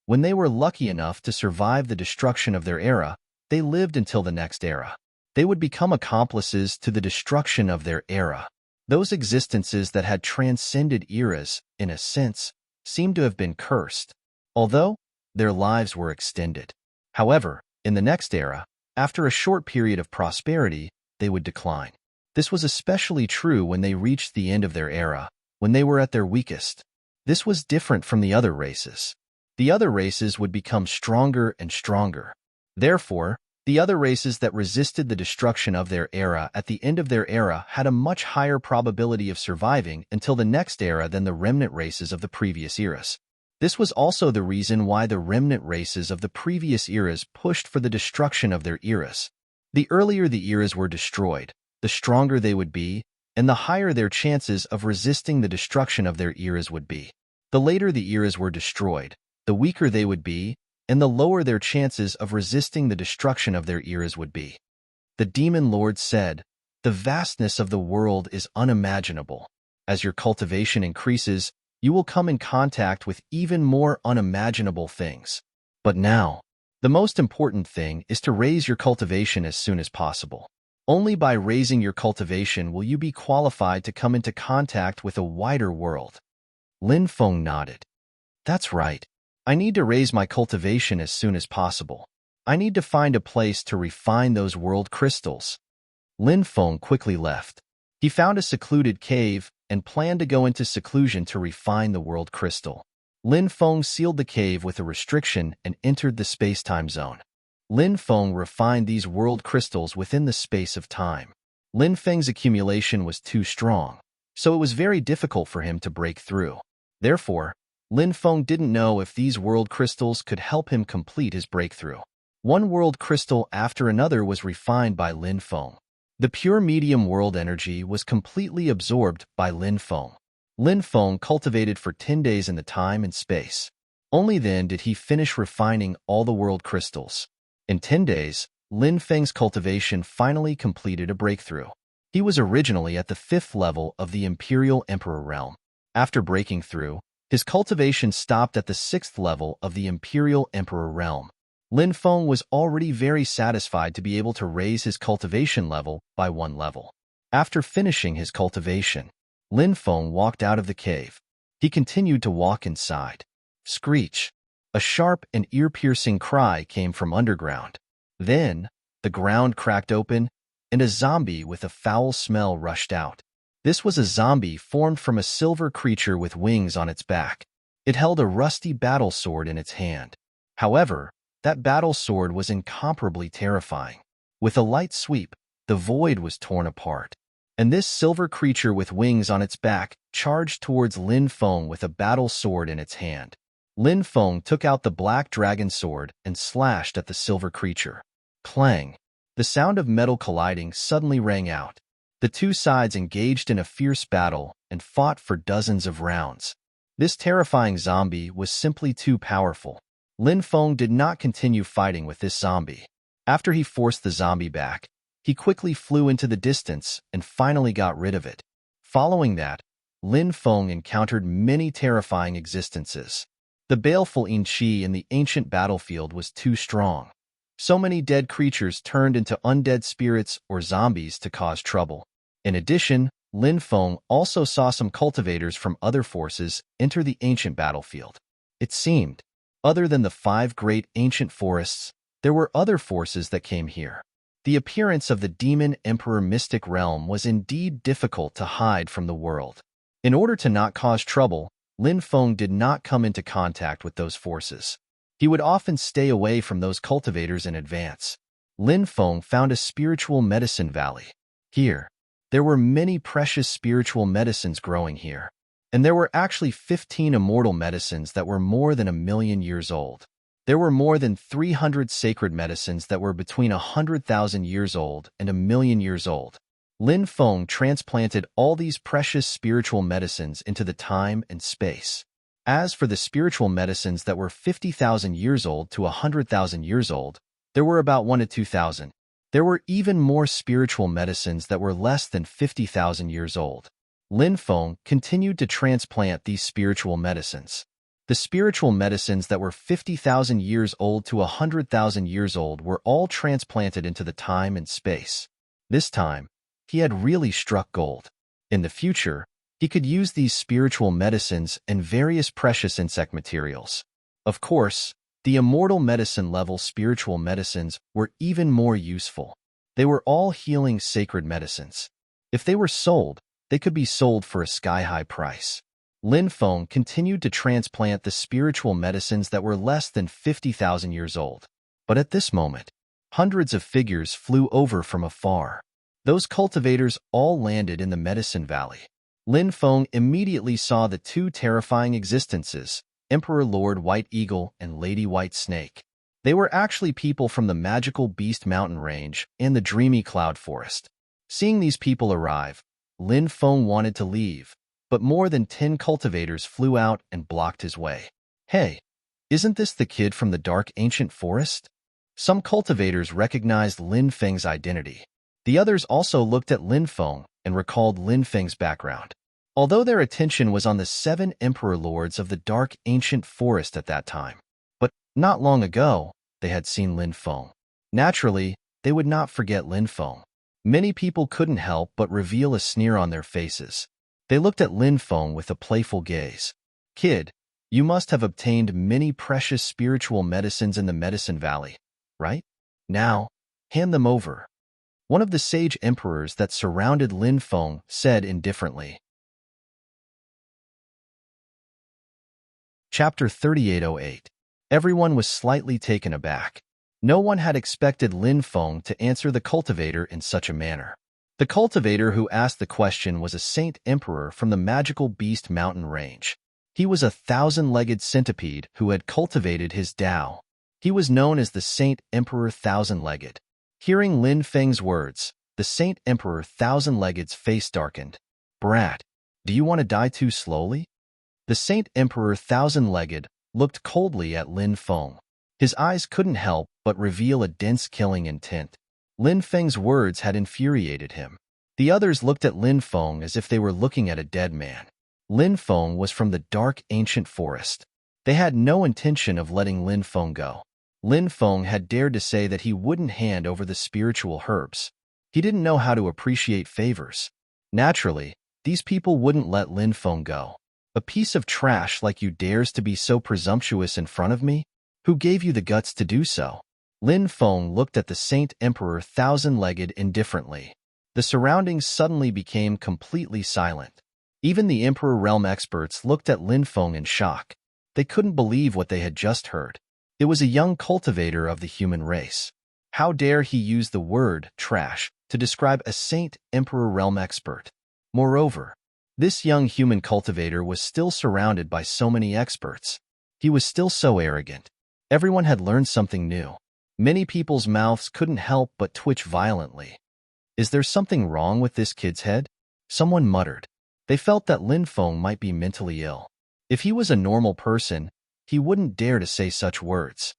when they were lucky enough to survive the destruction of their era, they lived until the next era. They would become accomplices to the destruction of their era. Those existences that had transcended eras, in a sense, seemed to have been cursed, although their lives were extended. However, in the next era, after a short period of prosperity, they would decline. This was especially true when they reached the end of their era, when they were at their weakest. This was different from the other races. The other races would become stronger and stronger. Therefore, the other races that resisted the destruction of their era at the end of their era had a much higher probability of surviving until the next era than the remnant races of the previous eras. This was also the reason why the remnant races of the previous eras pushed for the destruction of their eras. The earlier the eras were destroyed, the stronger they would be, and the higher their chances of resisting the destruction of their eras would be. The later the eras were destroyed, the weaker they would be, and the lower their chances of resisting the destruction of their eras would be. The demon lord said, "The vastness of the world is unimaginable. As your cultivation increases, you will come in contact with even more unimaginable things. But now, the most important thing is to raise your cultivation as soon as possible. Only by raising your cultivation will you be qualified to come into contact with a wider world." Lin Feng nodded. "That's right. I need to raise my cultivation as soon as possible. I need to find a place to refine those world crystals." Lin Feng quickly left. He found a secluded cave and planned to go into seclusion to refine the world crystal. Lin Feng sealed the cave with a restriction and entered the space-time zone. Lin Feng refined these world crystals within the space of time. Lin Feng's accumulation was too strong, so it was very difficult for him to break through. Therefore, Lin Feng didn't know if these world crystals could help him complete his breakthrough. One world crystal after another was refined by Lin Feng. The pure medium world energy was completely absorbed by Lin Feng. Lin Feng cultivated for 10 days in the time and space. Only then did he finish refining all the world crystals. In 10 days, Lin Feng's cultivation finally completed a breakthrough. He was originally at the 5th level of the Imperial Emperor realm. After breaking through, his cultivation stopped at the 6th level of the Imperial Emperor realm. Lin Feng was already very satisfied to be able to raise his cultivation level by 1 level. After finishing his cultivation, Lin Feng walked out of the cave. He continued to walk inside. Screech! A sharp and ear-piercing cry came from underground. Then, the ground cracked open, and a zombie with a foul smell rushed out. This was a zombie formed from a silver creature with wings on its back. It held a rusty battle sword in its hand. However, that battle sword was incomparably terrifying. With a light sweep, the void was torn apart. And this silver creature with wings on its back charged towards Lin Feng with a battle sword in its hand. Lin Feng took out the black dragon sword and slashed at the silver creature. Clang! The sound of metal colliding suddenly rang out. The two sides engaged in a fierce battle and fought for dozens of rounds. This terrifying zombie was simply too powerful. Lin Feng did not continue fighting with this zombie. After he forced the zombie back, he quickly flew into the distance and finally got rid of it. Following that, Lin Feng encountered many terrifying existences. The baleful Yin Qi in the ancient battlefield was too strong. So many dead creatures turned into undead spirits or zombies to cause trouble. In addition, Lin Feng also saw some cultivators from other forces enter the ancient battlefield. It seemed, other than the 5 great ancient forests, there were other forces that came here. The appearance of the Demon Emperor mystic realm was indeed difficult to hide from the world. In order to not cause trouble, Lin Feng did not come into contact with those forces. He would often stay away from those cultivators in advance. Lin Feng found a spiritual medicine valley. Here, there were many precious spiritual medicines growing here, and there were actually 15 immortal medicines that were more than 1,000,000 years old. There were more than 300 sacred medicines that were between 100,000 years old and 1,000,000 years old. Lin Feng transplanted all these precious spiritual medicines into the time and space. As for the spiritual medicines that were 50,000 years old to 100,000 years old, there were about 1 to 2,000. There were even more spiritual medicines that were less than 50,000 years old. Lin Feng continued to transplant these spiritual medicines. The spiritual medicines that were 50,000 years old to 100,000 years old were all transplanted into the time and space. This time, he had really struck gold. In the future, he could use these spiritual medicines and various precious insect materials. Of course, the immortal medicine level spiritual medicines were even more useful. They were all healing sacred medicines. If they were sold, they could be sold for a sky-high price. Lin Feng continued to transplant the spiritual medicines that were less than 50,000 years old. But at this moment, hundreds of figures flew over from afar. Those cultivators all landed in the Medicine Valley. Lin Feng immediately saw the two terrifying existences, Emperor Lord White Eagle and Lady White Snake. They were actually people from the magical Beast Mountain Range and the dreamy Cloud Forest. Seeing these people arrive, Lin Feng wanted to leave, but more than 10 cultivators flew out and blocked his way. Hey, isn't this the kid from the dark ancient forest? Some cultivators recognized Lin Feng's identity. The others also looked at Lin Feng and recalled Lin Feng's background. Although their attention was on the 7 emperor lords of the dark ancient forest at that time. But not long ago, they had seen Lin Feng. Naturally, they would not forget Lin Feng. Many people couldn't help but reveal a sneer on their faces. They looked at Lin Feng with a playful gaze. Kid, you must have obtained many precious spiritual medicines in the Medicine Valley, right? Now, hand them over. One of the sage emperors that surrounded Lin Feng said indifferently. Chapter 3808. Everyone was slightly taken aback. No one had expected Lin Feng to answer the cultivator in such a manner. The cultivator who asked the question was a saint emperor from the magical Beast Mountain Range. He was a 1,000-legged centipede who had cultivated his Tao. He was known as the Saint Emperor Thousand-Legged. Hearing Lin Feng's words, the Saint Emperor Thousand-Legged's face darkened. Brat, do you want to die too slowly? The Saint Emperor Thousand-Legged looked coldly at Lin Feng. His eyes couldn't help but reveal a dense killing intent. Lin Feng's words had infuriated him. The others looked at Lin Feng as if they were looking at a dead man. Lin Feng was from the dark ancient forest. They had no intention of letting Lin Feng go. Lin Feng had dared to say that he wouldn't hand over the spiritual herbs. He didn't know how to appreciate favors. Naturally, these people wouldn't let Lin Feng go. A piece of trash like you dares to be so presumptuous in front of me? Who gave you the guts to do so? Lin Feng looked at the Saint Emperor Thousand-Legged indifferently. The surroundings suddenly became completely silent. Even the Emperor Realm experts looked at Lin Feng in shock. They couldn't believe what they had just heard. It was a young cultivator of the human race. How dare he use the word trash to describe a Saint Emperor Realm expert? Moreover, this young human cultivator was still surrounded by so many experts. He was still so arrogant. Everyone had learned something new. Many people's mouths couldn't help but twitch violently. Is there something wrong with this kid's head? Someone muttered. They felt that Lin Feng might be mentally ill. If he was a normal person, he wouldn't dare to say such words.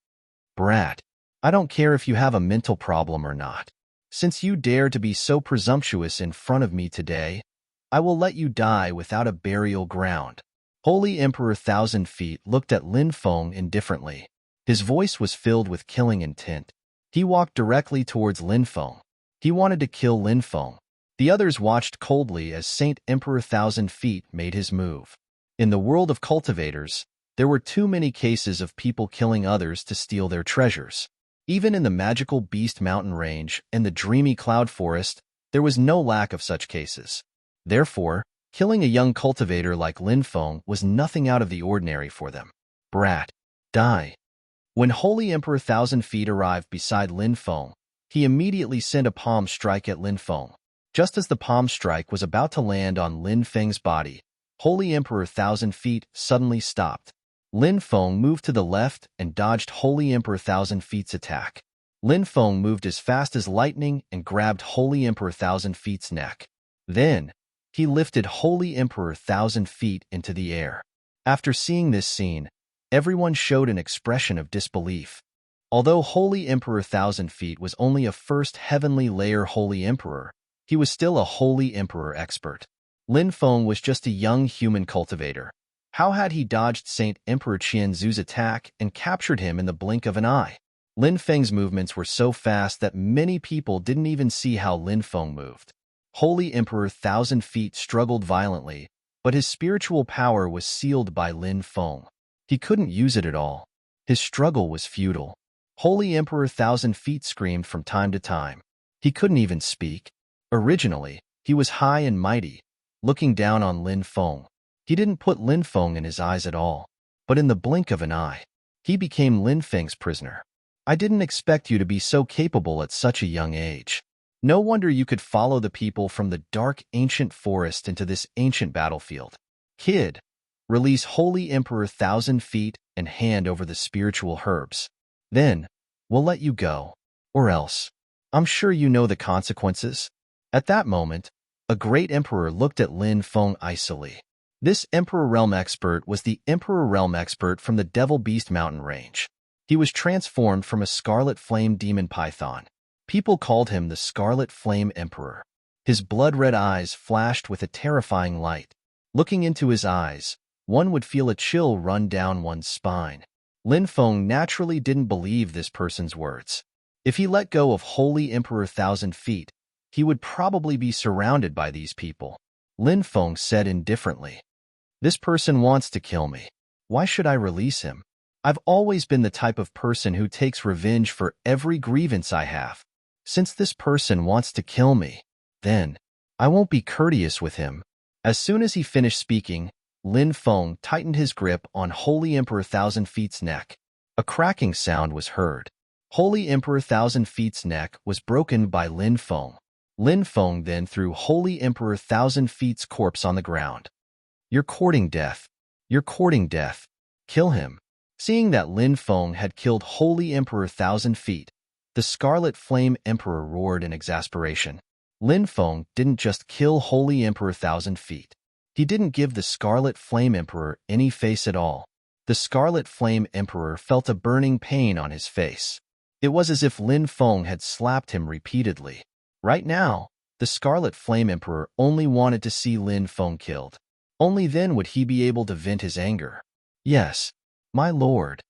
Brat, I don't care if you have a mental problem or not. Since you dare to be so presumptuous in front of me today, I will let you die without a burial ground. Holy Emperor Thousand Feet looked at Lin Feng indifferently. His voice was filled with killing intent. He walked directly towards Lin Feng. He wanted to kill Lin Feng. The others watched coldly as Saint Emperor Thousand Feet made his move. In the world of cultivators, there were too many cases of people killing others to steal their treasures. Even in the magical Beast Mountain Range and the dreamy Cloud Forest, there was no lack of such cases. Therefore, killing a young cultivator like Lin Feng was nothing out of the ordinary for them. Brat, die. When Holy Emperor Thousand Feet arrived beside Lin Feng, he immediately sent a palm strike at Lin Feng. Just as the palm strike was about to land on Lin Feng's body, Holy Emperor Thousand Feet suddenly stopped. Lin Feng moved to the left and dodged Holy Emperor Thousand Feet's attack. Lin Feng moved as fast as lightning and grabbed Holy Emperor Thousand Feet's neck. Then, he lifted Holy Emperor Thousand Feet into the air. After seeing this scene, everyone showed an expression of disbelief. Although Holy Emperor Thousand Feet was only a first heavenly layer Holy Emperor, he was still a Holy Emperor expert. Lin Feng was just a young human cultivator. How had he dodged Saint Emperor Qianzu's attack and captured him in the blink of an eye? Lin Feng's movements were so fast that many people didn't even see how Lin Feng moved. Holy Emperor Thousand Feet struggled violently, but his spiritual power was sealed by Lin Feng. He couldn't use it at all. His struggle was futile. Holy Emperor Thousand Feet screamed from time to time. He couldn't even speak. Originally, he was high and mighty, looking down on Lin Feng. He didn't put Lin Feng in his eyes at all, but in the blink of an eye, he became Lin Feng's prisoner. I didn't expect you to be so capable at such a young age. No wonder you could follow the people from the dark ancient forest into this ancient battlefield. Kid, release Holy Emperor 1,000 feet and hand over the spiritual herbs. Then, we'll let you go. Or else, I'm sure you know the consequences. At that moment, a great emperor looked at Lin Feng icily. This Emperor Realm Expert was the Emperor Realm Expert from the Devil Beast Mountain Range. He was transformed from a Scarlet Flame Demon Python. People called him the Scarlet Flame Emperor. His blood-red eyes flashed with a terrifying light. Looking into his eyes, one would feel a chill run down one's spine. Lin Feng naturally didn't believe this person's words. If he let go of Holy Emperor 1,000 feet, he would probably be surrounded by these people. Lin Feng said indifferently, "This person wants to kill me. Why should I release him? I've always been the type of person who takes revenge for every grievance I have. Since this person wants to kill me, then I won't be courteous with him." As soon as he finished speaking, Lin Feng tightened his grip on Holy Emperor 1,000 feet's neck. A cracking sound was heard. Holy Emperor 1,000 feet's neck was broken by Lin Feng. Lin Feng then threw Holy Emperor 1,000 feet's corpse on the ground. "You're courting death. You're courting death. Kill him." Seeing that Lin Feng had killed Holy Emperor 1,000 feet, the Scarlet Flame Emperor roared in exasperation. Lin Feng didn't just kill Holy Emperor 1,000 feet. He didn't give the Scarlet Flame Emperor any face at all. The Scarlet Flame Emperor felt a burning pain on his face. It was as if Lin Feng had slapped him repeatedly. Right now, the Scarlet Flame Emperor only wanted to see Lin Feng killed. Only then would he be able to vent his anger. "Yes, my lord."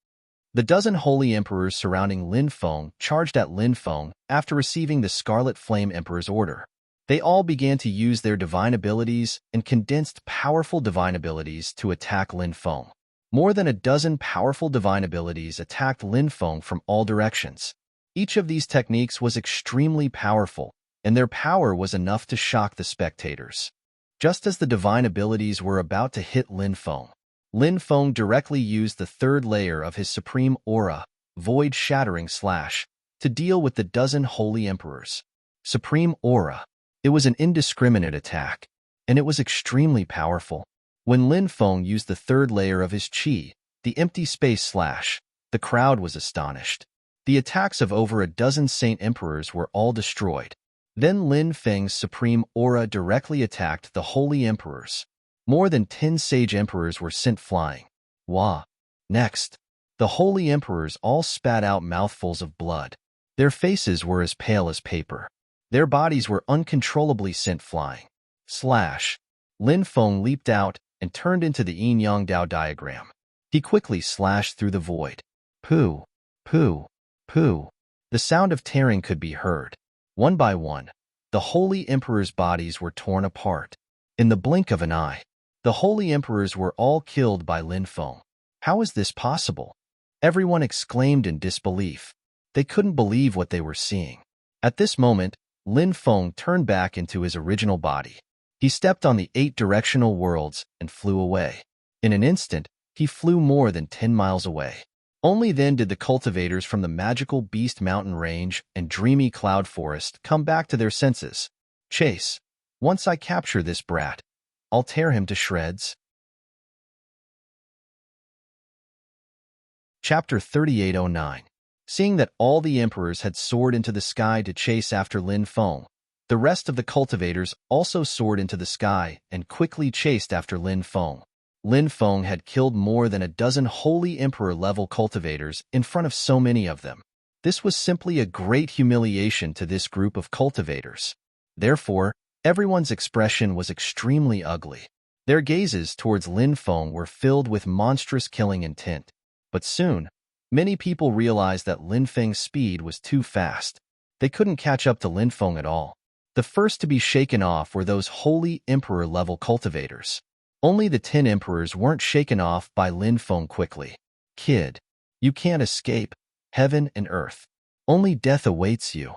The dozen holy emperors surrounding Lin Feng charged at Lin Feng after receiving the Scarlet Flame Emperor's order. They all began to use their divine abilities and condensed powerful divine abilities to attack Lin Feng. More than a dozen powerful divine abilities attacked Lin Feng from all directions. Each of these techniques was extremely powerful, and their power was enough to shock the spectators. Just as the divine abilities were about to hit Lin Feng directly used the third layer of his supreme aura, Void Shattering Slash, to deal with the dozen holy emperors. Supreme aura. It was an indiscriminate attack, and it was extremely powerful. When Lin Feng used the third layer of his chi, the empty space slash, the crowd was astonished. The attacks of over a dozen saint emperors were all destroyed. Then Lin Feng's supreme aura directly attacked the holy emperors. More than 10 sage emperors were sent flying. Wah! Next, the holy emperors all spat out mouthfuls of blood. Their faces were as pale as paper. Their bodies were uncontrollably sent flying. Slash! Lin Feng leaped out and turned into the yin-yang Dao diagram. He quickly slashed through the void. Pooh! Pooh! Pooh! The sound of tearing could be heard. One by one, the holy emperors' bodies were torn apart. In the blink of an eye, the holy emperors were all killed by Lin Feng. How is this possible? Everyone exclaimed in disbelief. They couldn't believe what they were seeing. At this moment, Lin Feng turned back into his original body. He stepped on the 8 directional worlds and flew away. In an instant, he flew more than 10 miles away. Only then did the cultivators from the magical Beast Mountain Range and dreamy Cloud Forest come back to their senses. Chase. Once I capture this brat, I'll tear him to shreds. Chapter 3809. Seeing that all the emperors had soared into the sky to chase after Lin Feng, the rest of the cultivators also soared into the sky and quickly chased after Lin Feng. Lin Feng had killed more than a dozen holy emperor-level cultivators in front of so many of them. This was simply a great humiliation to this group of cultivators. Therefore, everyone's expression was extremely ugly. Their gazes towards Lin Feng were filled with monstrous killing intent. But soon, many people realized that Lin Feng's speed was too fast. They couldn't catch up to Lin Feng at all. The first to be shaken off were those holy emperor-level cultivators. Only the 10 emperors weren't shaken off by Lin Feng quickly. Kid, you can't escape heaven and earth. Only death awaits you.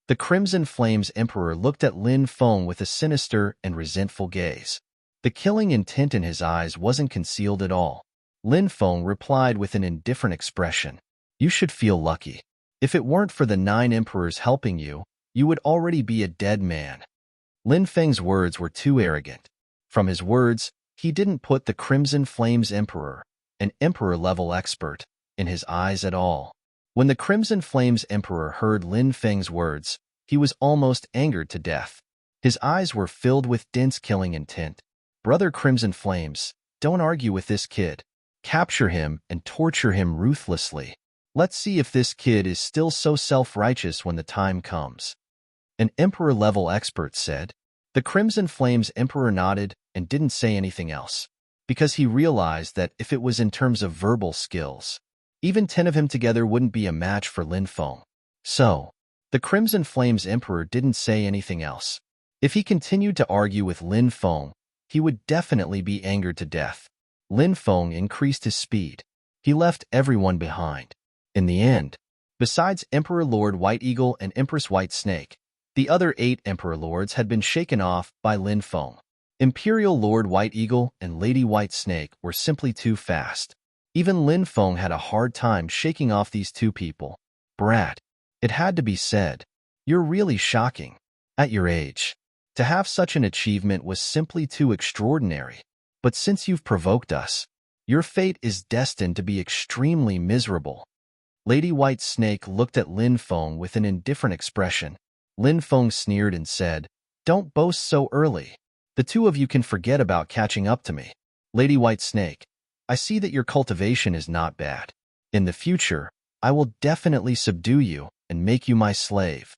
The Crimson Flames Emperor looked at Lin Feng with a sinister and resentful gaze. The killing intent in his eyes wasn't concealed at all. Lin Feng replied with an indifferent expression. You should feel lucky. If it weren't for the 9 emperors helping you, you would already be a dead man. Lin Feng's words were too arrogant. From his words, he didn't put the Crimson Flames Emperor, an emperor-level expert, in his eyes at all. When the Crimson Flames Emperor heard Lin Feng's words, he was almost angered to death. His eyes were filled with dense killing intent. Brother Crimson Flames, don't argue with this kid. Capture him and torture him ruthlessly. Let's see if this kid is still so self-righteous when the time comes. An emperor-level expert said. The Crimson Flames Emperor nodded and didn't say anything else, because he realized that if it was in terms of verbal skills, even 10 of him together wouldn't be a match for Lin Feng. So, the Crimson Flames Emperor didn't say anything else. If he continued to argue with Lin Feng, he would definitely be angered to death. Lin Feng increased his speed. He left everyone behind. In the end, besides Emperor Lord White Eagle and Empress White Snake, the other 8 Emperor Lords had been shaken off by Lin Feng. Imperial Lord White Eagle and Lady White Snake were simply too fast. Even Lin Feng had a hard time shaking off these 2 people. Brat, it had to be said, you're really shocking. At your age, to have such an achievement was simply too extraordinary. But since you've provoked us, your fate is destined to be extremely miserable. Lady White Snake looked at Lin Feng with an indifferent expression. Lin Feng sneered and said, Don't boast so early. The 2 of you can forget about catching up to me. Lady White Snake, I see that your cultivation is not bad. In the future, I will definitely subdue you and make you my slave.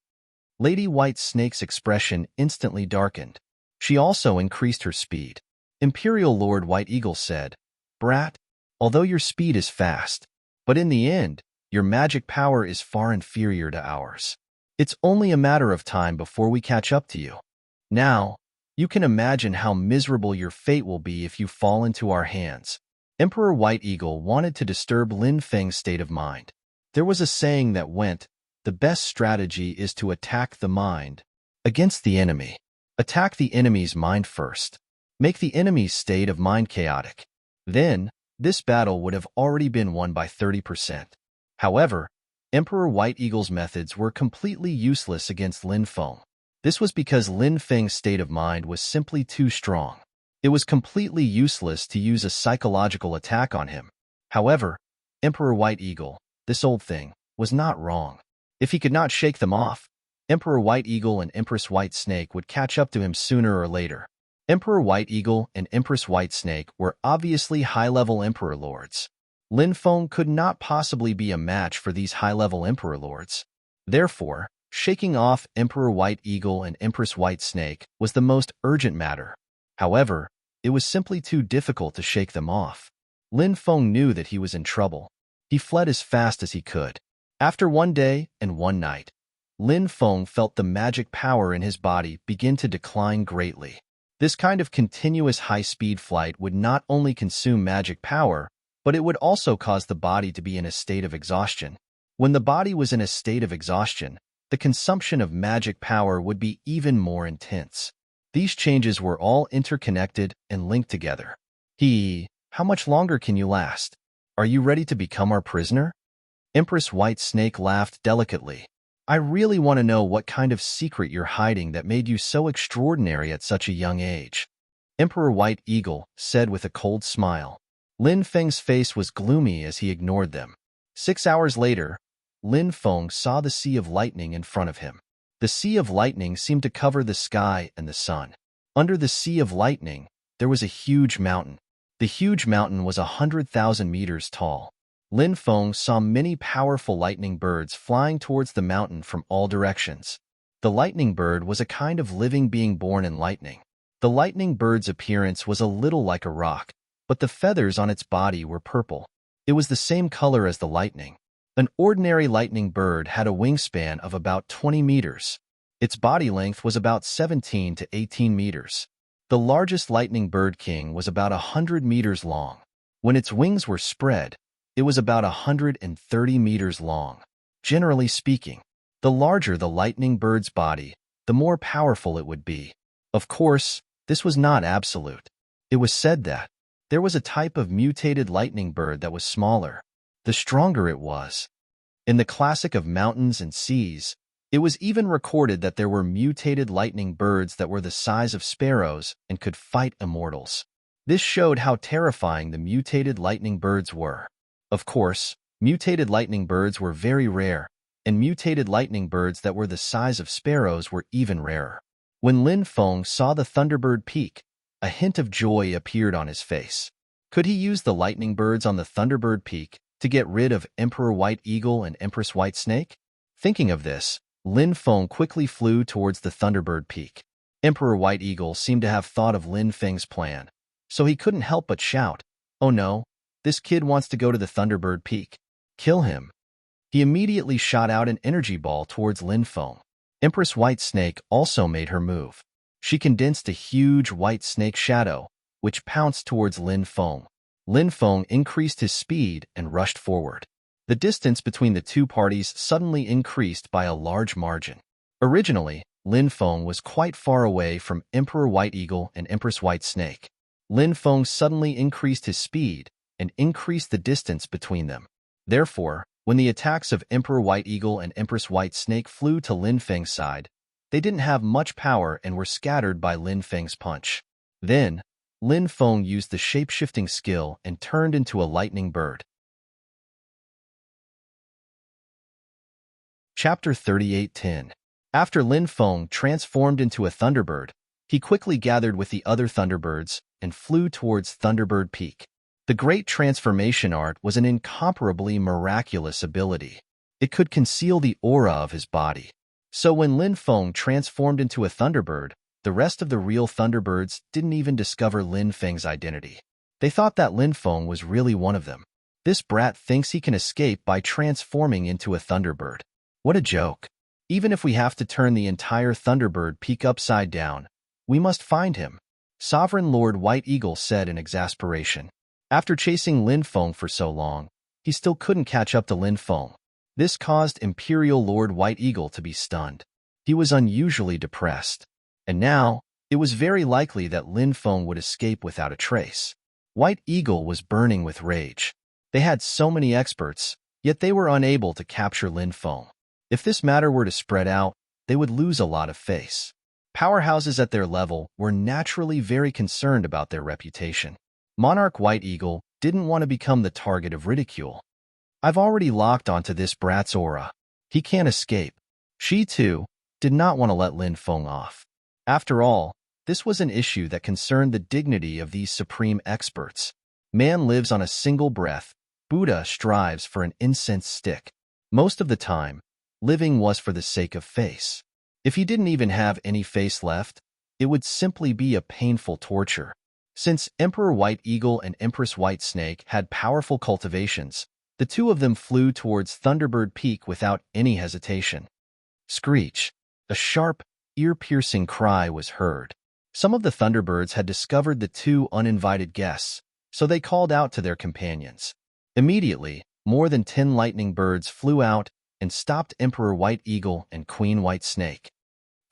Lady White Snake's expression instantly darkened. She also increased her speed. Imperial Lord White Eagle said, Brat, although your speed is fast, but in the end, your magic power is far inferior to ours. It's only a matter of time before we catch up to you. Now, you can imagine how miserable your fate will be if you fall into our hands. Emperor White Eagle wanted to disturb Lin Feng's state of mind. There was a saying that went, the best strategy is to attack the mind against the enemy. Attack the enemy's mind first. Make the enemy's state of mind chaotic. Then, this battle would have already been won by 30%. However, Emperor White Eagle's methods were completely useless against Lin Feng. This was because Lin Feng's state of mind was simply too strong. It was completely useless to use a psychological attack on him. However, Emperor White Eagle, this old thing, was not wrong. If he could not shake them off, Emperor White Eagle and Empress White Snake would catch up to him sooner or later. Emperor White Eagle and Empress White Snake were obviously high-level Emperor Lords. Lin Feng could not possibly be a match for these high-level Emperor Lords. Therefore, shaking off Emperor White Eagle and Empress White Snake was the most urgent matter. However, it was simply too difficult to shake them off. Lin Feng knew that he was in trouble. He fled as fast as he could. After 1 day and 1 night, Lin Feng felt the magic power in his body begin to decline greatly. This kind of continuous high-speed flight would not only consume magic power, but it would also cause the body to be in a state of exhaustion. When the body was in a state of exhaustion, the consumption of magic power would be even more intense. These changes were all interconnected and linked together. How much longer can you last? Are you ready to become our prisoner? Empress White Snake laughed delicately. I really want to know what kind of secret you're hiding that made you so extraordinary at such a young age. Emperor White Eagle said with a cold smile. Lin Feng's face was gloomy as he ignored them. 6 hours later, Lin Feng saw the sea of lightning in front of him. The sea of lightning seemed to cover the sky and the sun. Under the sea of lightning, there was a huge mountain. The huge mountain was 100,000 meters tall. Lin Feng saw many powerful lightning birds flying towards the mountain from all directions. The lightning bird was a kind of living being born in lightning. The lightning bird's appearance was a little like a rock, but the feathers on its body were purple. It was the same color as the lightning. An ordinary lightning bird had a wingspan of about 20 meters. Its body length was about 17 to 18 meters. The largest lightning bird king was about 100 meters long. When its wings were spread, it was about 130 meters long. Generally speaking, the larger the lightning bird's body, the more powerful it would be. Of course, this was not absolute. It was said that there was a type of mutated lightning bird that was smaller, the stronger it was. In the classic of mountains and seas, it was even recorded that there were mutated lightning birds that were the size of sparrows and could fight immortals. This showed how terrifying the mutated lightning birds were. Of course, mutated lightning birds were very rare, and mutated lightning birds that were the size of sparrows were even rarer. When Lin Feng saw the Thunderbird peak, a hint of joy appeared on his face. Could he use the lightning birds on the Thunderbird peak to get rid of Emperor White Eagle and Empress White Snake? Thinking of this, Lin Feng quickly flew towards the Thunderbird peak. Emperor White Eagle seemed to have thought of Lin Feng's plan, so he couldn't help but shout, "Oh no, this kid wants to go to the Thunderbird peak. Kill him." He immediately shot out an energy ball towards Lin Feng. Empress White Snake also made her move. She condensed a huge white snake shadow, which pounced towards Lin Feng. Lin Feng increased his speed and rushed forward. The distance between the two parties suddenly increased by a large margin. Originally, Lin Feng was quite far away from Emperor White Eagle and Empress White Snake. Lin Feng suddenly increased his speed and increased the distance between them. Therefore, when the attacks of Emperor White Eagle and Empress White Snake flew to Lin Feng's side, they didn't have much power and were scattered by Lin Feng's punch. Then, Lin Feng used the shape-shifting skill and turned into a lightning bird. Chapter 38:10. After Lin Feng transformed into a thunderbird, he quickly gathered with the other thunderbirds and flew towards Thunderbird Peak. The great transformation art was an incomparably miraculous ability. It could conceal the aura of his body. So when Lin Feng transformed into a thunderbird, the rest of the real thunderbirds didn't even discover Lin Feng's identity. They thought that Lin Feng was really one of them. This brat thinks he can escape by transforming into a thunderbird. What a joke. Even if we have to turn the entire Thunderbird Peak upside down, we must find him, Sovereign Lord White Eagle said in exasperation. After chasing Lin Feng for so long, he still couldn't catch up to Lin Feng. This caused Imperial Lord White Eagle to be stunned. He was unusually depressed. And now, it was very likely that Lin Feng would escape without a trace. White Eagle was burning with rage. They had so many experts, yet they were unable to capture Lin Feng. If this matter were to spread out, they would lose a lot of face. Powerhouses at their level were naturally very concerned about their reputation. Monarch White Eagle didn't want to become the target of ridicule. I've already locked onto this brat's aura. He can't escape. She, too, did not want to let Lin Feng off. After all, this was an issue that concerned the dignity of these supreme experts. Man lives on a single breath. Buddha strives for an incense stick. Most of the time, living was for the sake of face. If he didn't even have any face left, it would simply be a painful torture. Since Emperor White Eagle and Empress White Snake had powerful cultivations, the two of them flew towards Thunderbird Peak without any hesitation. Screech! A sharp, ear-piercing cry was heard. Some of the Thunderbirds had discovered the two uninvited guests, so they called out to their companions. Immediately, more than 10 lightning birds flew out and stopped Emperor White Eagle and Queen White Snake.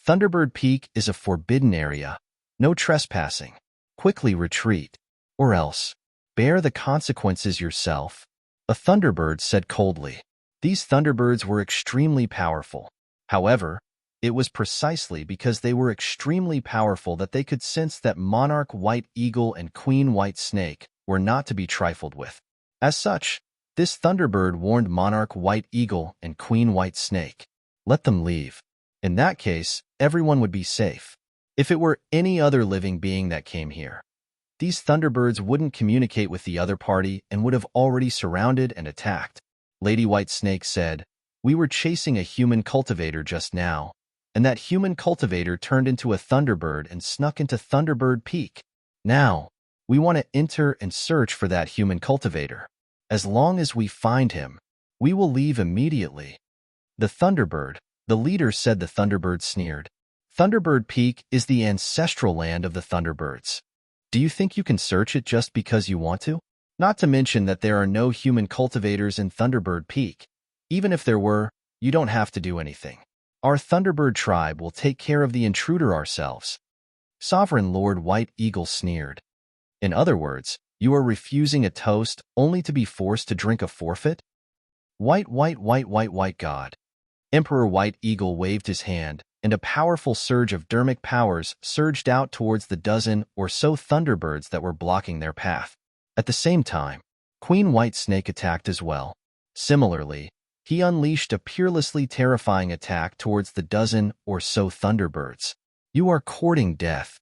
Thunderbird Peak is a forbidden area. No trespassing. Quickly retreat, or else bear the consequences yourself, a Thunderbird said coldly. These Thunderbirds were extremely powerful. However, it was precisely because they were extremely powerful that they could sense that Monarch White Eagle and Queen White Snake were not to be trifled with. As such, this Thunderbird warned Monarch White Eagle and Queen White Snake. Let them leave. In that case, everyone would be safe. If it were any other living being that came here, these Thunderbirds wouldn't communicate with the other party and would have already surrounded and attacked. Lady White Snake said, "We were chasing a human cultivator just now, and that human cultivator turned into a Thunderbird and snuck into Thunderbird Peak. Now, we want to enter and search for that human cultivator. As long as we find him, we will leave immediately." The Thunderbird, the leader said. The Thunderbird sneered. Thunderbird Peak is the ancestral land of the Thunderbirds. Do you think you can search it just because you want to? Not to mention that there are no human cultivators in Thunderbird Peak. Even if there were, you don't have to do anything. Our Thunderbird tribe will take care of the intruder ourselves. Sovereign Lord White Eagle sneered. In other words, you are refusing a toast only to be forced to drink a forfeit? White God. Emperor White Eagle waved his hand, and a powerful surge of dermic powers surged out towards the dozen or so thunderbirds that were blocking their path. At the same time, Queen White Snake attacked as well. Similarly, he unleashed a peerlessly terrifying attack towards the dozen or so thunderbirds. You are courting death.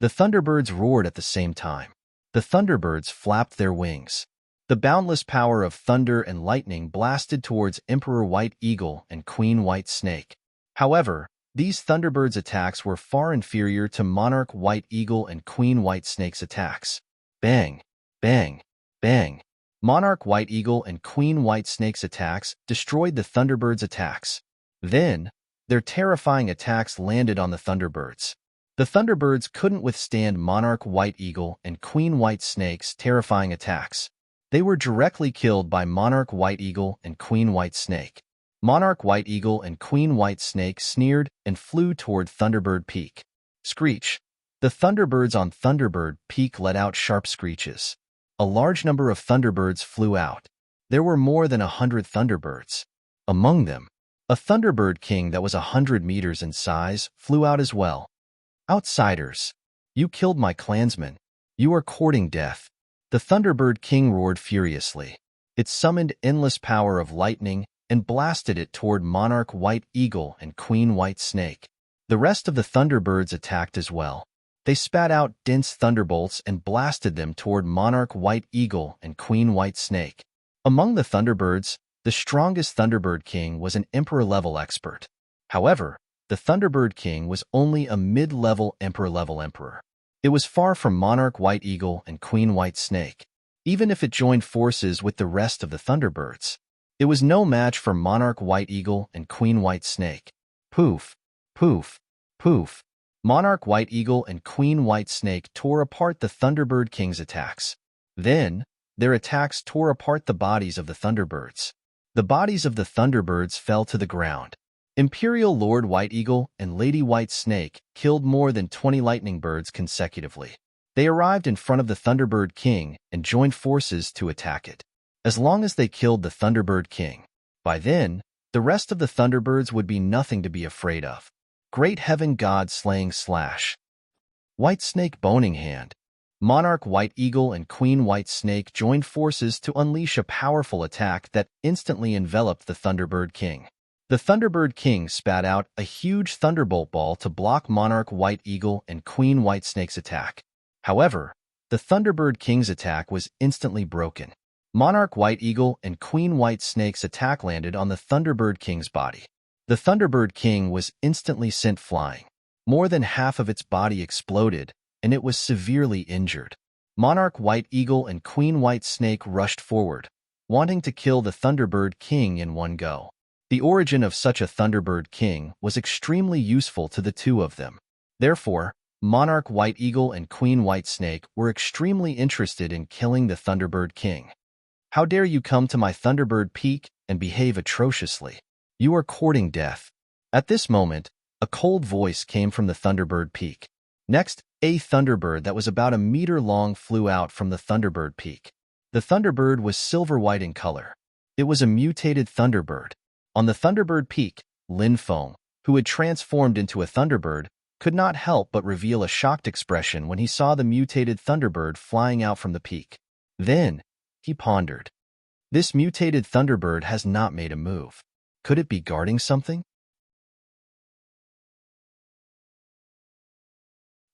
The thunderbirds roared at the same time. The thunderbirds flapped their wings. The boundless power of thunder and lightning blasted towards Emperor White Eagle and Queen White Snake. However, these thunderbirds' attacks were far inferior to Monarch White Eagle and Queen White Snake's attacks. Bang, bang, bang. Monarch White Eagle and Queen White Snake's attacks destroyed the thunderbirds' attacks. Then, their terrifying attacks landed on the thunderbirds. The thunderbirds couldn't withstand Monarch White Eagle and Queen White Snake's terrifying attacks. They were directly killed by Monarch White Eagle and Queen White Snake. Monarch White Eagle and Queen White Snake sneered and flew toward Thunderbird Peak. Screech. The thunderbirds on Thunderbird Peak let out sharp screeches. A large number of thunderbirds flew out. There were more than 100 thunderbirds. Among them, a thunderbird king that was 100 meters in size flew out as well. Outsiders. You killed my clansmen. You are courting death. The Thunderbird King roared furiously. It summoned endless power of lightning and blasted it toward Monarch White Eagle and Queen White Snake. The rest of the Thunderbirds attacked as well. They spat out dense thunderbolts and blasted them toward Monarch White Eagle and Queen White Snake. Among the Thunderbirds, the strongest Thunderbird King was an Emperor-level expert. However, the Thunderbird King was only a mid-level Emperor-level emperor. It was far from Monarch White Eagle and Queen White Snake. Even if it joined forces with the rest of the Thunderbirds, it was no match for Monarch White Eagle and Queen White Snake. Poof, poof, poof. Monarch White Eagle and Queen White Snake tore apart the Thunderbird King's attacks. Then, their attacks tore apart the bodies of the Thunderbirds. The bodies of the Thunderbirds fell to the ground. Imperial Lord White Eagle and Lady White Snake killed more than 20 lightning birds consecutively. They arrived in front of the Thunderbird King and joined forces to attack it. As long as they killed the Thunderbird King, by then, the rest of the Thunderbirds would be nothing to be afraid of. Great Heaven God slaying slash. White Snake boning hand. Monarch White Eagle and Queen White Snake joined forces to unleash a powerful attack that instantly enveloped the Thunderbird King. The Thunderbird King spat out a huge thunderbolt ball to block Monarch White Eagle and Queen White Snake's attack. However, the Thunderbird King's attack was instantly broken. Monarch White Eagle and Queen White Snake's attack landed on the Thunderbird King's body. The Thunderbird King was instantly sent flying. More than half of its body exploded, and it was severely injured. Monarch White Eagle and Queen White Snake rushed forward, wanting to kill the Thunderbird King in one go. The origin of such a Thunderbird King was extremely useful to the two of them. Therefore, Monarch White Eagle and Queen White Snake were extremely interested in killing the Thunderbird King. How dare you come to my Thunderbird Peak and behave atrociously? You are courting death. At this moment, a cold voice came from the Thunderbird Peak. Next, a Thunderbird that was about a meter long flew out from the Thunderbird Peak. The Thunderbird was silver-white in color. It was a mutated Thunderbird. On the Thunderbird Peak, Lin Feng, who had transformed into a Thunderbird, could not help but reveal a shocked expression when he saw the mutated Thunderbird flying out from the peak. Then, he pondered. This mutated Thunderbird has not made a move. Could it be guarding something?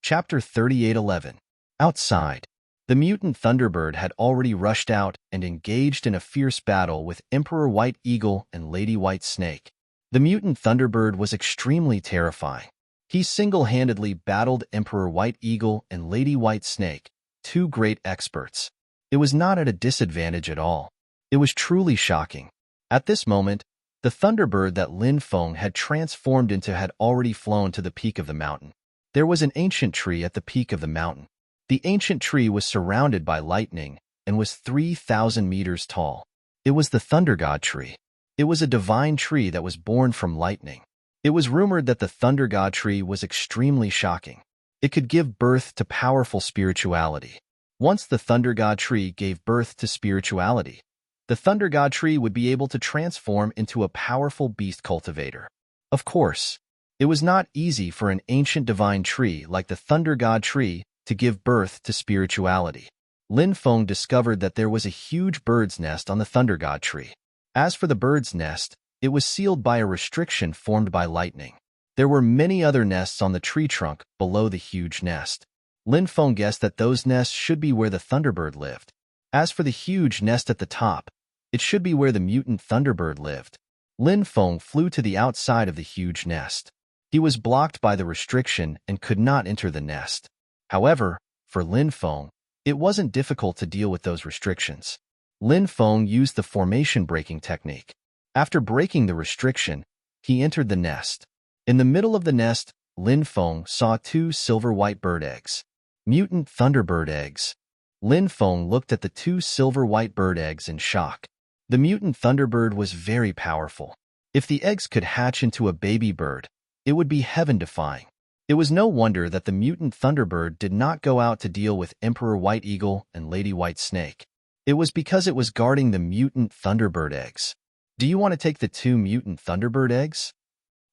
Chapter 38:11. Outside. The mutant Thunderbird had already rushed out and engaged in a fierce battle with Emperor White Eagle and Lady White Snake. The mutant Thunderbird was extremely terrifying. He single-handedly battled Emperor White Eagle and Lady White Snake, two great experts. It was not at a disadvantage at all. It was truly shocking. At this moment, the Thunderbird that Lin Feng had transformed into had already flown to the peak of the mountain. There was an ancient tree at the peak of the mountain. The ancient tree was surrounded by lightning and was 3,000 meters tall. It was the Thunder God tree. It was a divine tree that was born from lightning. It was rumored that the Thunder God tree was extremely shocking. It could give birth to powerful spirituality. Once the Thunder God tree gave birth to spirituality, the Thunder God tree would be able to transform into a powerful beast cultivator. Of course, it was not easy for an ancient divine tree like the Thunder God tree to give birth to spirituality. Lin Feng discovered that there was a huge bird's nest on the Thunder God tree. As for the bird's nest, it was sealed by a restriction formed by lightning. There were many other nests on the tree trunk below the huge nest. Lin Feng guessed that those nests should be where the Thunderbird lived. As for the huge nest at the top, it should be where the mutant Thunderbird lived. Lin Feng flew to the outside of the huge nest. He was blocked by the restriction and could not enter the nest. However, for Lin Feng, it wasn't difficult to deal with those restrictions. Lin Feng used the formation breaking technique. After breaking the restriction, he entered the nest. In the middle of the nest, Lin Feng saw 2 silver-white bird eggs. Mutant Thunderbird eggs. Lin Feng looked at the 2 silver-white bird eggs in shock. The mutant Thunderbird was very powerful. If the eggs could hatch into a baby bird, it would be heaven-defying. It was no wonder that the mutant Thunderbird did not go out to deal with Emperor White Eagle and Lady White Snake. It was because it was guarding the mutant Thunderbird eggs. Do you want to take the 2 mutant Thunderbird eggs?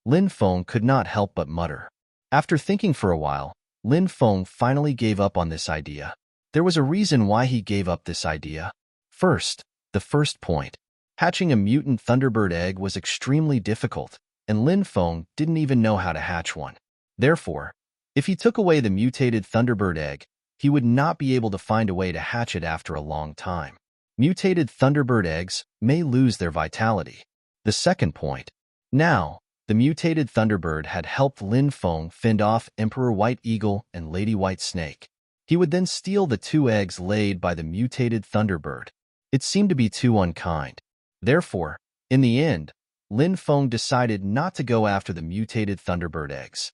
Lin Feng could not help but mutter. After thinking for a while, Lin Feng finally gave up on this idea. There was a reason why he gave up this idea. First, the first point. Hatching a mutant Thunderbird egg was extremely difficult, and Lin Feng didn't even know how to hatch one. Therefore, if he took away the mutated Thunderbird egg, he would not be able to find a way to hatch it after a long time. Mutated Thunderbird eggs may lose their vitality. The second point. Now, the mutated Thunderbird had helped Lin Feng fend off Emperor White Eagle and Lady White Snake. He would then steal the 2 eggs laid by the mutated Thunderbird. It seemed to be too unkind. Therefore, in the end, Lin Feng decided not to go after the mutated Thunderbird eggs.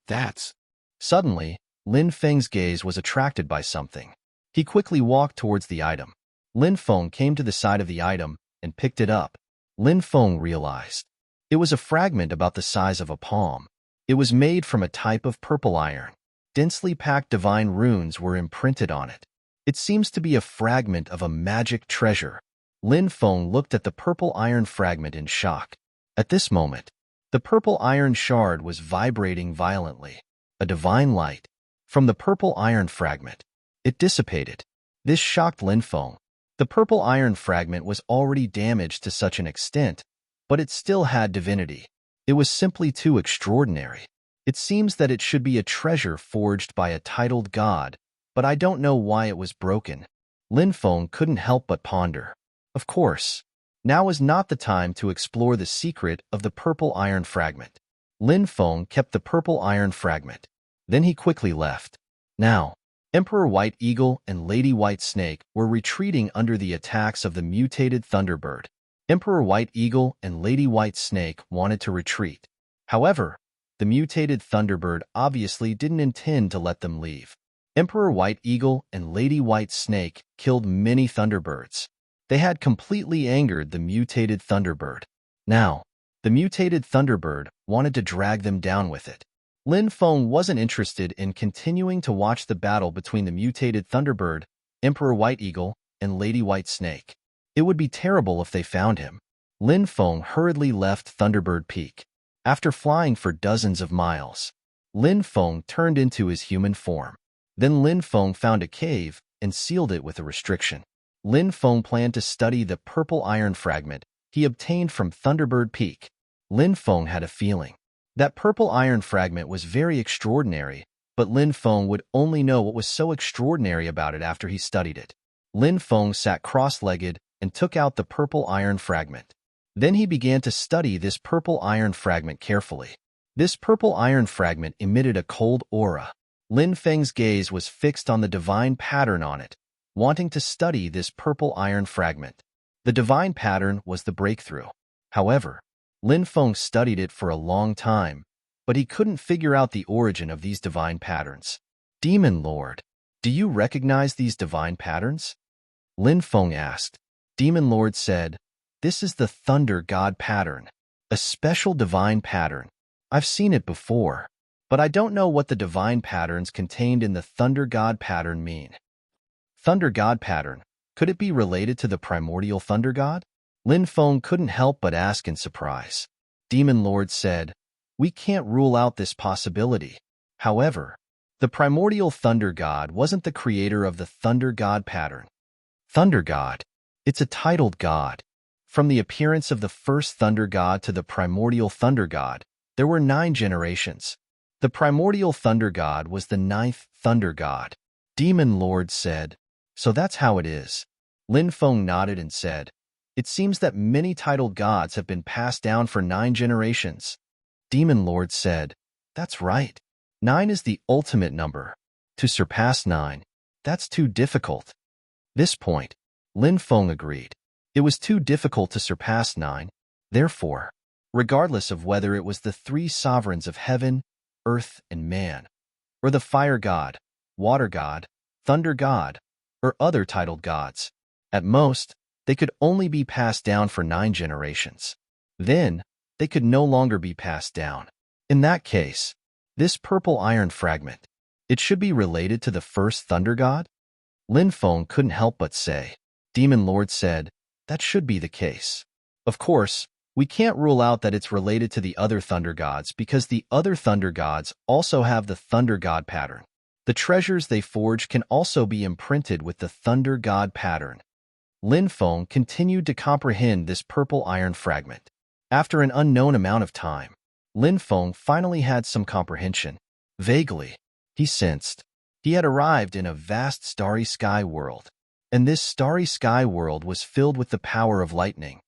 That's... Suddenly, Lin Feng's gaze was attracted by something. He quickly walked towards the item. Lin Feng came to the side of the item and picked it up. Lin Feng realized. It was a fragment about the size of a palm. It was made from a type of purple iron. Densely packed divine runes were imprinted on it. It seems to be a fragment of a magic treasure. Lin Feng looked at the purple iron fragment in shock. At this moment, the purple iron shard was vibrating violently. A divine light. From the purple iron fragment. It dissipated. This shocked Lin Feng. The purple iron fragment was already damaged to such an extent, but it still had divinity. It was simply too extraordinary. It seems that it should be a treasure forged by a titled god, but I don't know why it was broken. Lin Feng couldn't help but ponder. Of course, now is not the time to explore the secret of the purple iron fragment. Lin Feng kept the purple iron fragment. Then he quickly left. Now, Emperor White Eagle and Lady White Snake were retreating under the attacks of the mutated Thunderbird. Emperor White Eagle and Lady White Snake wanted to retreat. However, the mutated Thunderbird obviously didn't intend to let them leave. Emperor White Eagle and Lady White Snake killed many Thunderbirds. They had completely angered the mutated Thunderbird. Now, the mutated Thunderbird wanted to drag them down with it. Lin Feng wasn't interested in continuing to watch the battle between the mutated Thunderbird, Emperor White Eagle, and Lady White Snake. It would be terrible if they found him. Lin Feng hurriedly left Thunderbird Peak. After flying for dozens of miles, Lin Feng turned into his human form. Then Lin Feng found a cave and sealed it with a restriction. Lin Feng planned to study the purple iron fragment he obtained from Thunderbird Peak. Lin Feng had a feeling. That purple iron fragment was very extraordinary, but Lin Feng would only know what was so extraordinary about it after he studied it. Lin Feng sat cross-legged and took out the purple iron fragment. Then he began to study this purple iron fragment carefully. This purple iron fragment emitted a cold aura. Lin Feng's gaze was fixed on the divine pattern on it, wanting to study this purple iron fragment. The divine pattern was the breakthrough. However, Lin Feng studied it for a long time, but he couldn't figure out the origin of these divine patterns. Demon Lord, do you recognize these divine patterns? Lin Feng asked. Demon Lord said, "This is the Thunder God pattern, a special divine pattern. I've seen it before. but I don't know what the divine patterns contained in the Thunder God pattern mean. Thunder God pattern. Could it be related to the primordial Thunder God? Lin Feng couldn't help but ask in surprise. Demon Lord said, "We can't rule out this possibility. However, the primordial Thunder God wasn't the creator of the Thunder God pattern. Thunder God. It's a titled god. From the appearance of the first Thunder God to the primordial Thunder God, there were 9 generations. The primordial Thunder God was the 9th Thunder God." Demon Lord said, "So that's how it is." Lin Feng nodded and said, "It seems that many titled gods have been passed down for 9 generations." Demon Lord said, "That's right. 9 is the ultimate number. To surpass 9, that's too difficult." This point, Lin Feng agreed. It was too difficult to surpass 9. Therefore, regardless of whether it was the 3 sovereigns of heaven, earth, and man, or the fire god, water god, thunder god, or other titled gods, at most, they could only be passed down for 9 generations. Then, they could no longer be passed down. In that case, this purple iron fragment, it should be related to the first Thunder God? Lin Feng couldn't help but say. Demon Lord said, "That should be the case. Of course, we can't rule out that it's related to the other Thunder Gods because the other Thunder Gods also have the Thunder God pattern. The treasures they forge can also be imprinted with the Thunder God pattern." Lin Feng continued to comprehend this purple iron fragment. After an unknown amount of time, Lin Feng finally had some comprehension. Vaguely, he sensed he had arrived in a vast starry sky world, and this starry sky world was filled with the power of lightning.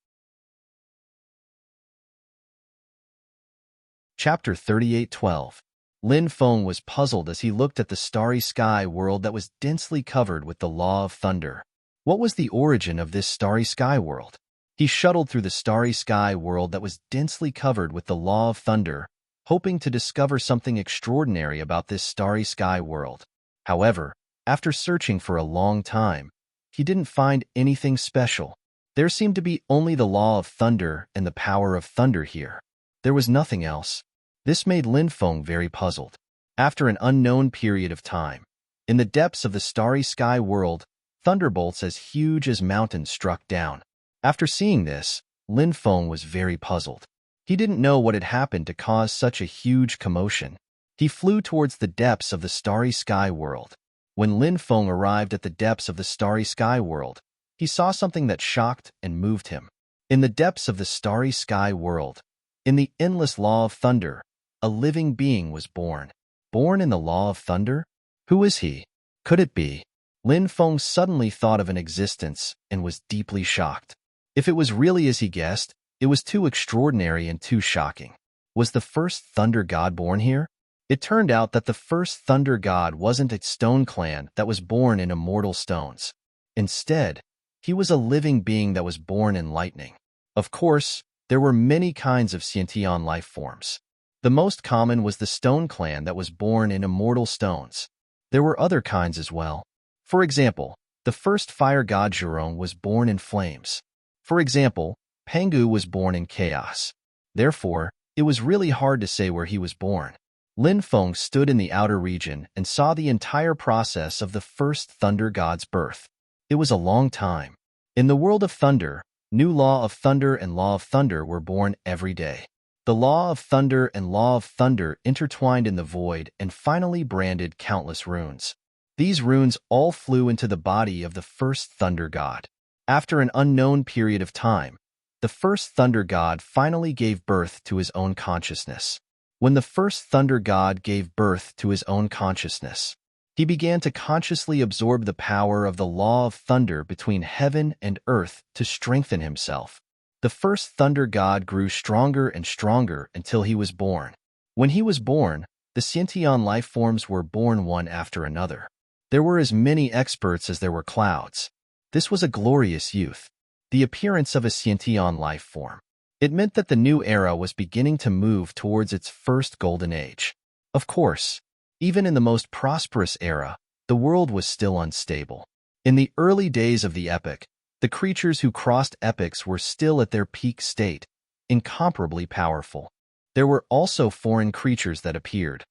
Chapter 38:12. Lin Feng was puzzled as he looked at the starry sky world that was densely covered with the law of thunder. What was the origin of this starry sky world? He shuttled through the starry sky world that was densely covered with the law of thunder, hoping to discover something extraordinary about this starry sky world. However, after searching for a long time, he didn't find anything special. There seemed to be only the law of thunder and the power of thunder here. There was nothing else. This made Lin Feng very puzzled. After an unknown period of time, in the depths of the starry sky world, thunderbolts as huge as mountains struck down. After seeing this, Lin Feng was very puzzled. He didn't know what had happened to cause such a huge commotion. He flew towards the depths of the starry sky world. When Lin Feng arrived at the depths of the starry sky world, he saw something that shocked and moved him. In the depths of the starry sky world, in the endless law of thunder, a living being was born. Born in the law of thunder? Who is he? Could it be? Lin Feng suddenly thought of an existence and was deeply shocked. If it was really as he guessed, it was too extraordinary and too shocking. Was the first Thunder God born here? It turned out that the first Thunder God wasn't a stone clan that was born in immortal stones. Instead, he was a living being that was born in lightning. Of course, there were many kinds of Scientian life forms. The most common was the stone clan that was born in immortal stones. There were other kinds as well. For example, the first fire god Zhurong was born in flames. For example, Pangu was born in chaos. Therefore, it was really hard to say where he was born. Lin Feng stood in the outer region and saw the entire process of the first Thunder God's birth. It was a long time. In the world of thunder, new law of thunder and law of thunder were born every day. The law of thunder and law of thunder intertwined in the void and finally branded countless runes. These runes all flew into the body of the first Thunder God. After an unknown period of time, the first Thunder God finally gave birth to his own consciousness. When the first Thunder God gave birth to his own consciousness, he began to consciously absorb the power of the law of thunder between heaven and earth to strengthen himself. The first Thunder God grew stronger and stronger until he was born. When he was born, the Scientian life forms were born one after another. There were as many experts as there were clouds. This was a glorious youth, the appearance of a Scientian life form. It meant that the new era was beginning to move towards its first golden age. Of course, even in the most prosperous era, the world was still unstable. In the early days of the epoch, the creatures who crossed epochs were still at their peak state, incomparably powerful. There were also foreign creatures that appeared.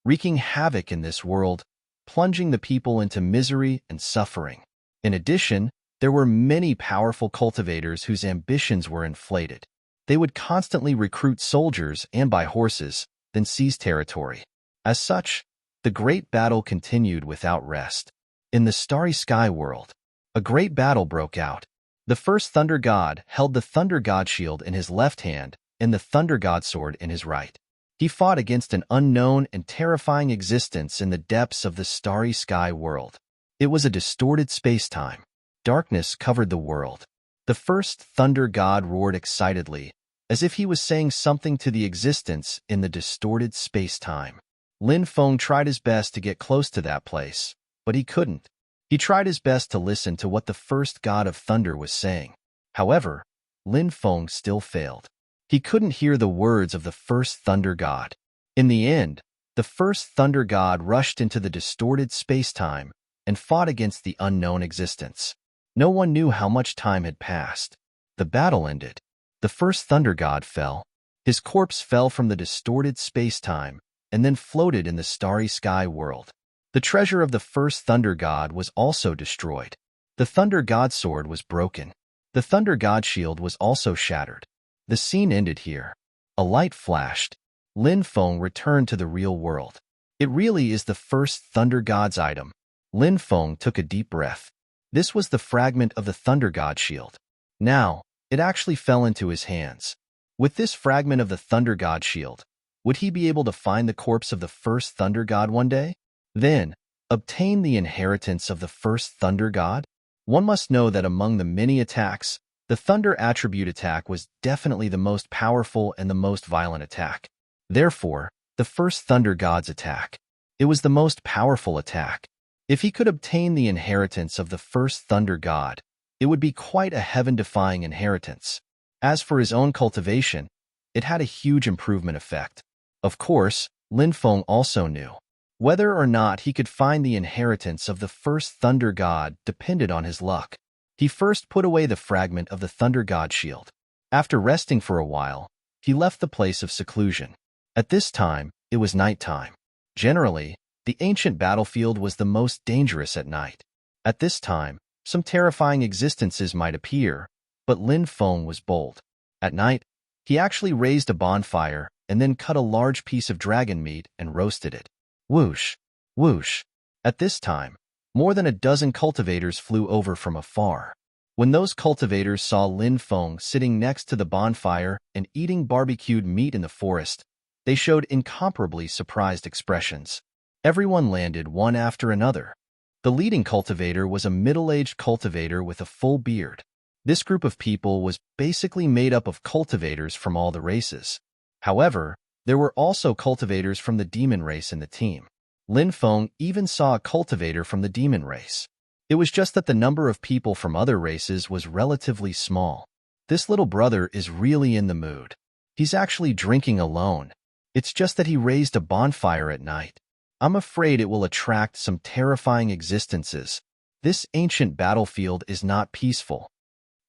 wreaking havoc in this world, plunging the people into misery and suffering. In addition, there were many powerful cultivators whose ambitions were inflated. They would constantly recruit soldiers and buy horses, then seize territory. As such, the great battle continued without rest. In the starry sky world, a great battle broke out. The first Thunder God held the Thunder God shield in his left hand and the Thunder God sword in his right. He fought against an unknown and terrifying existence in the depths of the starry sky world. It was a distorted space-time. Darkness covered the world. The first Thunder God roared excitedly, as if he was saying something to the existence in the distorted space-time. Lin Feng tried his best to get close to that place, but he couldn't. He tried his best to listen to what the first God of Thunder was saying. However, Lin Feng still failed. He couldn't hear the words of the first Thunder God. In the end, the first Thunder God rushed into the distorted space-time and fought against the unknown existence. No one knew how much time had passed. The battle ended. The first Thunder God fell. His corpse fell from the distorted space-time and then floated in the starry sky world. The treasure of the first Thunder God was also destroyed. The Thunder God sword was broken. The Thunder God shield was also shattered. The scene ended here. A light flashed. Lin Feng returned to the real world. It really is the first Thunder God's item. Lin Feng took a deep breath. This was the fragment of the Thunder God shield. Now, it actually fell into his hands. With this fragment of the Thunder God shield, would he be able to find the corpse of the first Thunder God one day? Then, obtain the inheritance of the first Thunder God? One must know that among the many attacks, the Thunder attribute attack was definitely the most powerful and the most violent attack. Therefore, the first Thunder God's attack. It was the most powerful attack. If he could obtain the inheritance of the first Thunder God, it would be quite a heaven-defying inheritance. As for his own cultivation, it had a huge improvement effect. Of course, Lin Feng also knew. Whether or not he could find the inheritance of the first Thunder God depended on his luck. He first put away the fragment of the Thunder God shield. After resting for a while, he left the place of seclusion. At this time, it was nighttime. Generally, the ancient battlefield was the most dangerous at night. At this time, some terrifying existences might appear, but Lin Feng was bold. At night, he actually raised a bonfire and then cut a large piece of dragon meat and roasted it. Whoosh! Whoosh! At this time, more than a dozen cultivators flew over from afar. When those cultivators saw Lin Feng sitting next to the bonfire and eating barbecued meat in the forest, they showed incomparably surprised expressions. Everyone landed one after another. The leading cultivator was a middle-aged cultivator with a full beard. This group of people was basically made up of cultivators from all the races. However, there were also cultivators from the demon race in the team. Lin Feng even saw a cultivator from the demon race. It was just that the number of people from other races was relatively small. This little brother is really in the mood. He's actually drinking alone. It's just that he raised a bonfire at night. I'm afraid it will attract some terrifying existences. This ancient battlefield is not peaceful.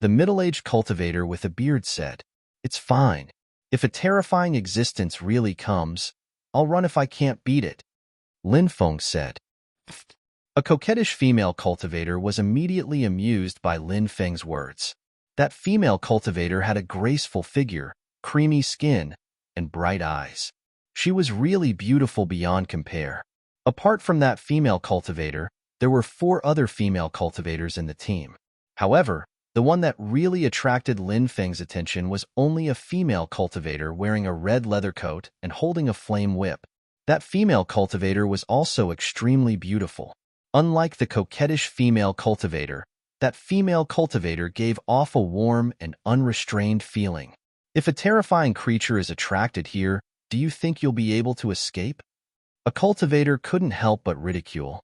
The middle-aged cultivator with a beard said, "It's fine. If a terrifying existence really comes, I'll run if I can't beat it." Lin Feng said. A coquettish female cultivator was immediately amused by Lin Feng's words. That female cultivator had a graceful figure, creamy skin, and bright eyes. She was really beautiful beyond compare. Apart from that female cultivator, there were 4 other female cultivators in the team. However, the one that really attracted Lin Feng's attention was only a female cultivator wearing a red leather coat and holding a flame whip. That female cultivator was also extremely beautiful. Unlike the coquettish female cultivator, that female cultivator gave off a warm and unrestrained feeling. If a terrifying creature is attracted here, do you think you'll be able to escape? A cultivator couldn't help but ridicule.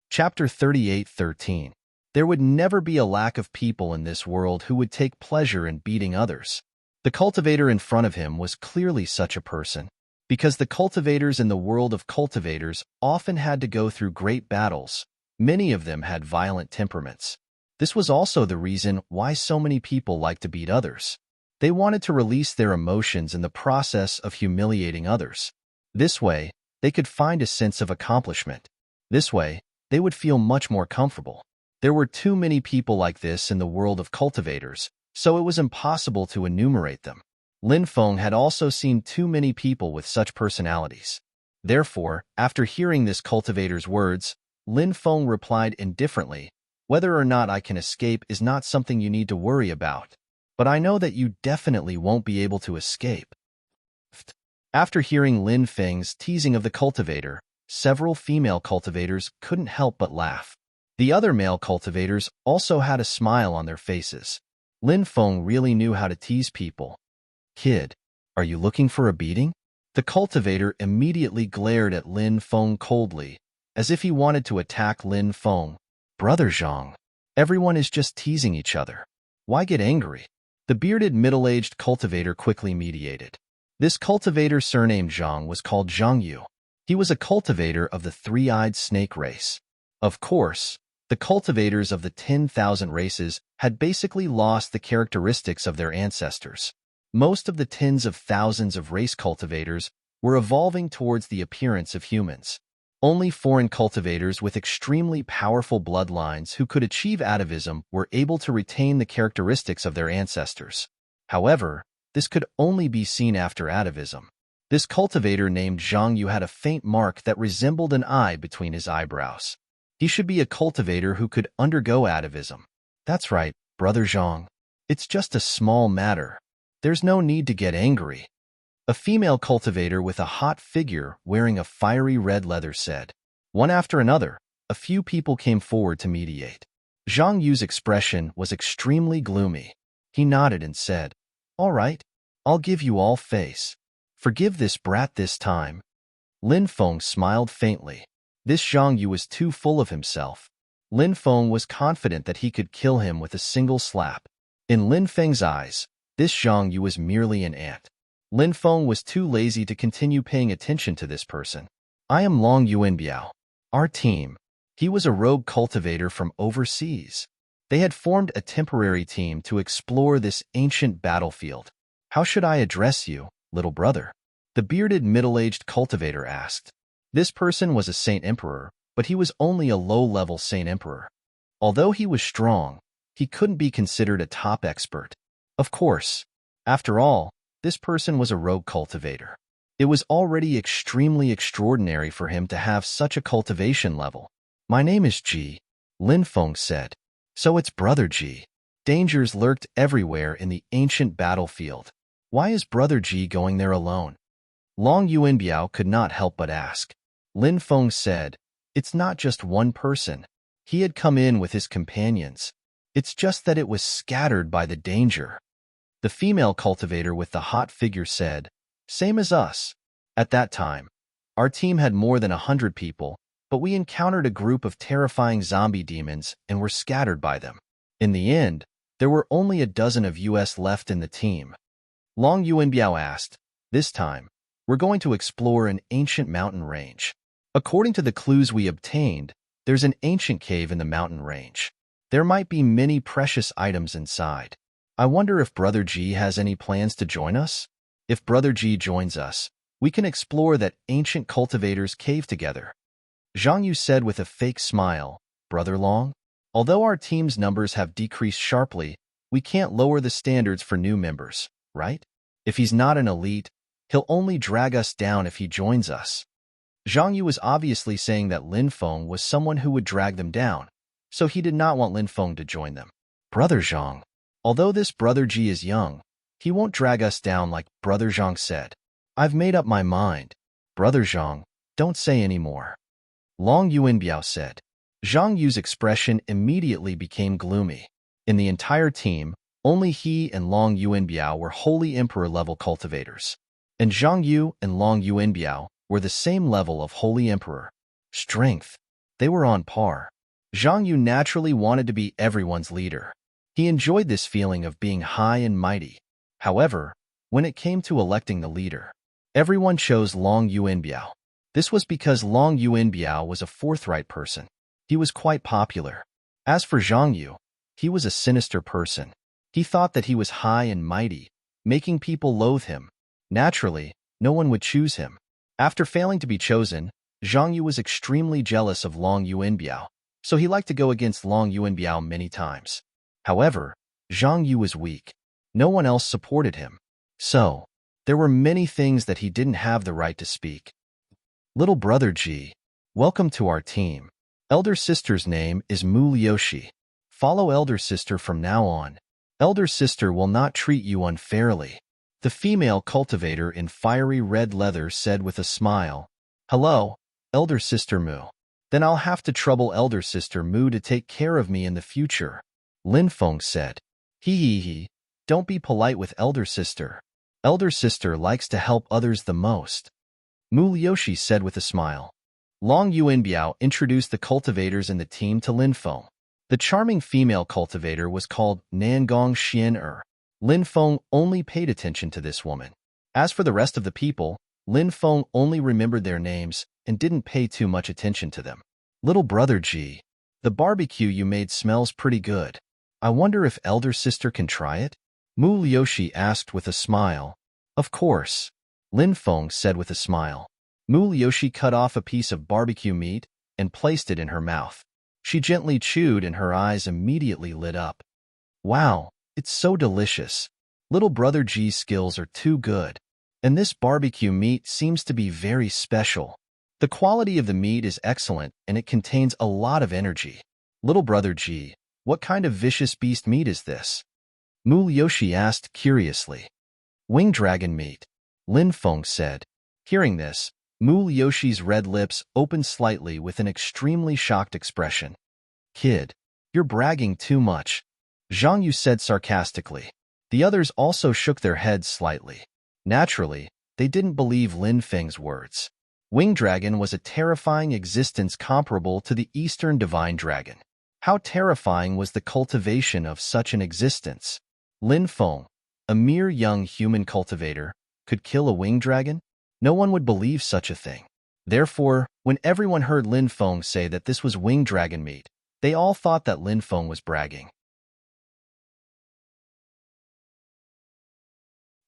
Chapter 38:13. There would never be a lack of people in this world who would take pleasure in beating others. The cultivator in front of him was clearly such a person. Because the cultivators in the world of cultivators often had to go through great battles, many of them had violent temperaments. This was also the reason why so many people liked to beat others. They wanted to release their emotions in the process of humiliating others. This way, they could find a sense of accomplishment. This way, they would feel much more comfortable. There were too many people like this in the world of cultivators, so it was impossible to enumerate them. Lin Feng had also seen too many people with such personalities. Therefore, after hearing this cultivator's words, Lin Feng replied indifferently, "Whether or not I can escape is not something you need to worry about, but I know that you definitely won't be able to escape." After hearing Lin Feng's teasing of the cultivator, several female cultivators couldn't help but laugh. The other male cultivators also had a smile on their faces. Lin Feng really knew how to tease people. "Kid, are you looking for a beating?" The cultivator immediately glared at Lin Feng coldly, as if he wanted to attack Lin Feng. "Brother Zhang, everyone is just teasing each other. Why get angry?" The bearded middle-aged cultivator quickly mediated. This cultivator surnamed Zhang was called Zhang Yu. He was a cultivator of the three-eyed snake race. Of course, the cultivators of the 10,000 races had basically lost the characteristics of their ancestors. Most of the tens of thousands of race cultivators were evolving towards the appearance of humans. Only foreign cultivators with extremely powerful bloodlines who could achieve atavism were able to retain the characteristics of their ancestors. However, this could only be seen after atavism. This cultivator named Zhang Yu had a faint mark that resembled an eye between his eyebrows. He should be a cultivator who could undergo atavism. "That's right, Brother Zhang. It's just a small matter. There's no need to get angry." A female cultivator with a hot figure wearing a fiery red leather said. One after another, a few people came forward to mediate. Zhang Yu's expression was extremely gloomy. He nodded and said, "All right, I'll give you all face. Forgive this brat this time." Lin Feng smiled faintly. This Zhang Yu was too full of himself. Lin Feng was confident that he could kill him with a single slap. In Lin Feng's eyes, this Zhang Yu was merely an ant. Lin Feng was too lazy to continue paying attention to this person. "I am Long Yuanbiao. Our team." He was a rogue cultivator from overseas. They had formed a temporary team to explore this ancient battlefield. "How should I address you, little brother?" the bearded middle-aged cultivator asked. This person was a Saint Emperor, but he was only a low-level Saint Emperor. Although he was strong, he couldn't be considered a top expert. Of course, after all, this person was a rogue cultivator. It was already extremely extraordinary for him to have such a cultivation level. "My name is Ji," Lin Feng said. "So it's Brother Ji." Dangers lurked everywhere in the ancient battlefield. Why is Brother Ji going there alone? Long Yuanbiao could not help but ask. Lin Feng said, "It's not just one person. He had come in with his companions. It's just that it was scattered by the danger." The female cultivator with the hot figure said, "Same as us. At that time, our team had more than 100 people, but we encountered a group of terrifying zombie demons and were scattered by them. In the end, there were only a dozen of us left in the team." Long Yuanbiao asked, "This time, we're going to explore an ancient mountain range. According to the clues we obtained, there's an ancient cave in the mountain range. There might be many precious items inside. I wonder if Brother G has any plans to join us? If Brother G joins us, we can explore that ancient cultivator's cave together." Zhang Yu said with a fake smile, "Brother Long, although our team's numbers have decreased sharply, we can't lower the standards for new members, right? If he's not an elite, he'll only drag us down if he joins us." Zhang Yu was obviously saying that Lin Feng was someone who would drag them down, so he did not want Lin Feng to join them. "Brother Zhang, although this Brother Ji is young, he won't drag us down like Brother Zhang said. I've made up my mind. Brother Zhang, don't say any more." Long Yuanbiao said. Zhang Yu's expression immediately became gloomy. In the entire team, only he and Long Yuanbiao were Holy Emperor-level cultivators. And Zhang Yu and Long Yuanbiao were the same level of Holy Emperor. Strength. They were on par. Zhang Yu naturally wanted to be everyone's leader. He enjoyed this feeling of being high and mighty. However, when it came to electing the leader, everyone chose Long Yuanbiao. This was because Long Yuanbiao was a forthright person. He was quite popular. As for Zhang Yu, he was a sinister person. He thought that he was high and mighty, making people loathe him. Naturally, no one would choose him. After failing to be chosen, Zhang Yu was extremely jealous of Long Yuanbiao, so he liked to go against Long Yuanbiao many times. However, Zhang Yu was weak. No one else supported him. So, there were many things that he didn't have the right to speak. Little brother Ji, welcome to our team. Elder sister's name is Mu Liushi. Follow elder sister from now on. Elder sister will not treat you unfairly. The female cultivator in fiery red leather said with a smile. Hello, elder sister Mu. Then I'll have to trouble elder sister Mu to take care of me in the future. Lin Feng said. Hee. Don't be polite with elder sister. Elder sister likes to help others the most. Mu Liushi said with a smile. Long Yuanbiao introduced the cultivators in the team to Lin Feng. The charming female cultivator was called Nangong Xian. Lin Feng only paid attention to this woman. As for the rest of the people, Lin Feng only remembered their names and didn't pay too much attention to them. Little brother Ji, the barbecue you made smells pretty good. I wonder if elder sister can try it? Mu Liushi asked with a smile. Of course, Lin Feng said with a smile. Mu Liushi cut off a piece of barbecue meat and placed it in her mouth. She gently chewed and her eyes immediately lit up. Wow, it's so delicious. Little brother G's skills are too good. And this barbecue meat seems to be very special. The quality of the meat is excellent and it contains a lot of energy. Little brother G, what kind of vicious beast meat is this? Mu Liushi asked curiously. Winged dragon meat, Lin Feng said. Hearing this, Mu Liushi's red lips opened slightly with an extremely shocked expression. Kid, you're bragging too much, Zhang Yu said sarcastically. The others also shook their heads slightly. Naturally, they didn't believe Lin Feng's words. Winged dragon was a terrifying existence comparable to the Eastern divine dragon. How terrifying was the cultivation of such an existence? Lin Feng, a mere young human cultivator, could kill a winged dragon? No one would believe such a thing. Therefore, when everyone heard Lin Feng say that this was winged dragon meat, they all thought that Lin Feng was bragging.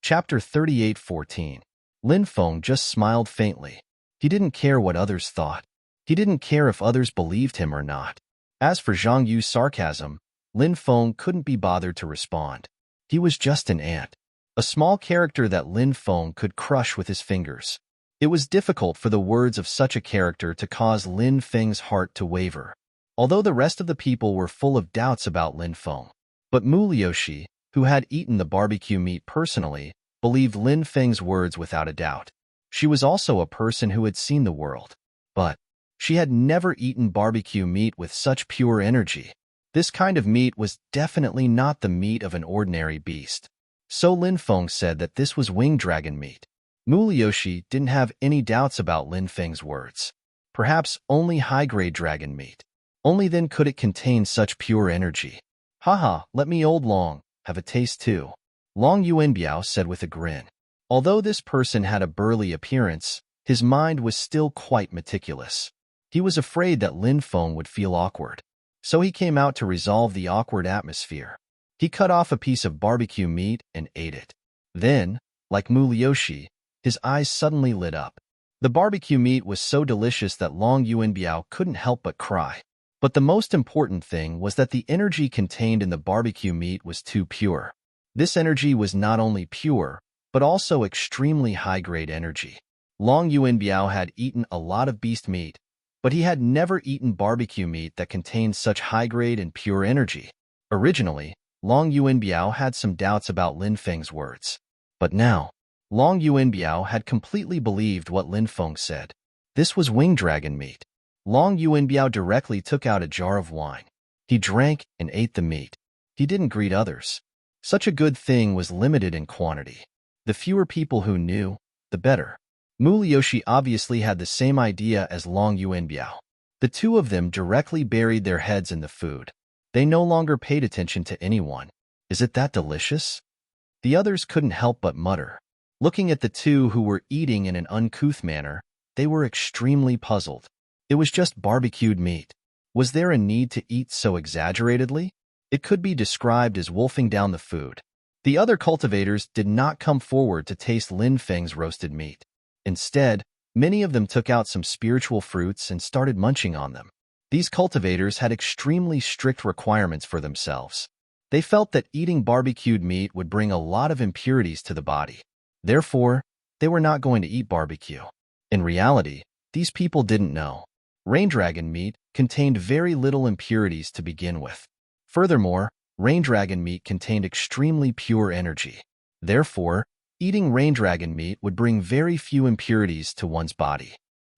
Chapter 38:14. Lin Feng just smiled faintly. He didn't care what others thought. He didn't care if others believed him or not. As for Zhang Yu's sarcasm, Lin Feng couldn't be bothered to respond. He was just an ant, a small character that Lin Feng could crush with his fingers. It was difficult for the words of such a character to cause Lin Feng's heart to waver, although the rest of the people were full of doubts about Lin Feng. But Mu Liushi, who had eaten the barbecue meat personally, believed Lin Feng's words without a doubt. She was also a person who had seen the world, but she had never eaten barbecue meat with such pure energy. This kind of meat was definitely not the meat of an ordinary beast. So Lin Feng said that this was winged dragon meat. Mu Liushi didn't have any doubts about Lin Feng's words. Perhaps only high-grade dragon meat. Only then could it contain such pure energy. Haha, let me old Long have a taste too. Long Yuanbiao said with a grin. Although this person had a burly appearance, his mind was still quite meticulous. He was afraid that Lin Feng would feel awkward. So he came out to resolve the awkward atmosphere. He cut off a piece of barbecue meat and ate it. Then, like Mu Liushi, his eyes suddenly lit up. The barbecue meat was so delicious that Long Yuanbiao couldn't help but cry. But the most important thing was that the energy contained in the barbecue meat was too pure. This energy was not only pure, but also extremely high-grade energy. Long Yuanbiao had eaten a lot of beast meat, but he had never eaten barbecue meat that contained such high-grade and pure energy. Originally, Long Yuanbiao had some doubts about Lin Feng's words. But now, Long Yuanbiao had completely believed what Lin Feng said. This was winged dragon meat. Long Yuanbiao directly took out a jar of wine. He drank and ate the meat. He didn't greet others. Such a good thing was limited in quantity. The fewer people who knew, the better. Mu Liushi obviously had the same idea as Long Yuanbiao. The two of them directly buried their heads in the food. They no longer paid attention to anyone. Is it that delicious? The others couldn't help but mutter. Looking at the two who were eating in an uncouth manner, they were extremely puzzled. It was just barbecued meat. Was there a need to eat so exaggeratedly? It could be described as wolfing down the food. The other cultivators did not come forward to taste Lin Feng's roasted meat. Instead, many of them took out some spiritual fruits and started munching on them. These cultivators had extremely strict requirements for themselves. They felt that eating barbecued meat would bring a lot of impurities to the body. Therefore, they were not going to eat barbecue. In reality, these people didn't know. Rain dragon meat contained very little impurities to begin with. Furthermore, rain dragon meat contained extremely pure energy. Therefore, eating rain dragon meat would bring very few impurities to one's body.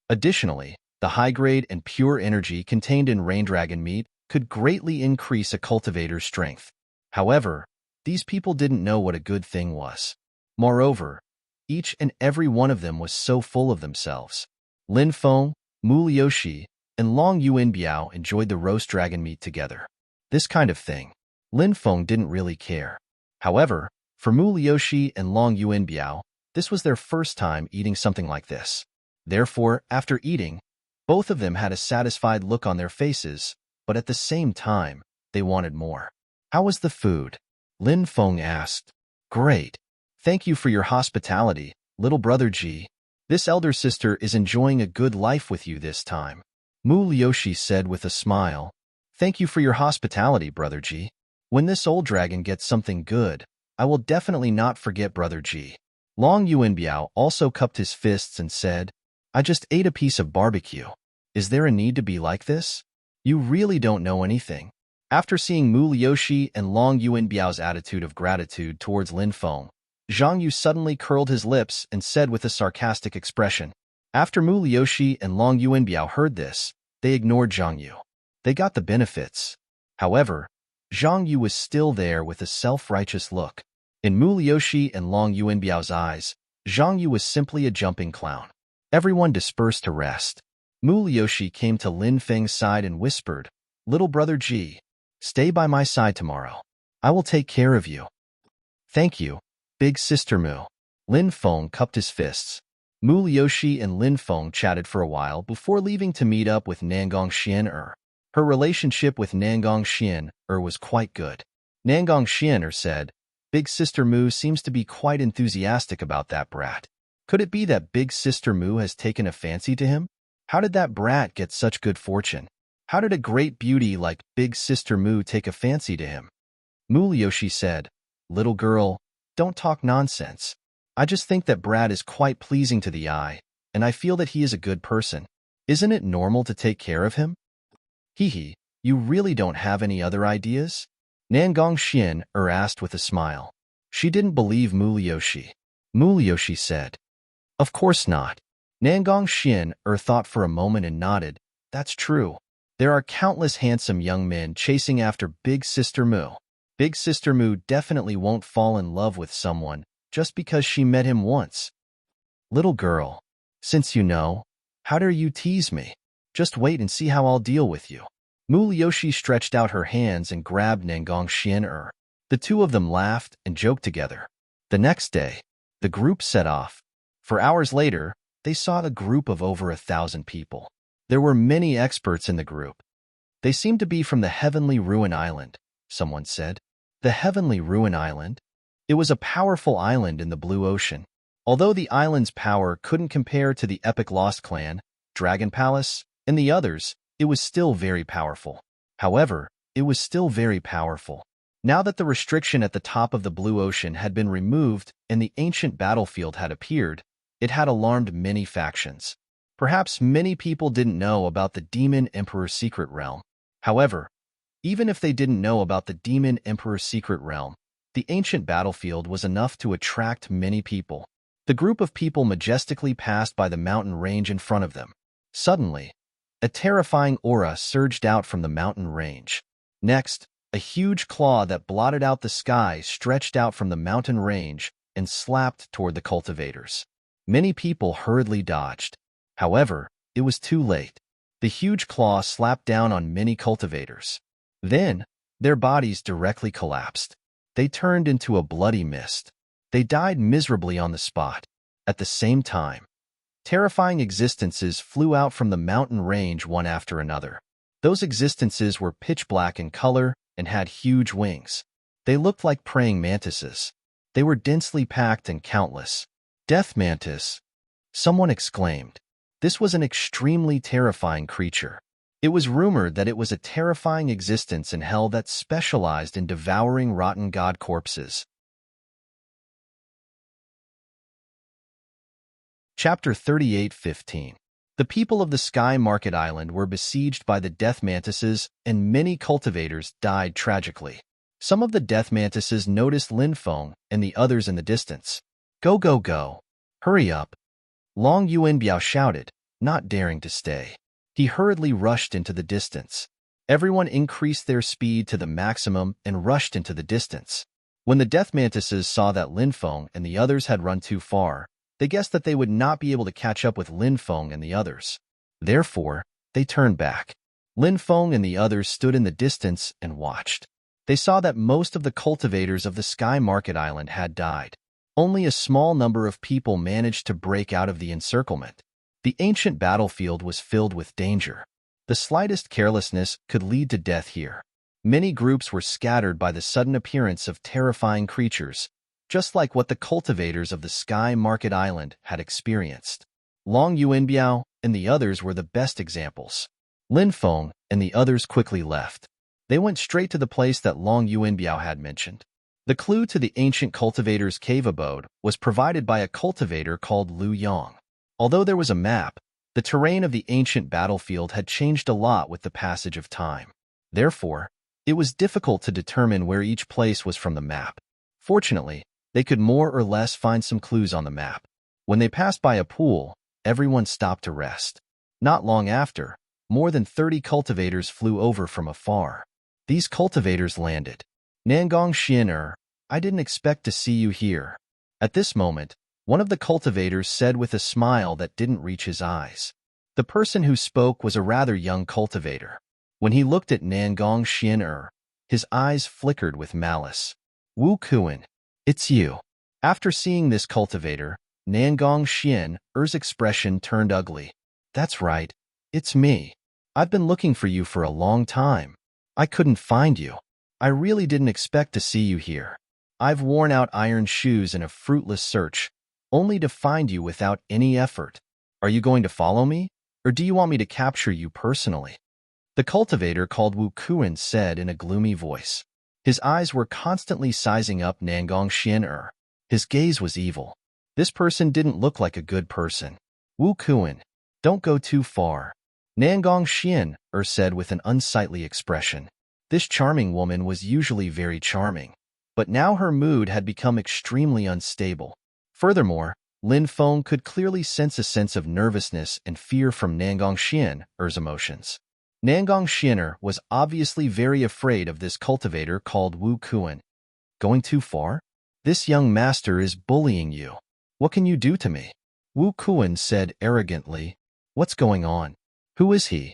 Additionally, the high-grade and pure energy contained in rain dragon meat could greatly increase a cultivator's strength. However, these people didn't know what a good thing was. Moreover, each and every one of them was so full of themselves. Lin Feng, Mu Liuxi, and Long Yuanbiao enjoyed the roast dragon meat together. This kind of thing, Lin Feng didn't really care. However, for Mu Liuxi and Long Yuanbiao, this was their first time eating something like this. Therefore, after eating, both of them had a satisfied look on their faces, but at the same time, they wanted more. How was the food? Lin Feng asked. Great. Thank you for your hospitality, little brother Ji. This elder sister is enjoying a good life with you this time. Mu Liuxi said with a smile. Thank you for your hospitality, brother Ji. When this old dragon gets something good, I will definitely not forget brother Ji. Long Yuanbiao also cupped his fists and said, I just ate a piece of barbecue. Is there a need to be like this? You really don't know anything. After seeing Mu Liuxi and Long Yuanbiao's attitude of gratitude towards Lin Feng, Zhang Yu suddenly curled his lips and said with a sarcastic expression. After Mu Liuxi and Long Yuanbiao heard this, they ignored Zhang Yu. They got the benefits. However, Zhang Yu was still there with a self-righteous look. In Mu Liuxi and Long Yuanbiao's eyes, Zhang Yu was simply a jumping clown. Everyone dispersed to rest. Mu Liuxi came to Lin Feng's side and whispered, Little brother Ji, stay by my side tomorrow. I will take care of you. Thank you, big sister Mu. Lin Feng cupped his fists. Mu Liuxi and Lin Feng chatted for a while before leaving to meet up with Nangong Xian. Her relationship with Nangong Xian was quite good. Nangong Xian said, Big sister Mu seems to be quite enthusiastic about that brat. Could it be that big sister Mu has taken a fancy to him? How did that brat get such good fortune? How did a great beauty like big sister Mu take a fancy to him? Mu Liuxi said, Little girl, don't talk nonsense. I just think that brat is quite pleasing to the eye, and I feel that he is a good person. Isn't it normal to take care of him? Hee, you really don't have any other ideas? Nangong Xian asked with a smile. She didn't believe Mu Liuxi. Mu Liuxi said, Of course not. Nangong Xian thought for a moment and nodded. That's true. There are countless handsome young men chasing after Big Sister Mu. Big Sister Mu definitely won't fall in love with someone just because she met him once. Little girl, since you know, how dare you tease me? Just wait and see how I'll deal with you. Mu Liuxi stretched out her hands and grabbed Nangong Xian. The two of them laughed and joked together. The next day, the group set off. For hours later, they saw a group of over 1,000 people. There were many experts in the group. They seemed to be from the Heavenly Ruin Island, someone said. The Heavenly Ruin Island? It was a powerful island in the blue ocean. Although the island's power couldn't compare to the epic Lost Clan, Dragon Palace, and the others, it was still very powerful. However, it was still very powerful. Now that the restriction at the top of the blue ocean had been removed and the ancient battlefield had appeared, it had alarmed many factions. Perhaps many people didn't know about the Demon Emperor's secret realm. However, even if they didn't know about the Demon Emperor's secret realm, the ancient battlefield was enough to attract many people. The group of people majestically passed by the mountain range in front of them. Suddenly, a terrifying aura surged out from the mountain range. Next, a huge claw that blotted out the sky stretched out from the mountain range and slapped toward the cultivators. Many people hurriedly dodged. However, it was too late. The huge claw slapped down on many cultivators. Then, their bodies directly collapsed. They turned into a bloody mist. They died miserably on the spot. At the same time, terrifying existences flew out from the mountain range one after another. Those existences were pitch black in color and had huge wings. They looked like praying mantises. They were densely packed and countless. Death mantis, someone exclaimed. This was an extremely terrifying creature. It was rumored that it was a terrifying existence in hell that specialized in devouring rotten god corpses. Chapter 38:15. The people of the Sky Market Island were besieged by the death mantises, and many cultivators died tragically. Some of the death mantises noticed Lin Feng and the others in the distance. Go, go, go. Hurry up. Long Yuanbiao shouted, not daring to stay. He hurriedly rushed into the distance. Everyone increased their speed to the maximum and rushed into the distance. When the death mantises saw that Lin Feng and the others had run too far, they guessed that they would not be able to catch up with Lin Feng and the others. Therefore, they turned back. Lin Feng and the others stood in the distance and watched. They saw that most of the cultivators of the Sky Market Island had died. Only a small number of people managed to break out of the encirclement. The ancient battlefield was filled with danger. The slightest carelessness could lead to death here. Many groups were scattered by the sudden appearance of terrifying creatures, just like what the cultivators of the Sky Market Island had experienced. Long Yuanbiao and the others were the best examples. Lin Feng and the others quickly left. They went straight to the place that Long Yuanbiao had mentioned. The clue to the ancient cultivator's cave abode was provided by a cultivator called Lu Yang. Although there was a map, the terrain of the ancient battlefield had changed a lot with the passage of time. Therefore, it was difficult to determine where each place was from the map. Fortunately, they could more or less find some clues on the map. When they passed by a pool, everyone stopped to rest. Not long after, more than 30 cultivators flew over from afar. These cultivators landed. Nangong Xian, I didn't expect to see you here. At this moment, one of the cultivators said with a smile that didn't reach his eyes. The person who spoke was a rather young cultivator. When he looked at Nangong Xian, his eyes flickered with malice. Wu Kuan, it's you. After seeing this cultivator, Nangong Xian's expression turned ugly. That's right, it's me. I've been looking for you for a long time. I couldn't find you. I really didn't expect to see you here. I've worn out iron shoes in a fruitless search, only to find you without any effort. Are you going to follow me, or do you want me to capture you personally? The cultivator called Wu Kuan said in a gloomy voice. His eyes were constantly sizing up Nangong Xian. His gaze was evil. This person didn't look like a good person. Wu Kuan, don't go too far. Nangong Xian said with an unsightly expression. This charming woman was usually very charming, but now her mood had become extremely unstable. Furthermore, Lin Feng could clearly sense a sense of nervousness and fear from Nangong Xian's emotions. Nangong Xian was obviously very afraid of this cultivator called Wu Kuan. Going too far? This young master is bullying you. What can you do to me? Wu Kuan said arrogantly. What's going on? Who is he?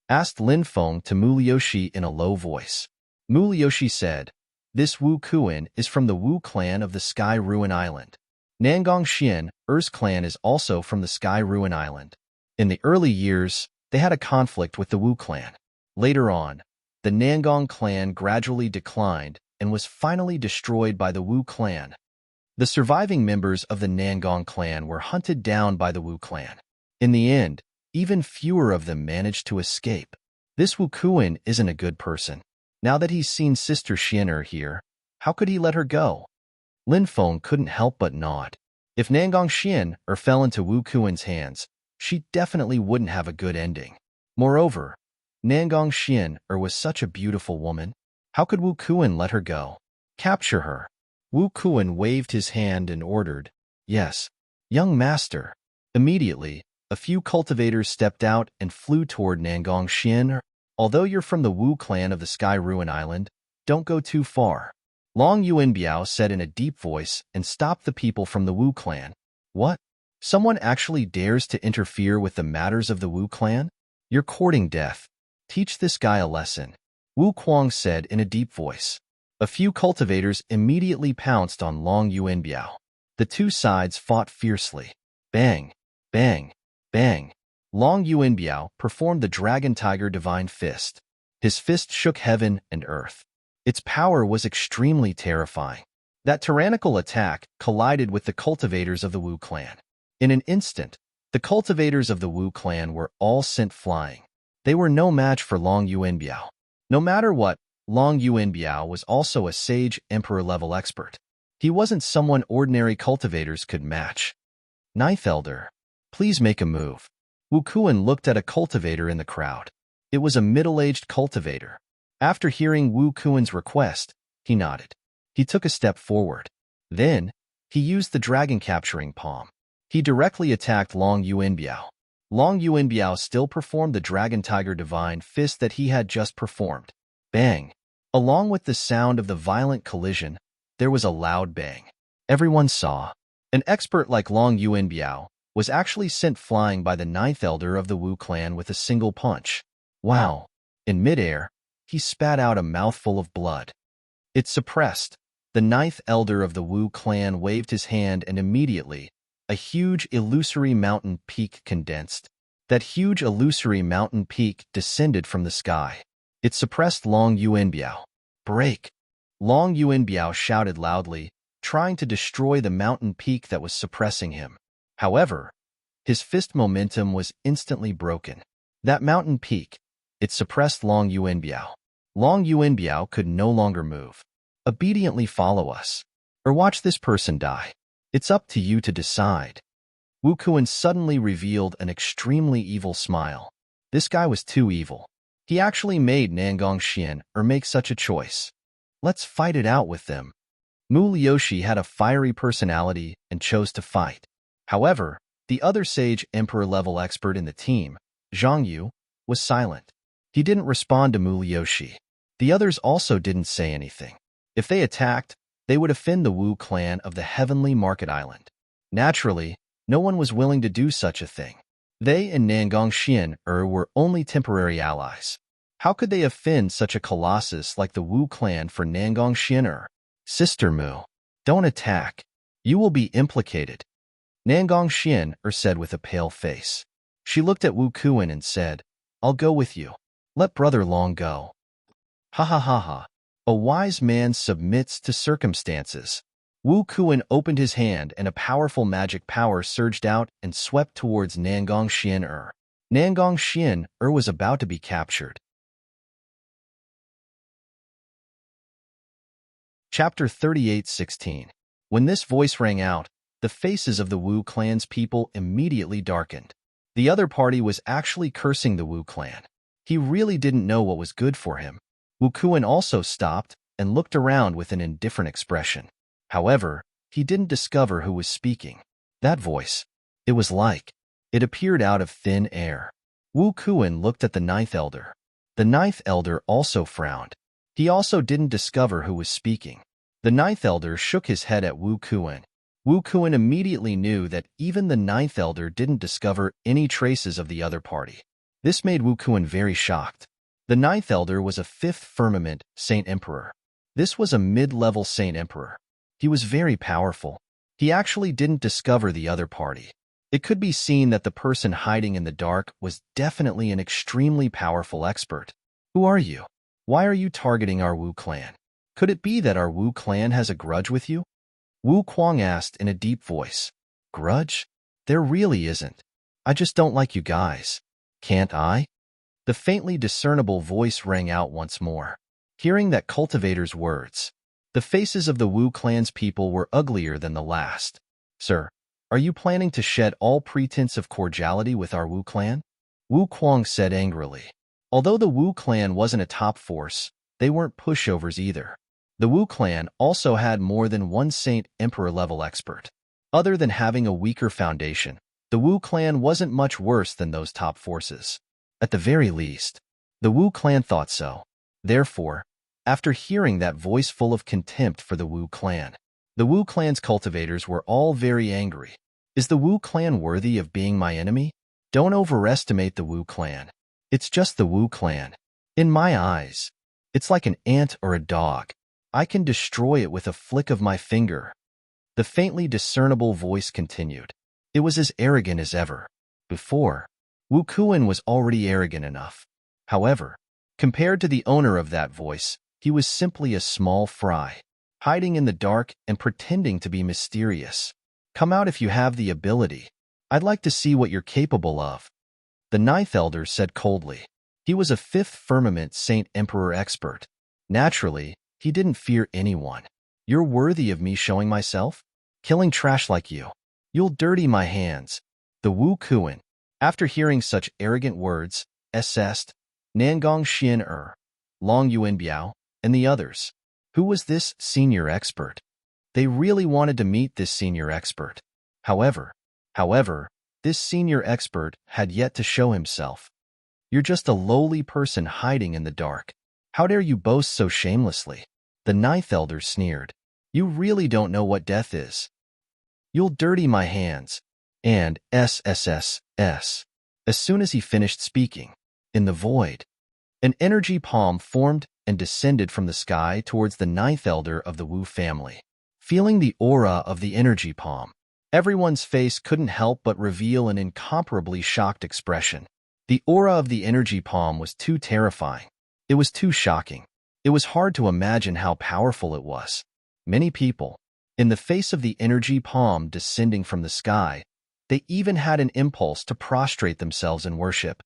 Asked Lin Feng to Mulioshi in a low voice. Mulioshi said, this Wu Kuan is from the Wu clan of the Sky Ruin Island. Nangong Xian's clan is also from the Sky Ruin Island. In the early years, they had a conflict with the Wu clan. Later on, the Nangong clan gradually declined and was finally destroyed by the Wu clan. The surviving members of the Nangong clan were hunted down by the Wu clan. In the end, even fewer of them managed to escape. This Wu Kuan isn't a good person. Now that he's seen Sister Xian here, how could he let her go? Lin Feng couldn't help but nod. If Nangong Xian fell into Wu Kuan's hands, she definitely wouldn't have a good ending. Moreover, Nangong Xian was such a beautiful woman. How could Wu Kuan let her go? Capture her. Wu Kuan waved his hand and ordered, yes, young master. Immediately, a few cultivators stepped out and flew toward Nangong Xian. Although you're from the Wu clan of the Sky Ruin Island, don't go too far. Long Yuanbiao said in a deep voice and stopped the people from the Wu clan. What? Someone actually dares to interfere with the matters of the Wu clan? You're courting death. Teach this guy a lesson. Wu Kuang said in a deep voice. A few cultivators immediately pounced on Long Yuanbiao. The two sides fought fiercely. Bang, bang, bang. Long Yuanbiao performed the Dragon Tiger Divine Fist. His fist shook heaven and earth. Its power was extremely terrifying. That tyrannical attack collided with the cultivators of the Wu clan. In an instant, the cultivators of the Wu clan were all sent flying. They were no match for Long Yuanbiao. No matter what, Long Yuanbiao was also a sage emperor-level expert. He wasn't someone ordinary cultivators could match. Ninth Elder, please make a move. Wu Kuan looked at a cultivator in the crowd. It was a middle-aged cultivator. After hearing Wu Kuan's request, he nodded. He took a step forward. Then, he used the dragon-capturing palm. He directly attacked Long Yuanbiao. Long Yuanbiao still performed the Dragon Tiger Divine Fist that he had just performed. Bang! Along with the sound of the violent collision, there was a loud bang. Everyone saw. An expert like Long Yuanbiao was actually sent flying by the ninth elder of the Wu clan with a single punch. Wow! In midair, he spat out a mouthful of blood. It suppressed. The ninth elder of the Wu clan waved his hand and immediately, a huge illusory mountain peak condensed. That huge illusory mountain peak descended from the sky. It suppressed Long Yuanbiao. Break! Long Yuanbiao shouted loudly, trying to destroy the mountain peak that was suppressing him. However, his fist momentum was instantly broken. That mountain peak, it suppressed Long Yuanbiao. Long Yuanbiao could no longer move. Obediently follow us, or watch this person die. It's up to you to decide. Wu Kuan suddenly revealed an extremely evil smile. This guy was too evil. He actually made Nangong Xian make such a choice. Let's fight it out with them. Mu Liushi had a fiery personality and chose to fight. However, the other sage emperor-level expert in the team, Zhang Yu, was silent. He didn't respond to Mu Liushi. The others also didn't say anything. If they attacked, they would offend the Wu clan of the Heavenly Market Island. Naturally, no one was willing to do such a thing. They and Nangong Xian were only temporary allies. How could they offend such a colossus like the Wu clan for Nangong Xian? Sister Mu, don't attack. You will be implicated. Nangong Xian said with a pale face. She looked at Wu Kuan and said, I'll go with you. Let Brother Long go. Ha ha ha ha. A wise man submits to circumstances. Wu Kuan opened his hand and a powerful magic power surged out and swept towards Nangong Xian. Nangong Xian was about to be captured. Chapter 38:16. When this voice rang out, the faces of the Wu clan's people immediately darkened. The other party was actually cursing the Wu clan. He really didn't know what was good for him. Wu Kuan also stopped and looked around with an indifferent expression. However, he didn't discover who was speaking. That voice, it was like, it appeared out of thin air. Wu Kuan looked at the ninth elder. The ninth elder also frowned. He also didn't discover who was speaking. The ninth elder shook his head at Wu Kuan. Wu Kuan immediately knew that even the ninth elder didn't discover any traces of the other party. This made Wu Kuan very shocked. The ninth elder was a fifth firmament Saint Emperor. This was a mid-level Saint Emperor. He was very powerful. He actually didn't discover the other party. It could be seen that the person hiding in the dark was definitely an extremely powerful expert. Who are you? Why are you targeting our Wu clan? Could it be that our Wu clan has a grudge with you? Wu Kuang asked in a deep voice. Grudge? There really isn't. I just don't like you guys. Can't I? The faintly discernible voice rang out once more. Hearing that cultivator's words, the faces of the Wu clan's people were uglier than the last. Sir, are you planning to shed all pretense of cordiality with our Wu clan? Wu Kuang said angrily. Although the Wu clan wasn't a top force, they weren't pushovers either. The Wu clan also had more than one Saint Emperor-level expert. Other than having a weaker foundation, the Wu clan wasn't much worse than those top forces. At the very least, the Wu clan thought so. Therefore, after hearing that voice full of contempt for the Wu clan, the Wu clan's cultivators were all very angry. Is the Wu clan worthy of being my enemy? Don't overestimate the Wu clan. It's just the Wu clan. In my eyes, it's like an ant or a dog. I can destroy it with a flick of my finger. The faintly discernible voice continued. It was as arrogant as ever. Before, Wu Kuan was already arrogant enough. However, compared to the owner of that voice, He was simply a small fry, hiding in the dark and pretending to be mysterious. Come out if you have the ability. I'd like to see what you're capable of, the ninth elder said coldly. He was a fifth firmament Saint Emperor expert. Naturally, he didn't fear anyone. You're worthy of me showing myself? Killing trash like you. You'll dirty my hands. The Wu Kuan, after hearing such arrogant words, assessed Nangong Xian Long Yuanbiao, and the others. Who was this senior expert? They really wanted to meet this senior expert. However, this senior expert had yet to show himself. You're just a lowly person hiding in the dark. How dare you boast so shamelessly? The ninth elder sneered. You really don't know what death is. You'll dirty my hands. And SSSS. As soon as he finished speaking, in the void, an energy palm formed and descended from the sky towards the ninth elder of the Wu family. Feeling the aura of the energy palm, everyone's face couldn't help but reveal an incomparably shocked expression. The aura of the energy palm was too terrifying. It was too shocking. It was hard to imagine how powerful it was. Many people, in the face of the energy palm descending from the sky, they even had an impulse to prostrate themselves in worship.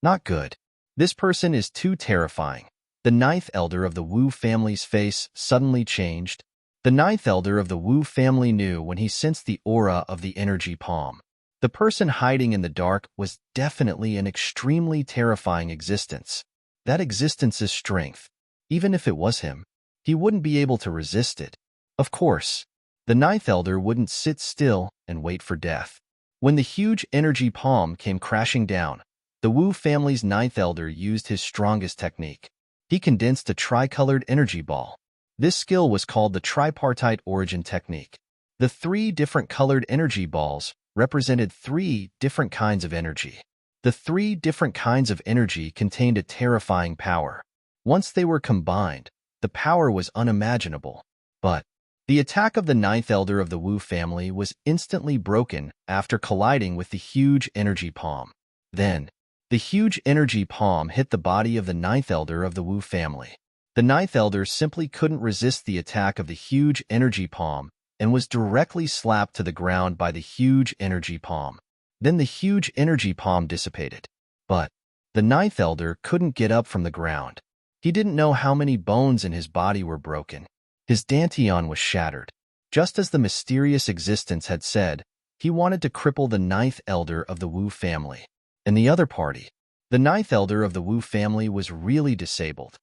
Not good. This person is too terrifying. The ninth elder of the Wu family's face suddenly changed. The ninth elder of the Wu family knew when he sensed the aura of the energy palm. The person hiding in the dark was definitely an extremely terrifying existence. That existence's strength, even if it was him, he wouldn't be able to resist it. Of course, the ninth elder wouldn't sit still and wait for death. When the huge energy palm came crashing down, the Wu family's ninth elder used his strongest technique. He condensed a tricolored energy ball. This skill was called the tripartite origin technique. The 3 different colored energy balls represented 3 different kinds of energy. The 3 different kinds of energy contained a terrifying power. Once they were combined, the power was unimaginable. But the attack of the ninth elder of the Wu family was instantly broken after colliding with the huge energy palm. Then, the huge energy palm hit the body of the ninth elder of the Wu family. The ninth elder simply couldn't resist the attack of the huge energy palm and was directly slapped to the ground by the huge energy palm. Then the huge energy palm dissipated. But the ninth elder couldn't get up from the ground. He didn't know how many bones in his body were broken. His dantian was shattered. Just as the mysterious existence had said, he wanted to cripple the ninth elder of the Wu family. In the other party, the ninth elder of the Wu family was really disabled.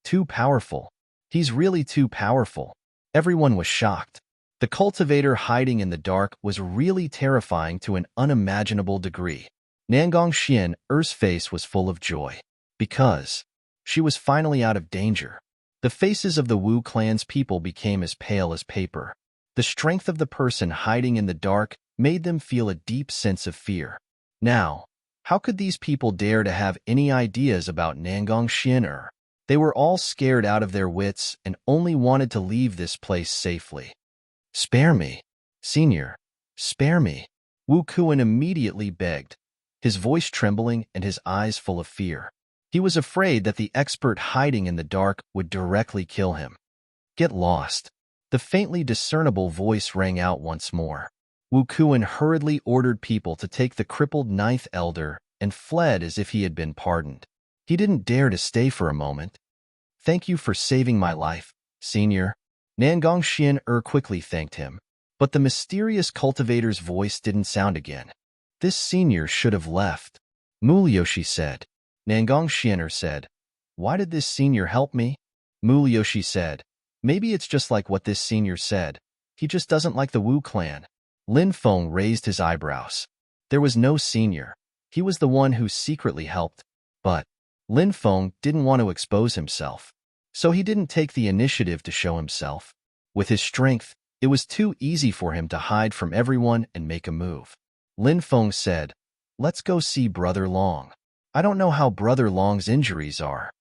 Too powerful. He's really too powerful. Everyone was shocked. The cultivator hiding in the dark was really terrifying to an unimaginable degree. Nangong Xian's face was full of joy. Because she was finally out of danger. The faces of the Wu clan's people became as pale as paper. The strength of the person hiding in the dark made them feel a deep sense of fear. Now, how could these people dare to have any ideas about Nangong Xian? They were all scared out of their wits and only wanted to leave this place safely. Spare me, senior, spare me. Wu Kuan immediately begged, his voice trembling and his eyes full of fear. He was afraid that the expert hiding in the dark would directly kill him. Get lost. The faintly discernible voice rang out once more. Wu Kuan hurriedly ordered people to take the crippled ninth elder and fled as if he had been pardoned. He didn't dare to stay for a moment. Thank you for saving my life, senior. Nangong Xian quickly thanked him, but the mysterious cultivator's voice didn't sound again. This senior should have left. Mulyoshi said. Nangong Xian said, why did this senior help me? Mulyoshi said, maybe it's just like what this senior said. He just doesn't like the Wu clan. Lin Feng raised his eyebrows. There was no senior. He was the one who secretly helped. But Lin Feng didn't want to expose himself, so he didn't take the initiative to show himself. With his strength, it was too easy for him to hide from everyone and make a move. Lin Feng said, let's go see Brother Long. I don't know how Brother Long's injuries are.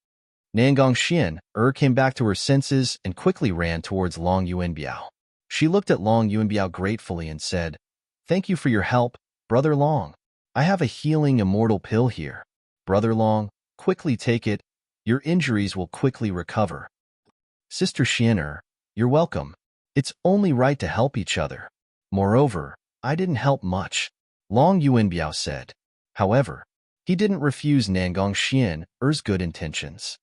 Nangong Xian came back to her senses and quickly ran towards Long Yuanbiao. She looked at Long Yuanbiao gratefully and said, thank you for your help, Brother Long. I have a healing immortal pill here. Brother Long, quickly take it. Your injuries will quickly recover. Sister Xian'er, you're welcome. It's only right to help each other. Moreover, I didn't help much, Long Yuanbiao said. However, he didn't refuse Nangong Xian'er's good intentions.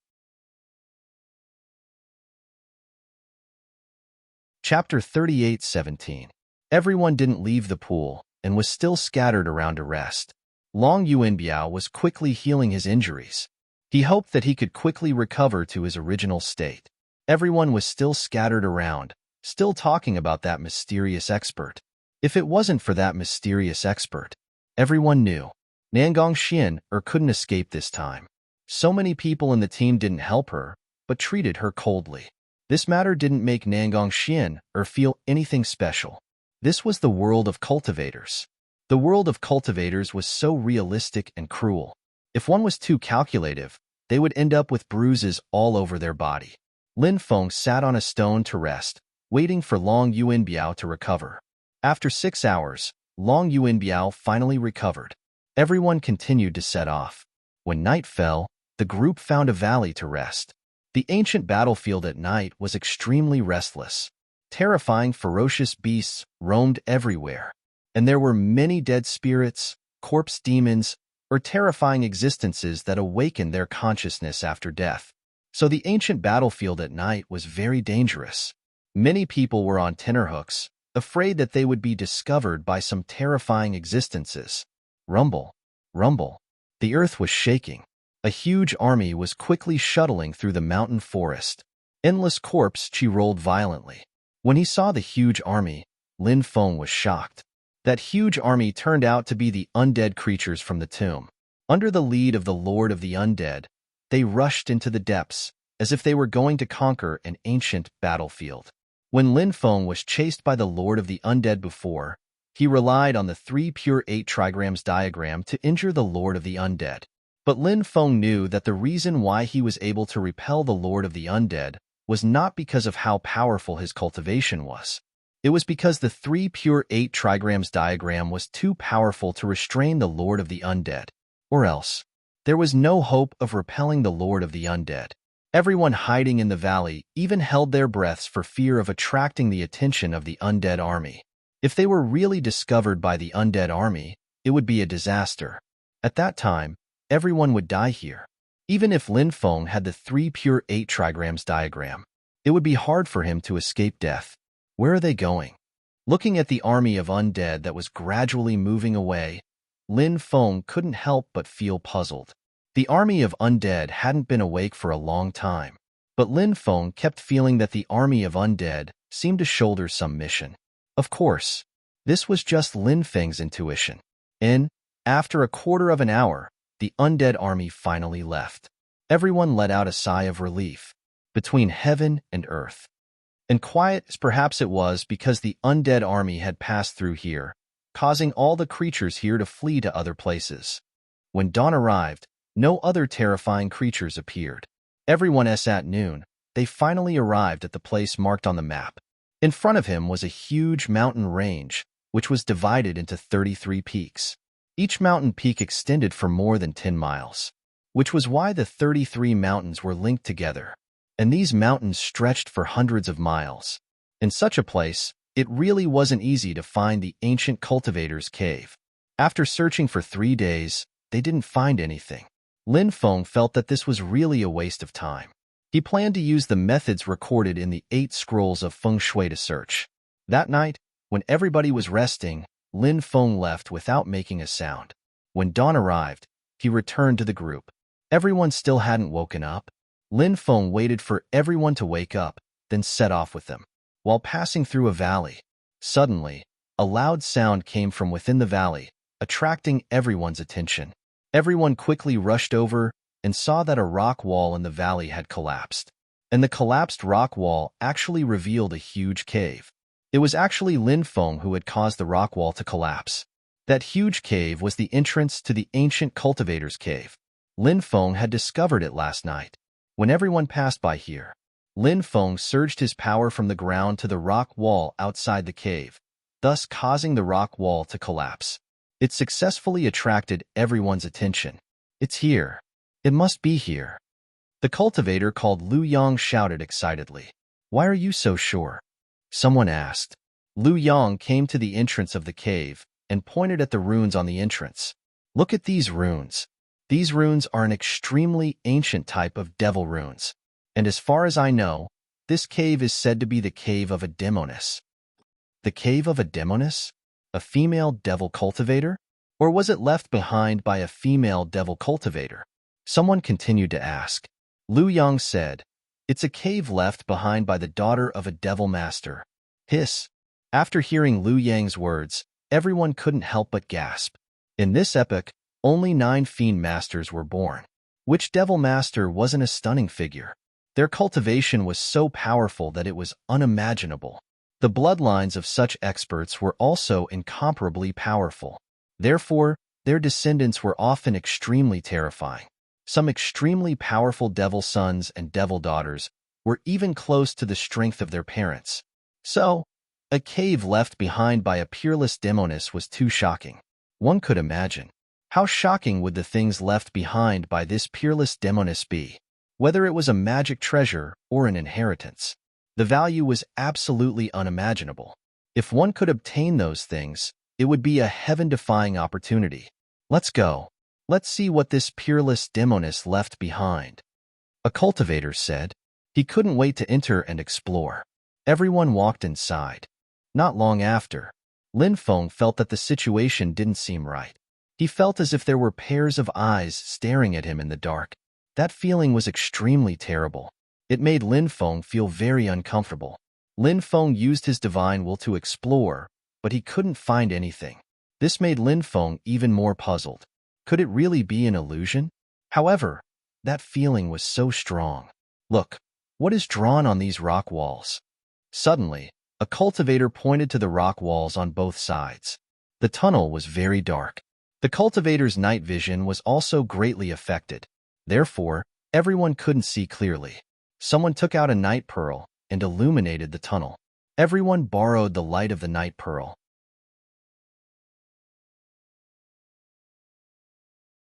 Chapter 38:17. Everyone didn't leave the pool and was still scattered around to rest. Long Yuanbiao was quickly healing his injuries. He hoped that he could quickly recover to his original state. Everyone was still scattered around, still talking about that mysterious expert. If it wasn't for that mysterious expert, everyone knew Nangong Xian'er couldn't escape this time. So many people in the team didn't help her, but treated her coldly. This matter didn't make Nangong Xian'er feel anything special. This was the world of cultivators. The world of cultivators was so realistic and cruel. If one was too calculative, they would end up with bruises all over their body. Lin Feng sat on a stone to rest, waiting for Long Yuanbiao to recover. After 6 hours, Long Yuanbiao finally recovered. Everyone continued to set off. When night fell, the group found a valley to rest. The ancient battlefield at night was extremely restless. Terrifying, ferocious beasts roamed everywhere, and there were many dead spirits, corpse demons, or terrifying existences that awakened their consciousness after death. So the ancient battlefield at night was very dangerous. Many people were on tenterhooks, afraid that they would be discovered by some terrifying existences. Rumble, rumble. The earth was shaking. A huge army was quickly shuttling through the mountain forest. Endless corpse chi rolled violently. When he saw the huge army, Lin Feng was shocked. That huge army turned out to be the undead creatures from the tomb. Under the lead of the Lord of the Undead, they rushed into the depths, as if they were going to conquer an ancient battlefield. When Lin Feng was chased by the Lord of the Undead before, he relied on the 3 pure 8 trigrams diagram to injure the Lord of the Undead. But Lin Feng knew that the reason why he was able to repel the Lord of the Undead was not because of how powerful his cultivation was. It was because the 3 pure 8 trigrams diagram was too powerful to restrain the Lord of the Undead. Or else, there was no hope of repelling the Lord of the Undead. Everyone hiding in the valley even held their breaths for fear of attracting the attention of the undead army. If they were really discovered by the undead army, it would be a disaster. At that time, everyone would die here. Even if Lin Feng had the 3 pure 8 trigrams diagram, it would be hard for him to escape death. Where are they going? Looking at the army of undead that was gradually moving away, Lin Feng couldn't help but feel puzzled. The army of undead hadn't been awake for a long time, but Lin Feng kept feeling that the army of undead seemed to shoulder some mission. Of course, this was just Lin Feng's intuition. After a quarter of an hour, the undead army finally left. Everyone let out a sigh of relief. Between heaven and earth. And quiet as perhaps it was because the undead army had passed through here, causing all the creatures here to flee to other places. When dawn arrived, no other terrifying creatures appeared. Everyone at noon, they finally arrived at the place marked on the map. In front of him was a huge mountain range, which was divided into 33 peaks. Each mountain peak extended for more than 10 miles, which was why the 33 mountains were linked together. And these mountains stretched for hundreds of miles. In such a place, it really wasn't easy to find the ancient cultivator's cave. After searching for 3 days, they didn't find anything. Lin Feng felt that this was really a waste of time. He planned to use the methods recorded in the 8 scrolls of feng shui to search. That night, when everybody was resting, Lin Feng left without making a sound. When dawn arrived, he returned to the group. Everyone still hadn't woken up. Lin Feng waited for everyone to wake up, then set off with them. While passing through a valley, suddenly, a loud sound came from within the valley, attracting everyone's attention. Everyone quickly rushed over and saw that a rock wall in the valley had collapsed. And the collapsed rock wall actually revealed a huge cave. It was actually Lin Feng who had caused the rock wall to collapse. That huge cave was the entrance to the ancient cultivator's cave. Lin Feng had discovered it last night. When everyone passed by here, Lin Feng surged his power from the ground to the rock wall outside the cave, thus causing the rock wall to collapse. It successfully attracted everyone's attention. It's here. It must be here. The cultivator called Lu Yang shouted excitedly. Why are you so sure? Someone asked. Lu Yang came to the entrance of the cave and pointed at the runes on the entrance. Look at these runes. These runes are an extremely ancient type of devil runes. And as far as I know, this cave is said to be the cave of a demoness. The cave of a demoness? A female devil cultivator? Or was it left behind by a female devil cultivator? Someone continued to ask. Lu Yang said, It's a cave left behind by the daughter of a devil master. Hiss. After hearing Lu Yang's words, everyone couldn't help but gasp. In this epoch, only 9 fiend masters were born. Which devil master wasn't a stunning figure? Their cultivation was so powerful that it was unimaginable. The bloodlines of such experts were also incomparably powerful. Therefore, their descendants were often extremely terrifying. Some extremely powerful devil sons and devil daughters were even close to the strength of their parents. So, a cave left behind by a peerless demoness was too shocking. One could imagine. How shocking would the things left behind by this peerless demoness be? Whether it was a magic treasure or an inheritance, the value was absolutely unimaginable. If one could obtain those things, it would be a heaven-defying opportunity. Let's go. Let's see what this peerless demoness left behind. A cultivator said. He couldn't wait to enter and explore. Everyone walked inside. Not long after, Lin Feng felt that the situation didn't seem right. He felt as if there were pairs of eyes staring at him in the dark. That feeling was extremely terrible. It made Lin Feng feel very uncomfortable. Lin Feng used his divine will to explore, but he couldn't find anything. This made Lin Feng even more puzzled. Could it really be an illusion? However, that feeling was so strong. Look, what is drawn on these rock walls? Suddenly, a cultivator pointed to the rock walls on both sides. The tunnel was very dark. The cultivator's night vision was also greatly affected. Therefore, everyone couldn't see clearly. Someone took out a night pearl and illuminated the tunnel. Everyone borrowed the light of the night pearl.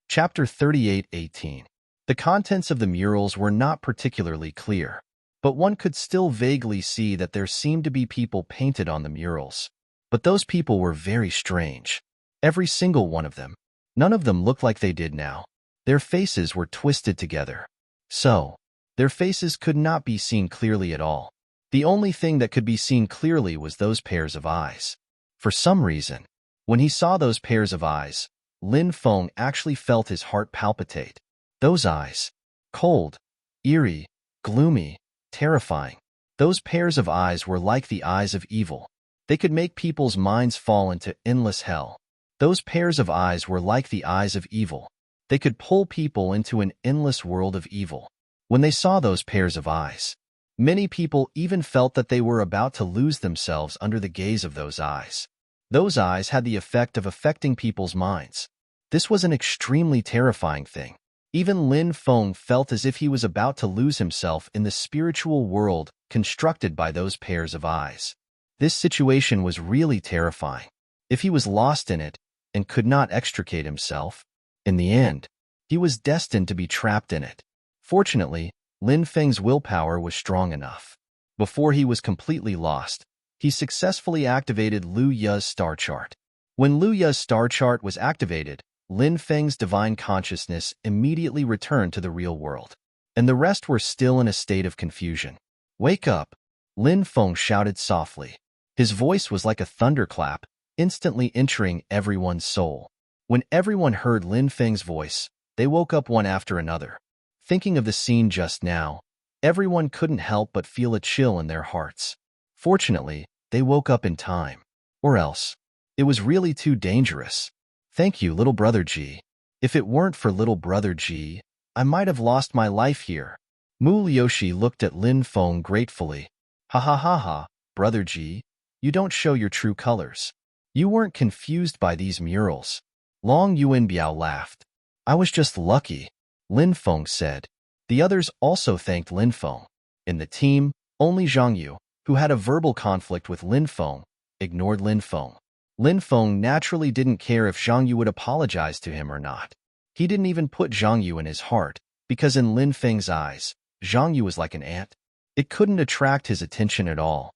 Chapter 38:18. The contents of the murals were not particularly clear, but one could still vaguely see that there seemed to be people painted on the murals. But those people were very strange. Every single one of them. None of them looked like they did now. Their faces were twisted together. So, their faces could not be seen clearly at all. The only thing that could be seen clearly was those pairs of eyes. For some reason, when he saw those pairs of eyes, Lin Feng actually felt his heart palpitate. Those eyes. Cold, eerie, gloomy, terrifying. Those pairs of eyes were like the eyes of evil. They could make people's minds fall into endless hell. Those pairs of eyes were like the eyes of evil. They could pull people into an endless world of evil. When they saw those pairs of eyes, many people even felt that they were about to lose themselves under the gaze of those eyes. Those eyes had the effect of affecting people's minds. This was an extremely terrifying thing. Even Lin Feng felt as if he was about to lose himself in the spiritual world constructed by those pairs of eyes. This situation was really terrifying. If he was lost in it and could not extricate himself, in the end, he was destined to be trapped in it. Fortunately, Lin Feng's willpower was strong enough. Before he was completely lost, he successfully activated Lu Ya's star chart. When Lu Ya's star chart was activated, Lin Feng's divine consciousness immediately returned to the real world, and the rest were still in a state of confusion. "Wake up!" Lin Feng shouted softly. His voice was like a thunderclap, instantly entering everyone's soul. When everyone heard Lin Feng's voice, they woke up one after another. Thinking of the scene just now, everyone couldn't help but feel a chill in their hearts. Fortunately, they woke up in time. Or else, it was really too dangerous. Thank you, little brother G. If it weren't for little brother G, I might have lost my life here. Mu Liushi looked at Lin Feng gratefully. Ha ha ha ha, brother G, you don't show your true colors. You weren't confused by these murals. Long Yuanbiao laughed. I was just lucky, Lin Feng said. The others also thanked Lin Feng. In the team, only Zhang Yu, who had a verbal conflict with Lin Feng, ignored Lin Feng. Lin Feng naturally didn't care if Zhang Yu would apologize to him or not. He didn't even put Zhang Yu in his heart, because in Lin Feng's eyes, Zhang Yu was like an ant. It couldn't attract his attention at all.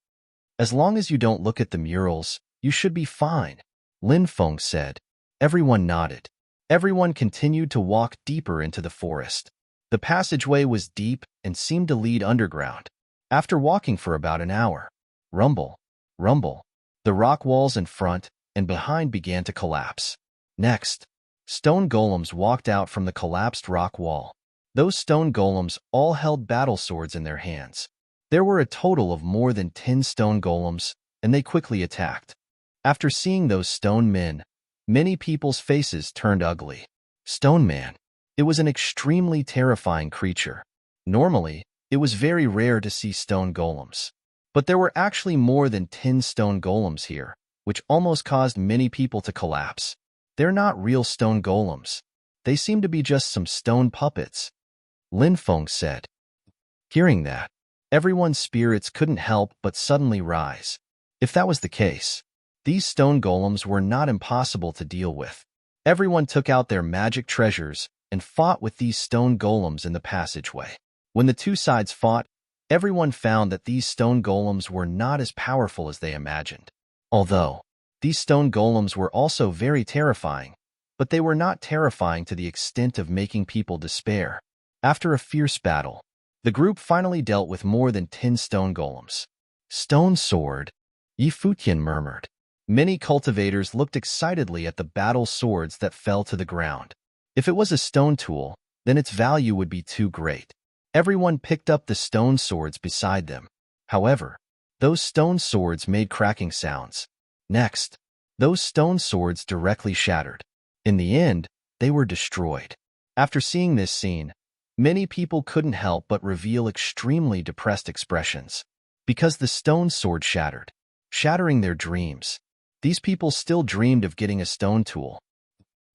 As long as you don't look at the murals, you should be fine, Lin Feng said. Everyone nodded. Everyone continued to walk deeper into the forest. The passageway was deep and seemed to lead underground. After walking for about an hour, rumble, rumble, the rock walls in front and behind began to collapse. Next, stone golems walked out from the collapsed rock wall. Those stone golems all held battle swords in their hands. There were a total of more than 10 stone golems, and they quickly attacked. After seeing those stone men, many people's faces turned ugly. Stone Man. It was an extremely terrifying creature. Normally, it was very rare to see stone golems. But there were actually more than 10 stone golems here, which almost caused many people to collapse. They're not real stone golems. They seem to be just some stone puppets, Lin Feng said. Hearing that, everyone's spirits couldn't help but suddenly rise. If that was the case, these stone golems were not impossible to deal with. Everyone took out their magic treasures and fought with these stone golems in the passageway. When the two sides fought, everyone found that these stone golems were not as powerful as they imagined. Although, these stone golems were also very terrifying, but they were not terrifying to the extent of making people despair. After a fierce battle, the group finally dealt with more than 10 stone golems. Stone sword, Yi Futian murmured. Many cultivators looked excitedly at the battle swords that fell to the ground. If it was a stone tool, then its value would be too great. Everyone picked up the stone swords beside them. However, those stone swords made cracking sounds. Next, those stone swords directly shattered. In the end, they were destroyed. After seeing this scene, many people couldn't help but reveal extremely depressed expressions. Because the stone sword shattered, shattering their dreams. These people still dreamed of getting a stone tool.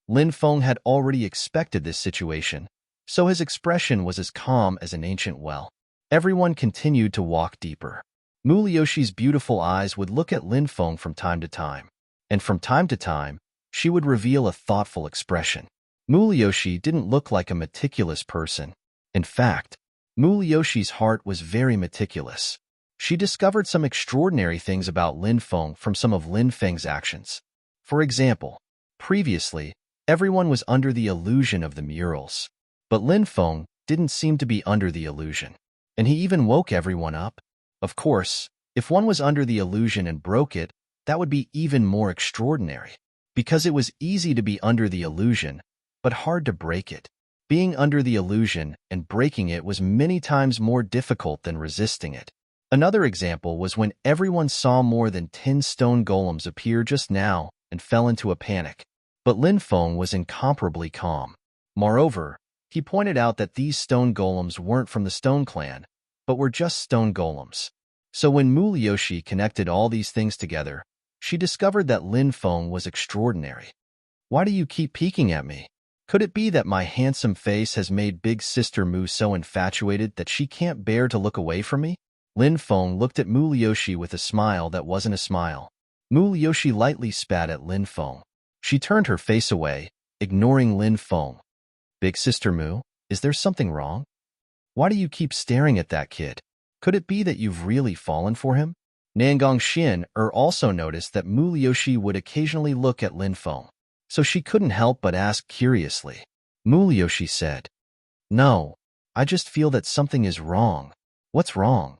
Lin Feng had already expected this situation, so his expression was as calm as an ancient well. Everyone continued to walk deeper. Muliyoshi's beautiful eyes would look at Lin Feng from time to time, and from time to time, she would reveal a thoughtful expression. Muliyoshi didn't look like a meticulous person. In fact, Muliyoshi's heart was very meticulous. She discovered some extraordinary things about Lin Feng from some of Lin Feng's actions. For example, previously, everyone was under the illusion of the murals. But Lin Feng didn't seem to be under the illusion. And he even woke everyone up. Of course, if one was under the illusion and broke it, that would be even more extraordinary. Because it was easy to be under the illusion, but hard to break it. Being under the illusion and breaking it was many times more difficult than resisting it. Another example was when everyone saw more than 10 stone golems appear just now and fell into a panic. But Lin Feng was incomparably calm. Moreover, he pointed out that these stone golems weren't from the Stone Clan, but were just stone golems. So when Muliyoshi connected all these things together, she discovered that Lin Feng was extraordinary. Why do you keep peeking at me? Could it be that my handsome face has made Big Sister Mu so infatuated that she can't bear to look away from me? Lin Feng looked at Muliyoshi with a smile that wasn't a smile. Muliyoshi lightly spat at Lin Feng. She turned her face away, ignoring Lin Feng. Big Sister Mu, is there something wrong? Why do you keep staring at that kid? Could it be that you've really fallen for him? Nangong Xin also noticed that Muliyoshi would occasionally look at Lin Feng, so she couldn't help but ask curiously. Muliyoshi said, "No, I just feel that something is wrong." "What's wrong?"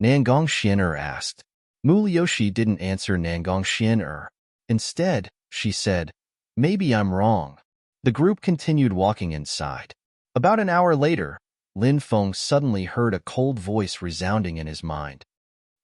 Nangong Xin asked. Muliyoshi didn't answer Nangong Xin. Instead, she said, "Maybe I'm wrong." The group continued walking inside. About an hour later, Lin Feng suddenly heard a cold voice resounding in his mind.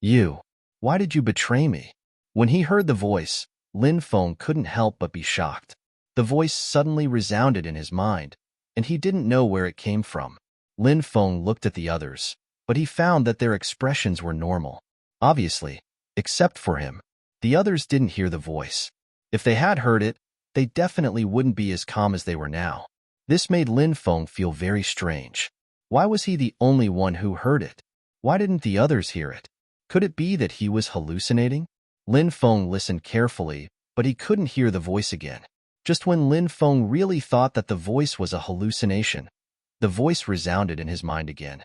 "You, why did you betray me?" When he heard the voice, Lin Feng couldn't help but be shocked. The voice suddenly resounded in his mind, and he didn't know where it came from. Lin Feng looked at the others, but he found that their expressions were normal. Obviously, except for him, the others didn't hear the voice. If they had heard it, they definitely wouldn't be as calm as they were now. This made Lin Feng feel very strange. Why was he the only one who heard it? Why didn't the others hear it? Could it be that he was hallucinating? Lin Feng listened carefully, but he couldn't hear the voice again. Just when Lin Feng really thought that the voice was a hallucination, the voice resounded in his mind again.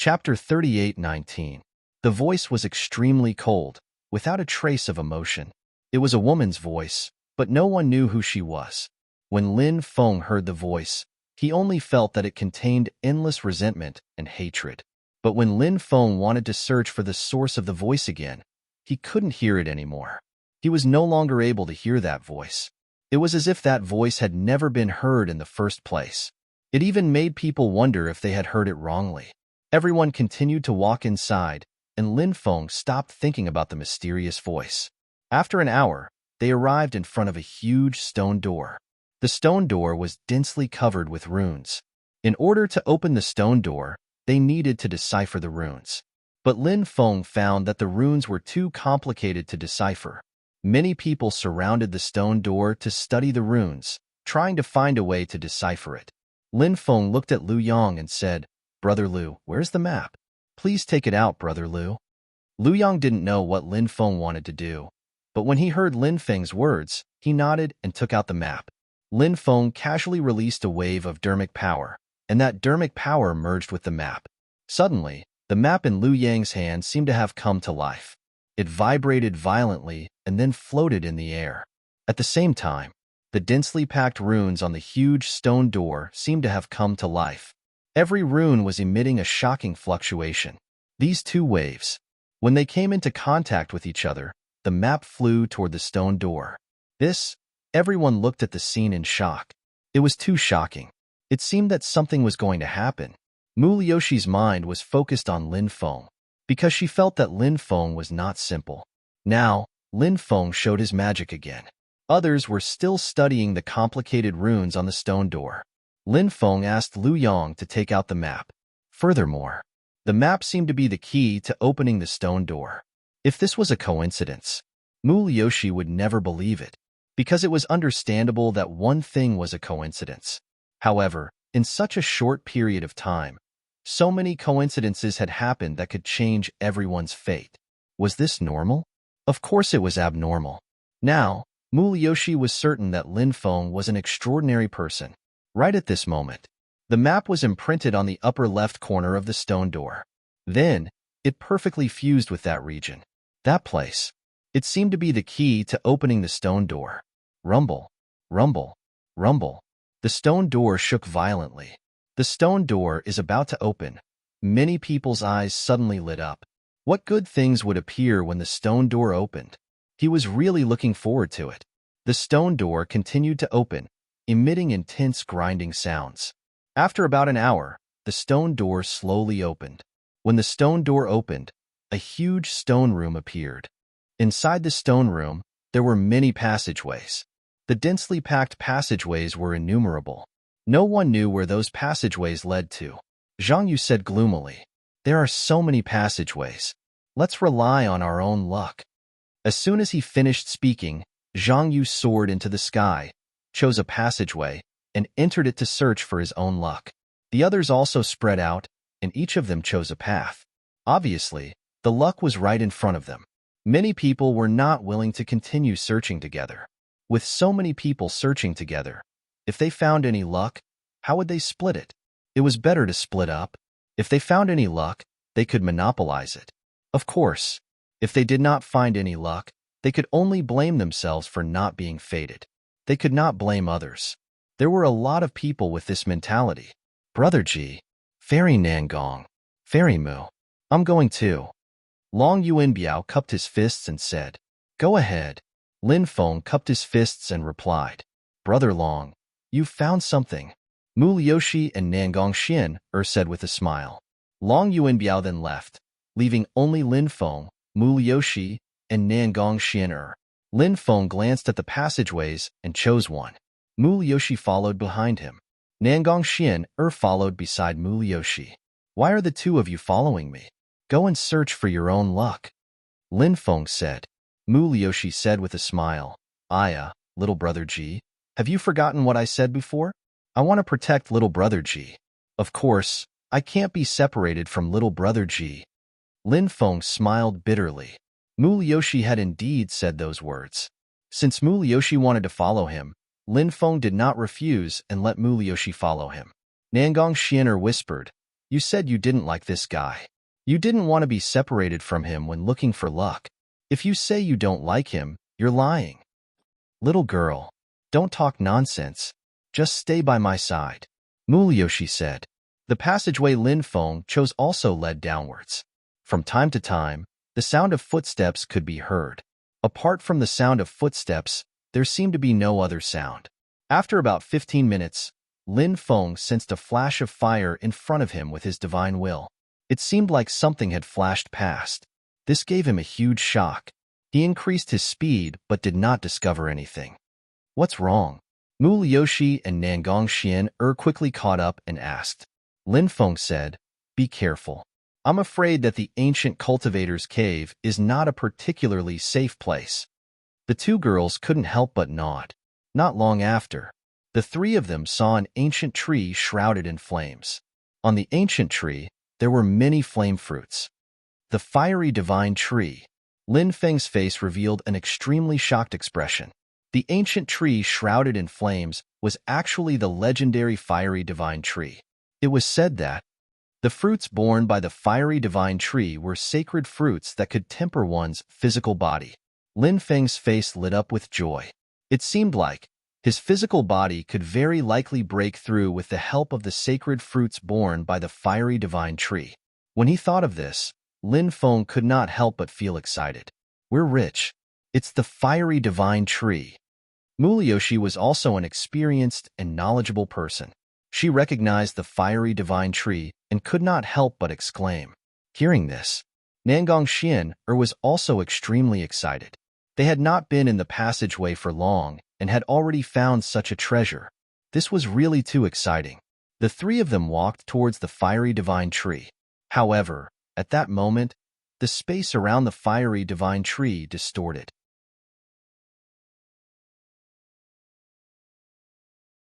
Chapter 38:19. The voice was extremely cold, without a trace of emotion. It was a woman's voice, but no one knew who she was. When Lin Feng heard the voice, he only felt that it contained endless resentment and hatred. But when Lin Feng wanted to search for the source of the voice again, he couldn't hear it anymore. He was no longer able to hear that voice. It was as if that voice had never been heard in the first place. It even made people wonder if they had heard it wrongly. Everyone continued to walk inside, and Lin Feng stopped thinking about the mysterious voice. After an hour, they arrived in front of a huge stone door. The stone door was densely covered with runes. In order to open the stone door, they needed to decipher the runes. But Lin Feng found that the runes were too complicated to decipher. Many people surrounded the stone door to study the runes, trying to find a way to decipher it. Lin Feng looked at Lu Yang and said, "Brother Lu, where's the map? Please take it out, Brother Lu." Lu Yang didn't know what Lin Feng wanted to do, but when he heard Lin Feng's words, he nodded and took out the map. Lin Feng casually released a wave of dermic power, and that dermic power merged with the map. Suddenly, the map in Lu Yang's hand seemed to have come to life. It vibrated violently and then floated in the air. At the same time, the densely packed runes on the huge stone door seemed to have come to life. Every rune was emitting a shocking fluctuation. These two waves, when they came into contact with each other, the map flew toward the stone door. Everyone looked at the scene in shock. It was too shocking. It seemed that something was going to happen. Mu Liushi's mind was focused on Lin Feng, because she felt that Lin Feng was not simple. Now, Lin Feng showed his magic again. Others were still studying the complicated runes on the stone door. Lin Feng asked Lu Yang to take out the map. Furthermore, the map seemed to be the key to opening the stone door. If this was a coincidence, Mu Liushi would never believe it, because it was understandable that one thing was a coincidence. However, in such a short period of time, so many coincidences had happened that could change everyone's fate. Was this normal? Of course it was abnormal. Now, Mu Liushi was certain that Lin Feng was an extraordinary person. Right at this moment, the map was imprinted on the upper left corner of the stone door. Then, it perfectly fused with that region. That place. It seemed to be the key to opening the stone door. Rumble, rumble, rumble. The stone door shook violently. The stone door is about to open. Many people's eyes suddenly lit up. What good things would appear when the stone door opened? He was really looking forward to it. The stone door continued to open, emitting intense grinding sounds. After about an hour, the stone door slowly opened. When the stone door opened, a huge stone room appeared. Inside the stone room, there were many passageways. The densely packed passageways were innumerable. No one knew where those passageways led to. Zhang Yu said gloomily, "There are so many passageways. Let's rely on our own luck." As soon as he finished speaking, Zhang Yu soared into the sky, chose a passageway, and entered it to search for his own luck. The others also spread out, and each of them chose a path. Obviously, the luck was right in front of them. Many people were not willing to continue searching together. With so many people searching together, if they found any luck, how would they split it? It was better to split up. If they found any luck, they could monopolize it. Of course, if they did not find any luck, they could only blame themselves for not being fated. They could not blame others. There were a lot of people with this mentality. Brother Ji, Fairy Nangong, Fairy Mu, I'm going too. Long Yuanbiao cupped his fists and said, "Go ahead." Lin Feng cupped his fists and replied, "Brother Long, you've found something." Mu Liushi and Nangong Xian said with a smile. Long Yuanbiao then left, leaving only Lin Feng, Mu Liushi, and Nangong Xian. Lin Feng glanced at the passageways and chose one. Mu Liushi followed behind him. Nangong Xian followed beside Mu Liushi. "Why are the two of you following me? Go and search for your own luck," Lin Feng said. Mu Liushi said with a smile, "Aya, little brother Ji, have you forgotten what I said before? I want to protect little brother Ji. Of course, I can't be separated from little brother Ji." Lin Feng smiled bitterly. Mu Liushi had indeed said those words. Since Mu Liushi wanted to follow him, Lin Feng did not refuse and let Mu Liushi follow him. Nangong Xianer whispered, You said you didn't like this guy. You didn't want to be separated from him when looking for luck. If you say you don't like him, you're lying. Little girl, don't talk nonsense. Just stay by my side, Mulyoshi said. The passageway Lin Feng chose also led downwards. From time to time, the sound of footsteps could be heard. Apart from the sound of footsteps, there seemed to be no other sound. After about 15 minutes, Lin Feng sensed a flash of fire in front of him with his divine will. It seemed like something had flashed past. This gave him a huge shock. He increased his speed but did not discover anything. What's wrong? Mulyoshi and Nangong Xian quickly caught up and asked. Lin Feng said, Be careful. I'm afraid that the ancient cultivator's cave is not a particularly safe place. The two girls couldn't help but nod. Not long after, the three of them saw an ancient tree shrouded in flames. On the ancient tree, there were many flame fruits. The fiery divine tree. Lin Feng's face revealed an extremely shocked expression. The ancient tree shrouded in flames was actually the legendary fiery divine tree. It was said that the fruits borne by the fiery divine tree were sacred fruits that could temper one's physical body. Lin Feng's face lit up with joy. It seemed like his physical body could very likely break through with the help of the sacred fruits borne by the fiery divine tree. When he thought of this, Lin Feng could not help but feel excited. We're rich. It's the fiery divine tree. Mulyoshi was also an experienced and knowledgeable person. She recognized the fiery divine tree and could not help but exclaim. Hearing this, Nangong Xian was also extremely excited. They had not been in the passageway for long and had already found such a treasure. This was really too exciting. The three of them walked towards the fiery divine tree. However, at that moment, the space around the fiery divine tree distorted.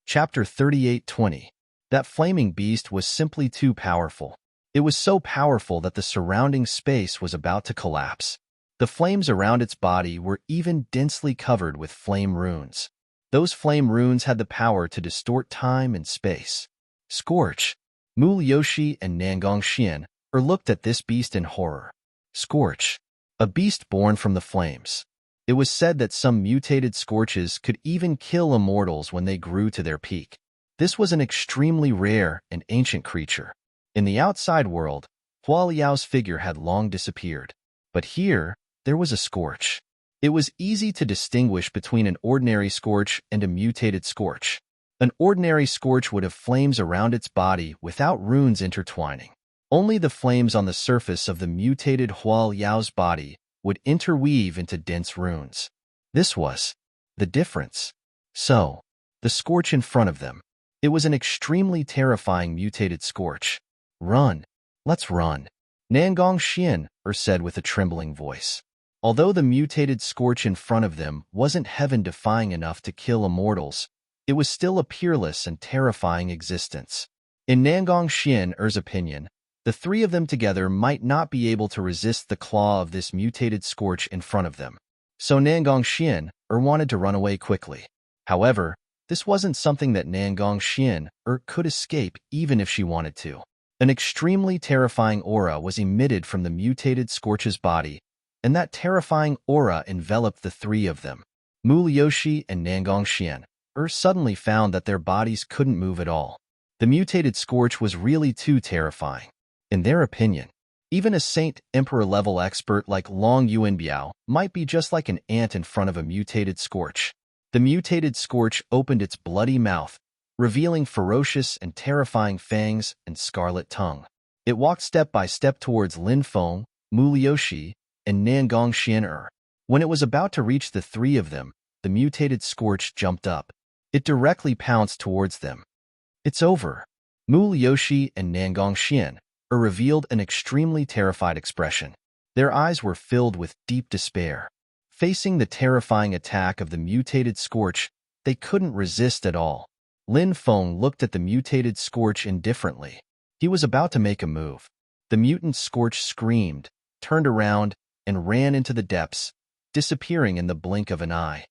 Chapter 38:20. That flaming beast was simply too powerful. It was so powerful that the surrounding space was about to collapse. The flames around its body were even densely covered with flame runes. Those flame runes had the power to distort time and space. Scorch. Mulyoshi and Nangong Xian looked at this beast in horror. Scorch. A beast born from the flames. It was said that some mutated scorches could even kill immortals when they grew to their peak. This was an extremely rare and ancient creature. In the outside world, Hualiao's figure had long disappeared. But here, there was a scorch. It was easy to distinguish between an ordinary scorch and a mutated scorch. An ordinary scorch would have flames around its body without runes intertwining. Only the flames on the surface of the mutated Hualiao's body would interweave into dense runes. This was the difference. So, the scorch in front of them. It was an extremely terrifying mutated scorch. Run. Let's run. Nangong Xian said with a trembling voice. Although the mutated scorch in front of them wasn't heaven-defying enough to kill immortals, it was still a peerless and terrifying existence. In Nangong Xian's opinion, the three of them together might not be able to resist the claw of this mutated scorch in front of them. So Nangong Xian wanted to run away quickly. However, this wasn't something that Nangong Xian could escape even if she wanted to. An extremely terrifying aura was emitted from the mutated scorch's body, and that terrifying aura enveloped the three of them. Mulyoshi and Nangong Xian suddenly found that their bodies couldn't move at all. The mutated scorch was really too terrifying. In their opinion, even a Saint Emperor-level expert like Long Yuanbiao might be just like an ant in front of a mutated scorch. The mutated scorch opened its bloody mouth, revealing ferocious and terrifying fangs and scarlet tongue. It walked step by step towards Lin Feng, Mulyoshi, and Nangong Xian. When it was about to reach the three of them, the mutated scorch jumped up. It directly pounced towards them. It's over. Mulyoshi and Nangong Xian revealed an extremely terrified expression. Their eyes were filled with deep despair. Facing the terrifying attack of the mutated scorch, they couldn't resist at all. Lin Feng looked at the mutated scorch indifferently. He was about to make a move. The mutant scorch screamed, turned around, and ran into the depths, disappearing in the blink of an eye.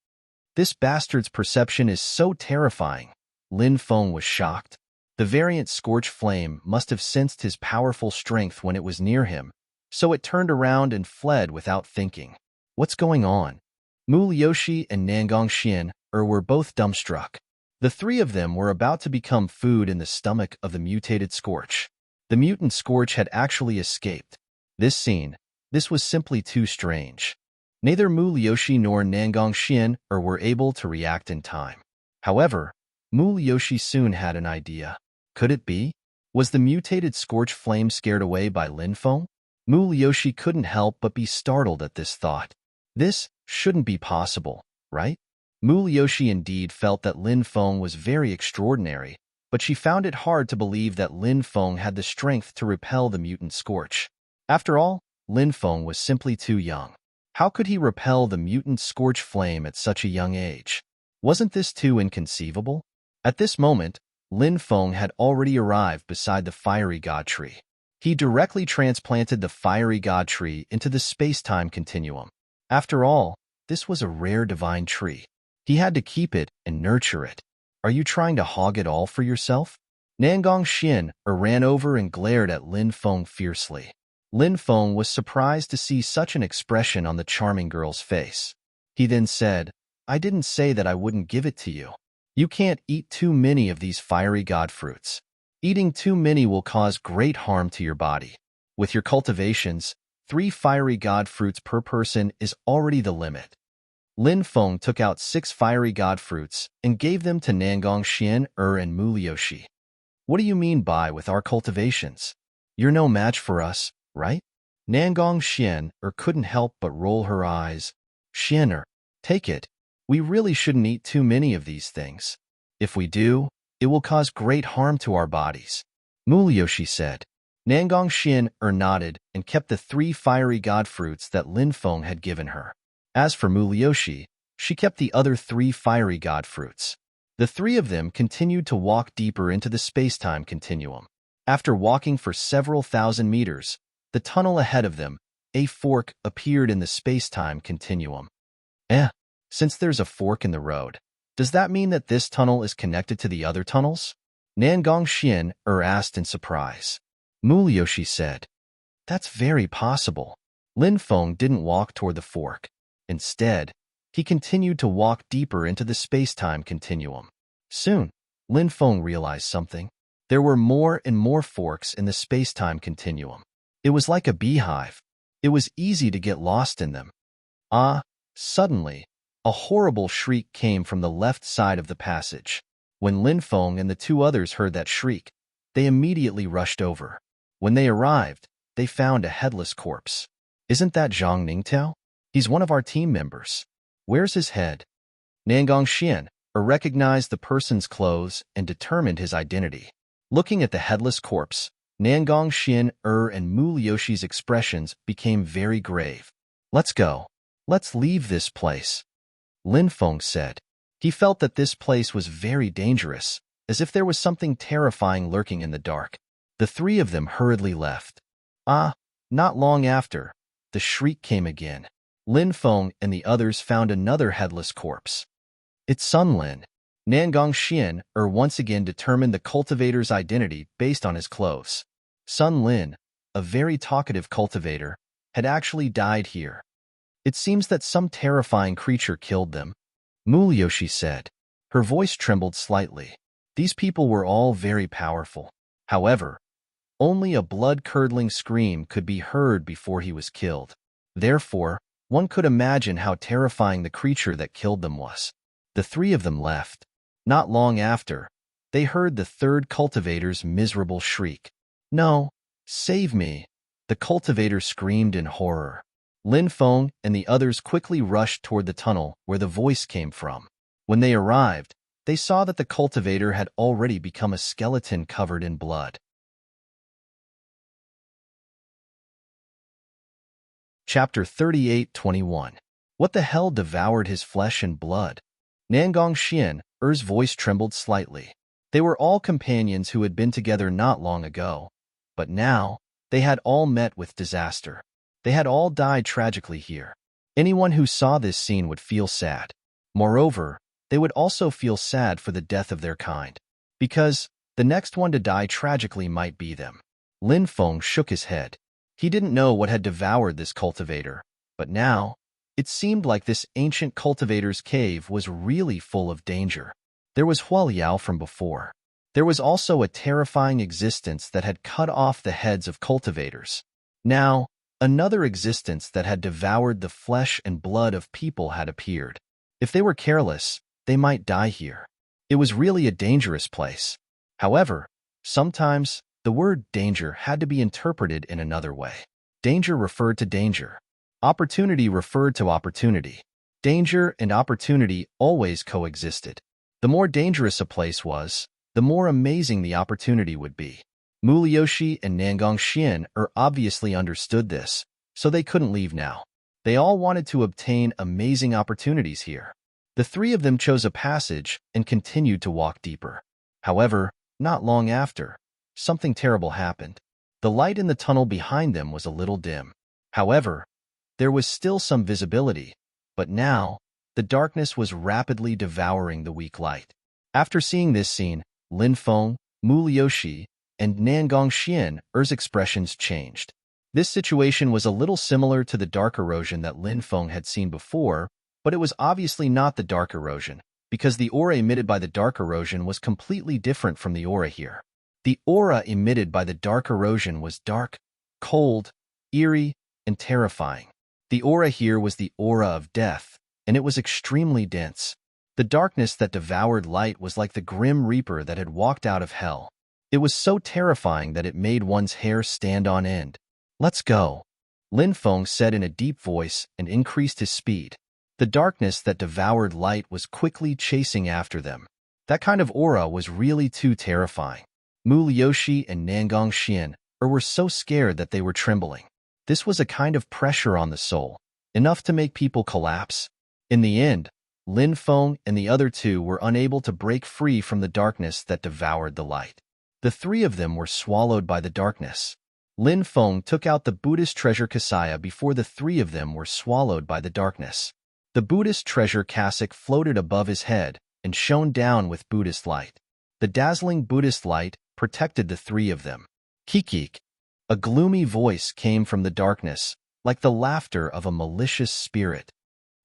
This bastard's perception is so terrifying. Lin Feng was shocked. The variant scorch flame must have sensed his powerful strength when it was near him, so it turned around and fled without thinking. What's going on? Mu Liushi and Nangong Xian were both dumbstruck. The three of them were about to become food in the stomach of the mutated scorch. The mutant scorch had actually escaped. This was simply too strange. Neither Mu Liushi nor Nangong Xian were able to react in time. However, Mu Liushi soon had an idea. Could it be? Was the mutated scorch flame scared away by Lin Feng? Mu Liushi couldn't help but be startled at this thought. This shouldn't be possible, right? Mu Liushi indeed felt that Lin Feng was very extraordinary, but she found it hard to believe that Lin Feng had the strength to repel the mutant scorch. After all, Lin Feng was simply too young. How could he repel the mutant scorch flame at such a young age? Wasn't this too inconceivable? At this moment, Lin Feng had already arrived beside the fiery god tree. He directly transplanted the fiery god tree into the space-time continuum. After all, this was a rare divine tree. He had to keep it and nurture it. Are you trying to hog it all for yourself? Nangong Xian ran over and glared at Lin Feng fiercely. Lin Feng was surprised to see such an expression on the charming girl's face. He then said, I didn't say that I wouldn't give it to you. You can't eat too many of these fiery god fruits. Eating too many will cause great harm to your body. With your cultivations, 3 fiery god fruits per person is already the limit. Lin Feng took out 6 fiery god fruits and gave them to Nangong Xian and Mu Liushi. What do you mean by with our cultivations? You're no match for us, right? Nangong Xian couldn't help but roll her eyes. Xian take it. We really shouldn't eat too many of these things. If we do, it will cause great harm to our bodies. Mu Liushi said. Nangong Xian nodded and kept the 3 fiery god fruits that Lin Feng had given her. As for Mu Liushi, she kept the other 3 fiery god fruits. The 3 of them continued to walk deeper into the space-time continuum. After walking for several thousand meters, the tunnel ahead of them, a fork, appeared in the space-time continuum. Since there's a fork in the road, does that mean that this tunnel is connected to the other tunnels? Nangong Xian asked in surprise. Mu Liushi said, That's very possible. Lin Feng didn't walk toward the fork. Instead, he continued to walk deeper into the space-time continuum. Soon, Lin Feng realized something. There were more and more forks in the space-time continuum. It was like a beehive. It was easy to get lost in them. Suddenly, a horrible shriek came from the left side of the passage. When Lin Feng and the 2 others heard that shriek, they immediately rushed over. When they arrived, they found a headless corpse. Isn't that Zhang Ningtao? He's one of our team members. Where's his head? Nangong Xian recognized the person's clothes and determined his identity. Looking at the headless corpse, Nangong Xian and Mu Liushi's expressions became very grave. Let's go. Let's leave this place. Lin Feng said. He felt that this place was very dangerous, as if there was something terrifying lurking in the dark. The 3 of them hurriedly left. Not long after, the shriek came again. Lin Feng and the others found another headless corpse. It's Sun Lin. Nangong Xian once again determined the cultivator's identity based on his clothes. Sun Lin, a very talkative cultivator, had actually died here. It seems that some terrifying creature killed them. Mu Liushi said. Her voice trembled slightly. These people were all very powerful. However, only a blood-curdling scream could be heard before he was killed. Therefore, one could imagine how terrifying the creature that killed them was. The 3 of them left. Not long after, they heard the 3rd cultivator's miserable shriek. No, save me! The cultivator screamed in horror. Lin Feng and the others quickly rushed toward the tunnel where the voice came from. When they arrived, they saw that the cultivator had already become a skeleton covered in blood. Chapter 38:21. What the hell devoured his flesh and blood? Nangong Xian's voice trembled slightly. They were all companions who had been together not long ago, but now they had all met with disaster. They had all died tragically here. Anyone who saw this scene would feel sad. Moreover, they would also feel sad for the death of their kind, because The next one to die tragically might be them. Lin Feng shook his head. He didn't know what had devoured this cultivator, but now, it seemed like this ancient cultivator's cave was really full of danger. There was Hualiao from before. There was also a terrifying existence that had cut off the heads of cultivators. Now, another existence that had devoured the flesh and blood of people had appeared. If they were careless, they might die here. It was really a dangerous place. However, sometimes, the word danger had to be interpreted in another way. Danger referred to danger. Opportunity referred to opportunity. Danger and opportunity always coexisted. The more dangerous a place was, the more amazing the opportunity would be. Muliyoshi and Nangongxian obviously understood this, so they couldn't leave now. They all wanted to obtain amazing opportunities here. The three of them chose a passage and continued to walk deeper. However, not long after, something terrible happened. The light in the tunnel behind them was a little dim. However, there was still some visibility, but now, the darkness was rapidly devouring the weak light. After seeing this scene, Lin Feng, Muliyoshi, and Nangongxian's expressions changed. This situation was a little similar to the dark erosion that Lin Feng had seen before, but it was obviously not the dark erosion, because the aura emitted by the dark erosion was completely different from the aura here. The aura emitted by the dark erosion was dark, cold, eerie, and terrifying. The aura here was the aura of death, and it was extremely dense. The darkness that devoured light was like the grim reaper that had walked out of hell. It was so terrifying that it made one's hair stand on end. "Let's go," Lin Feng said in a deep voice and increased his speed. The darkness that devoured light was quickly chasing after them. That kind of aura was really too terrifying. Muliyoshi and Nangongxian were so scared that they were trembling. This was a kind of pressure on the soul, enough to make people collapse. In the end, Lin Feng and the other two were unable to break free from the darkness that devoured the light. The three of them were swallowed by the darkness. Lin Feng took out the Buddhist treasure cassia before the three of them were swallowed by the darkness. The Buddhist treasure cassock floated above his head and shone down with Buddhist light. The dazzling Buddhist light protected the three of them. Kikik. A gloomy voice came from the darkness, like the laughter of a malicious spirit.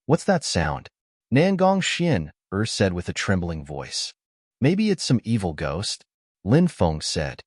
"What's that sound?" Nangongxian said with a trembling voice. "Maybe it's some evil ghost," Lin Feng said.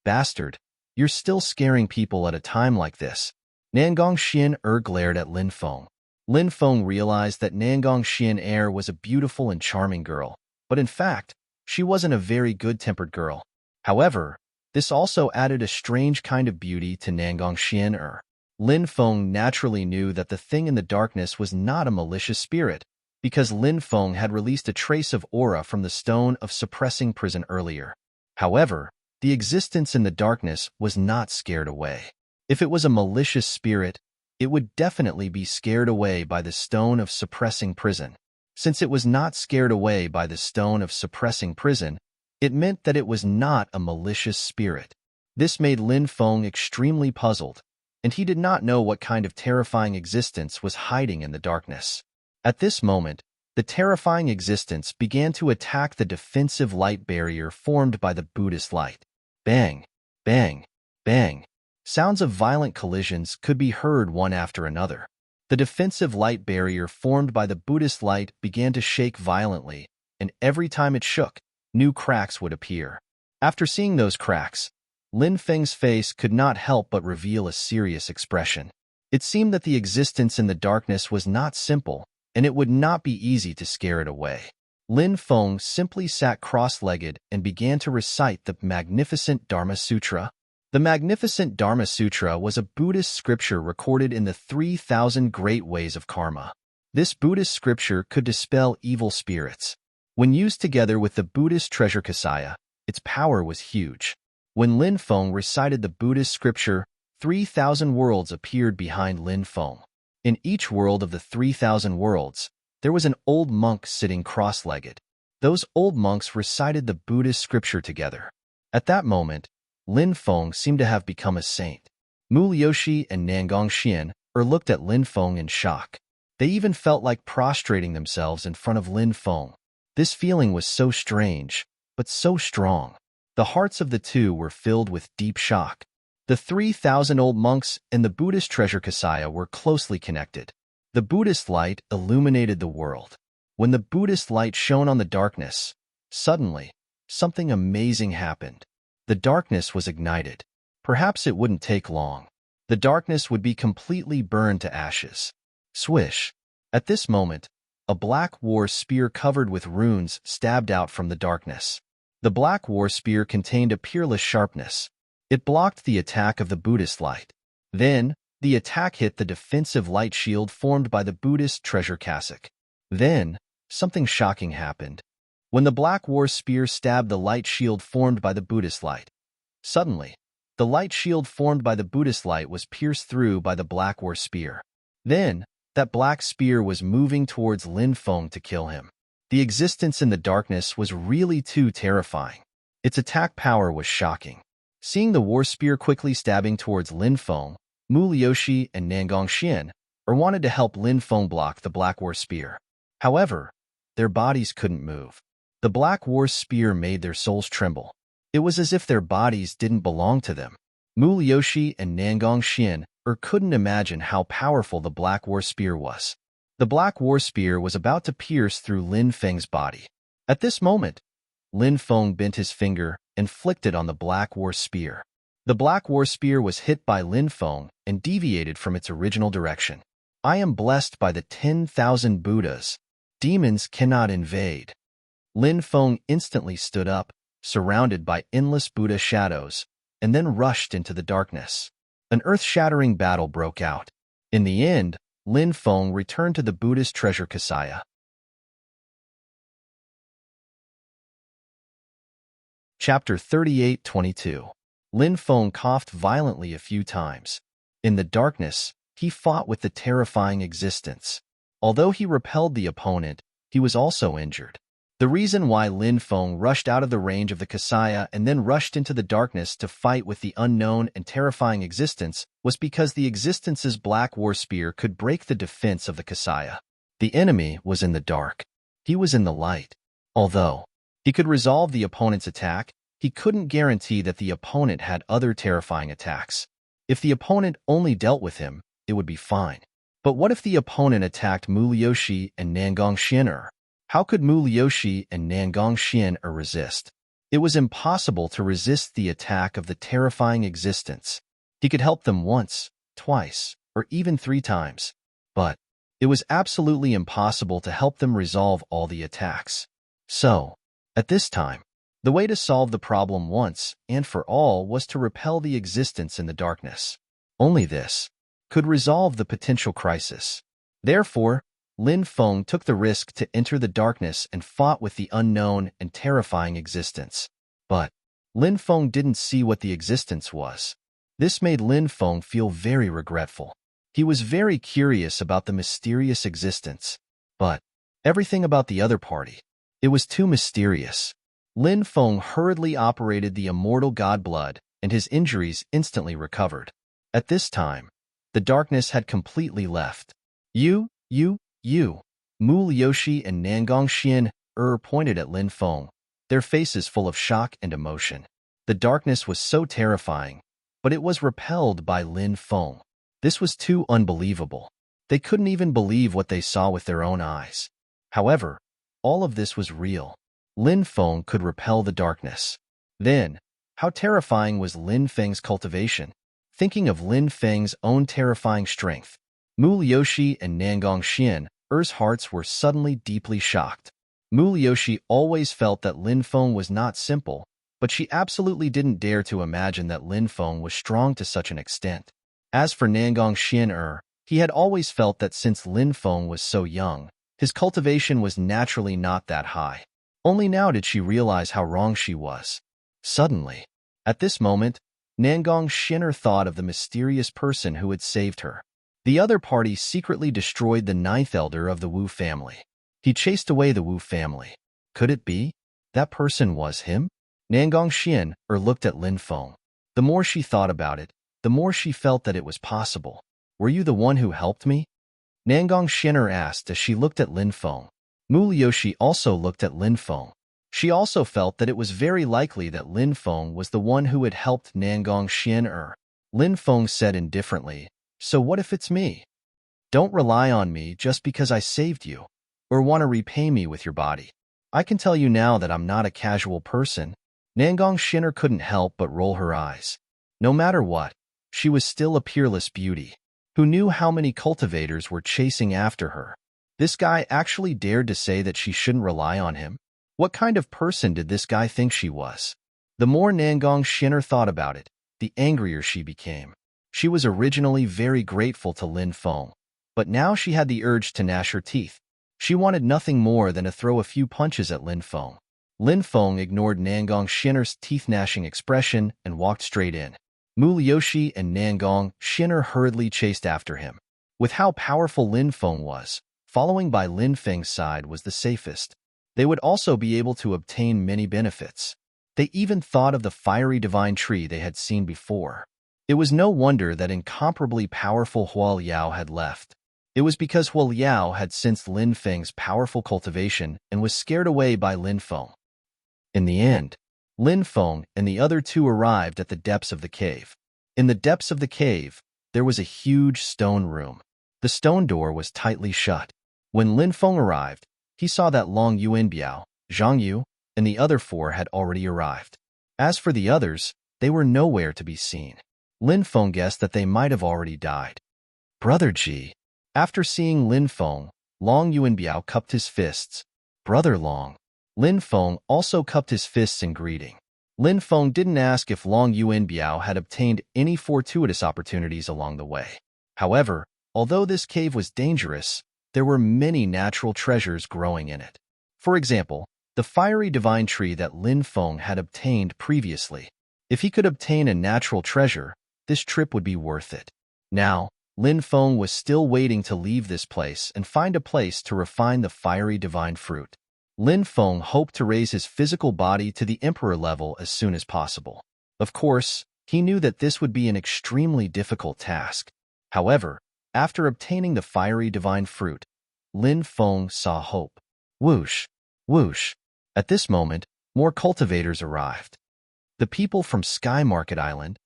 "Bastard, you're still scaring people at a time like this." Nangongxian glared at Lin Feng. Lin Feng realized that Nangongxian was a beautiful and charming girl, but in fact, she wasn't a very good-tempered girl. However, this also added a strange kind of beauty to Nangongxian. Lin Feng naturally knew that the thing in the darkness was not a malicious spirit, because Lin Feng had released a trace of aura from the stone of suppressing prison earlier. However, the existence in the darkness was not scared away. If it was a malicious spirit, it would definitely be scared away by the stone of suppressing prison. Since it was not scared away by the stone of suppressing prison, it meant that it was not a malicious spirit. This made Lin Feng extremely puzzled, and he did not know what kind of terrifying existence was hiding in the darkness. At this moment, the terrifying existence began to attack the defensive light barrier formed by the Buddhist light. Bang, bang, bang. Sounds of violent collisions could be heard one after another. The defensive light barrier formed by the Buddhist light began to shake violently, and every time it shook, new cracks would appear. After seeing those cracks, Lin Feng's face could not help but reveal a serious expression. It seemed that the existence in the darkness was not simple, and it would not be easy to scare it away. Lin Feng simply sat cross-legged and began to recite the magnificent Dharma Sutra. The magnificent Dharma Sutra was a Buddhist scripture recorded in the 3,000 Great Ways of Karma. This Buddhist scripture could dispel evil spirits. When used together with the Buddhist treasure cassia, its power was huge. When Lin Feng recited the Buddhist scripture, 3,000 worlds appeared behind Lin Feng. In each world of the 3,000 worlds, there was an old monk sitting cross-legged. Those old monks recited the Buddhist scripture together. At that moment, Lin Feng seemed to have become a saint. Muliyoshi and Nangongxian looked at Lin Feng in shock. They even felt like prostrating themselves in front of Lin Feng. This feeling was so strange, but so strong. The hearts of the two were filled with deep shock. The 3,000-old monks and the Buddhist treasure Kasaya were closely connected. The Buddhist light illuminated the world. When the Buddhist light shone on the darkness, suddenly, something amazing happened. The darkness was ignited. Perhaps it wouldn't take long. The darkness would be completely burned to ashes. Swish! At this moment, a black war spear covered with runes stabbed out from the darkness. The black war spear contained a peerless sharpness. It blocked the attack of the Buddhist light. Then, the attack hit the defensive light shield formed by the Buddhist treasure cassock. Then, something shocking happened. When the black war spear stabbed the light shield formed by the Buddhist light, suddenly, the light shield formed by the Buddhist light was pierced through by the black war spear. Then, that black spear was moving towards Lin Feng to kill him. The existence in the darkness was really too terrifying. Its attack power was shocking. Seeing the war spear quickly stabbing towards Lin Feng, Mu Liushi and Nangong Xian wanted to help Lin Feng block the black war spear. However, their bodies couldn't move. The black war spear made their souls tremble. It was as if their bodies didn't belong to them. Mu Liushi and Nangong Xian couldn't imagine how powerful the black war spear was. The black war spear was about to pierce through Lin Feng's body. At this moment, Lin Feng bent his finger and flicked it on the black war spear. The black war spear was hit by Lin Feng and deviated from its original direction. I am blessed by the 10,000 Buddhas. Demons cannot invade. Lin Feng instantly stood up, surrounded by endless Buddha shadows, and then rushed into the darkness. An earth-shattering battle broke out. In the end, Lin Feng returned to the Buddhist treasure Kasaya. Chapter 38-22. Lin Feng coughed violently a few times. In the darkness, he fought with the terrifying existence. Although he repelled the opponent, he was also injured. The reason why Lin Feng rushed out of the range of the Kasaya and then rushed into the darkness to fight with the unknown and terrifying existence was because the existence's black war spear could break the defense of the Kasaya. The enemy was in the dark. He was in the light. Although he could resolve the opponent's attack, he couldn't guarantee that the opponent had other terrifying attacks. If the opponent only dealt with him, it would be fine. But what if the opponent attacked Mu Liushi and Nangong Xian? How could Mu Liushi and Nangong Xian resist? It was impossible to resist the attack of the terrifying existence. He could help them once, twice, or even 3 times. But it was absolutely impossible to help them resolve all the attacks. So, at this time, the way to solve the problem once and for all was to repel the existence in the darkness. Only this could resolve the potential crisis. Therefore, Lin Feng took the risk to enter the darkness and fought with the unknown and terrifying existence. But Lin Feng didn't see what the existence was. This made Lin Feng feel very regretful. He was very curious about the mysterious existence. But everything about the other party, it was too mysterious. Lin Feng hurriedly operated the immortal god blood, and his injuries instantly recovered. At this time, the darkness had completely left. You, Mu Liushi and Nangong Xian pointed at Lin Feng, their faces full of shock and emotion. The darkness was so terrifying, but it was repelled by Lin Feng. This was too unbelievable. They couldn't even believe what they saw with their own eyes. However, all of this was real. Lin Feng could repel the darkness. Then, how terrifying was Lin Feng's cultivation? Thinking of Lin Feng's own terrifying strength, Mu Liushi and Nangong Xian's hearts were suddenly deeply shocked. Mu Liushi always felt that Lin Feng was not simple, but she absolutely didn't dare to imagine that Lin Feng was strong to such an extent. As for Nangong Xian, he had always felt that since Lin Feng was so young, his cultivation was naturally not that high. Only now did she realize how wrong she was. Suddenly, at this moment, Nangong Xian thought of the mysterious person who had saved her. The other party secretly destroyed the 9th elder of the Wu family. He chased away the Wu family. Could it be? That person was him? Nangong Xian looked at Lin Feng. The more she thought about it, the more she felt that it was possible. Were you the one who helped me? Nangong Xian asked as she looked at Lin Feng. Mu Liushi also looked at Lin Feng. She also felt that it was very likely that Lin Feng was the one who had helped Nangong Xian. Lin Feng said indifferently, "So what if it's me? Don't rely on me just because I saved you, or want to repay me with your body. I can tell you now that I'm not a casual person." Nangong Xian couldn't help but roll her eyes. No matter what, she was still a peerless beauty. Who knew how many cultivators were chasing after her? This guy actually dared to say that she shouldn't rely on him? What kind of person did this guy think she was? The more Nangong Xian thought about it, the angrier she became. She was originally very grateful to Lin Feng, but now she had the urge to gnash her teeth. She wanted nothing more than to throw a few punches at Lin Feng. Lin Feng ignored Nangong Xian's teeth-gnashing expression and walked straight in. Mu Liushi and Nangong Xian hurriedly chased after him. With how powerful Lin Feng was, following by Lin Feng's side was the safest. They would also be able to obtain many benefits. They even thought of the fiery divine tree they had seen before. It was no wonder that incomparably powerful Hua Liao had left. It was because Hua Liao had sensed Lin Feng's powerful cultivation and was scared away by Lin Feng. In the end, Lin Feng and the other two arrived at the depths of the cave. In the depths of the cave, there was a huge stone room. The stone door was tightly shut. When Lin Feng arrived, he saw that Long Yuanbiao, Zhang Yu, and the other four had already arrived. As for the others, they were nowhere to be seen. Lin Feng guessed that they might have already died. "Brother Ji." After seeing Lin Feng, Long Yuanbiao cupped his fists. "Brother Long." Lin Feng also cupped his fists in greeting. Lin Feng didn't ask if Long Yuanbiao had obtained any fortuitous opportunities along the way. However, although this cave was dangerous, there were many natural treasures growing in it. For example, the fiery divine tree that Lin Feng had obtained previously. If he could obtain a natural treasure, this trip would be worth it. Now, Lin Feng was still waiting to leave this place and find a place to refine the fiery divine fruit. Lin Feng hoped to raise his physical body to the emperor level as soon as possible. Of course, he knew that this would be an extremely difficult task. However, after obtaining the fiery divine fruit, Lin Feng saw hope. Whoosh! Whoosh! At this moment, more cultivators arrived. "The people from Sky Market Island,"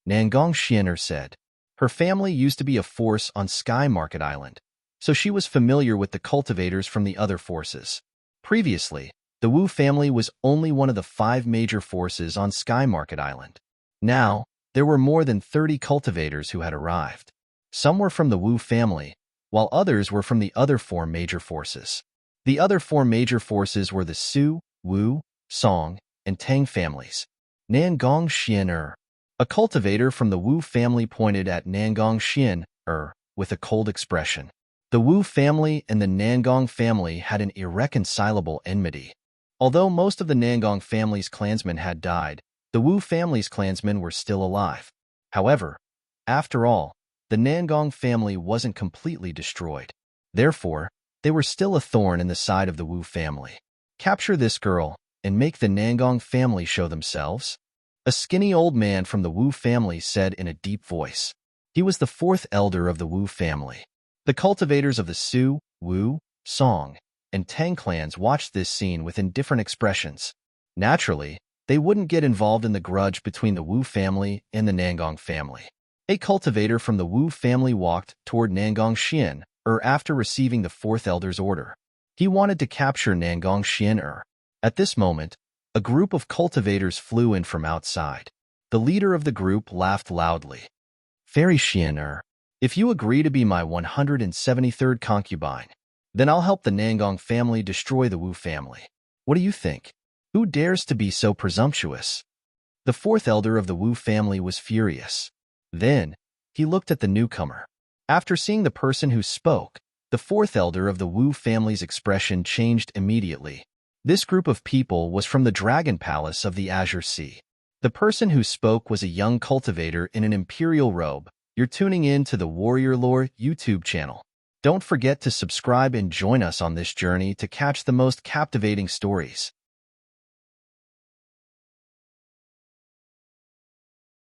Nangong Xian said. Her family used to be a force on Sky Market Island, so she was familiar with the cultivators from the other forces. Previously, the Wu family was only one of the 5 major forces on Sky Market Island. Now, there were more than 30 cultivators who had arrived. Some were from the Wu family, while others were from the other 4 major forces. The other 4 major forces were the Su, Wu, Song, and Tang families. Nangong Xian. A cultivator from the Wu family pointed at Nangong Xian with a cold expression. The Wu family and the Nangong family had an irreconcilable enmity. Although most of the Nangong family's clansmen had died, the Wu family's clansmen were still alive. However, after all, the Nangong family wasn't completely destroyed. Therefore, they were still a thorn in the side of the Wu family. "Capture this girl and make the Nangong family show themselves," a skinny old man from the Wu family said in a deep voice. He was the 4th elder of the Wu family. The cultivators of the Su, Wu, Song, and Tang clans watched this scene with indifferent expressions. Naturally, they wouldn't get involved in the grudge between the Wu family and the Nangong family. A cultivator from the Wu family walked toward Nangong Xian after receiving the 4th elder's order. He wanted to capture Nangong Xian. At this moment, a group of cultivators flew in from outside. The leader of the group laughed loudly. "Fairy Xian, if you agree to be my 173rd concubine, then I'll help the Nangong family destroy the Wu family. What do you think? Who dares to be so presumptuous?" The 4th elder of the Wu family was furious. Then, he looked at the newcomer. After seeing the person who spoke, the 4th elder of the Wu family's expression changed immediately. This group of people was from the Dragon Palace of the Azure Sea. The person who spoke was a young cultivator in an imperial robe. You're tuning in to the Warrior Lore YouTube channel. Don't forget to subscribe and join us on this journey to catch the most captivating stories.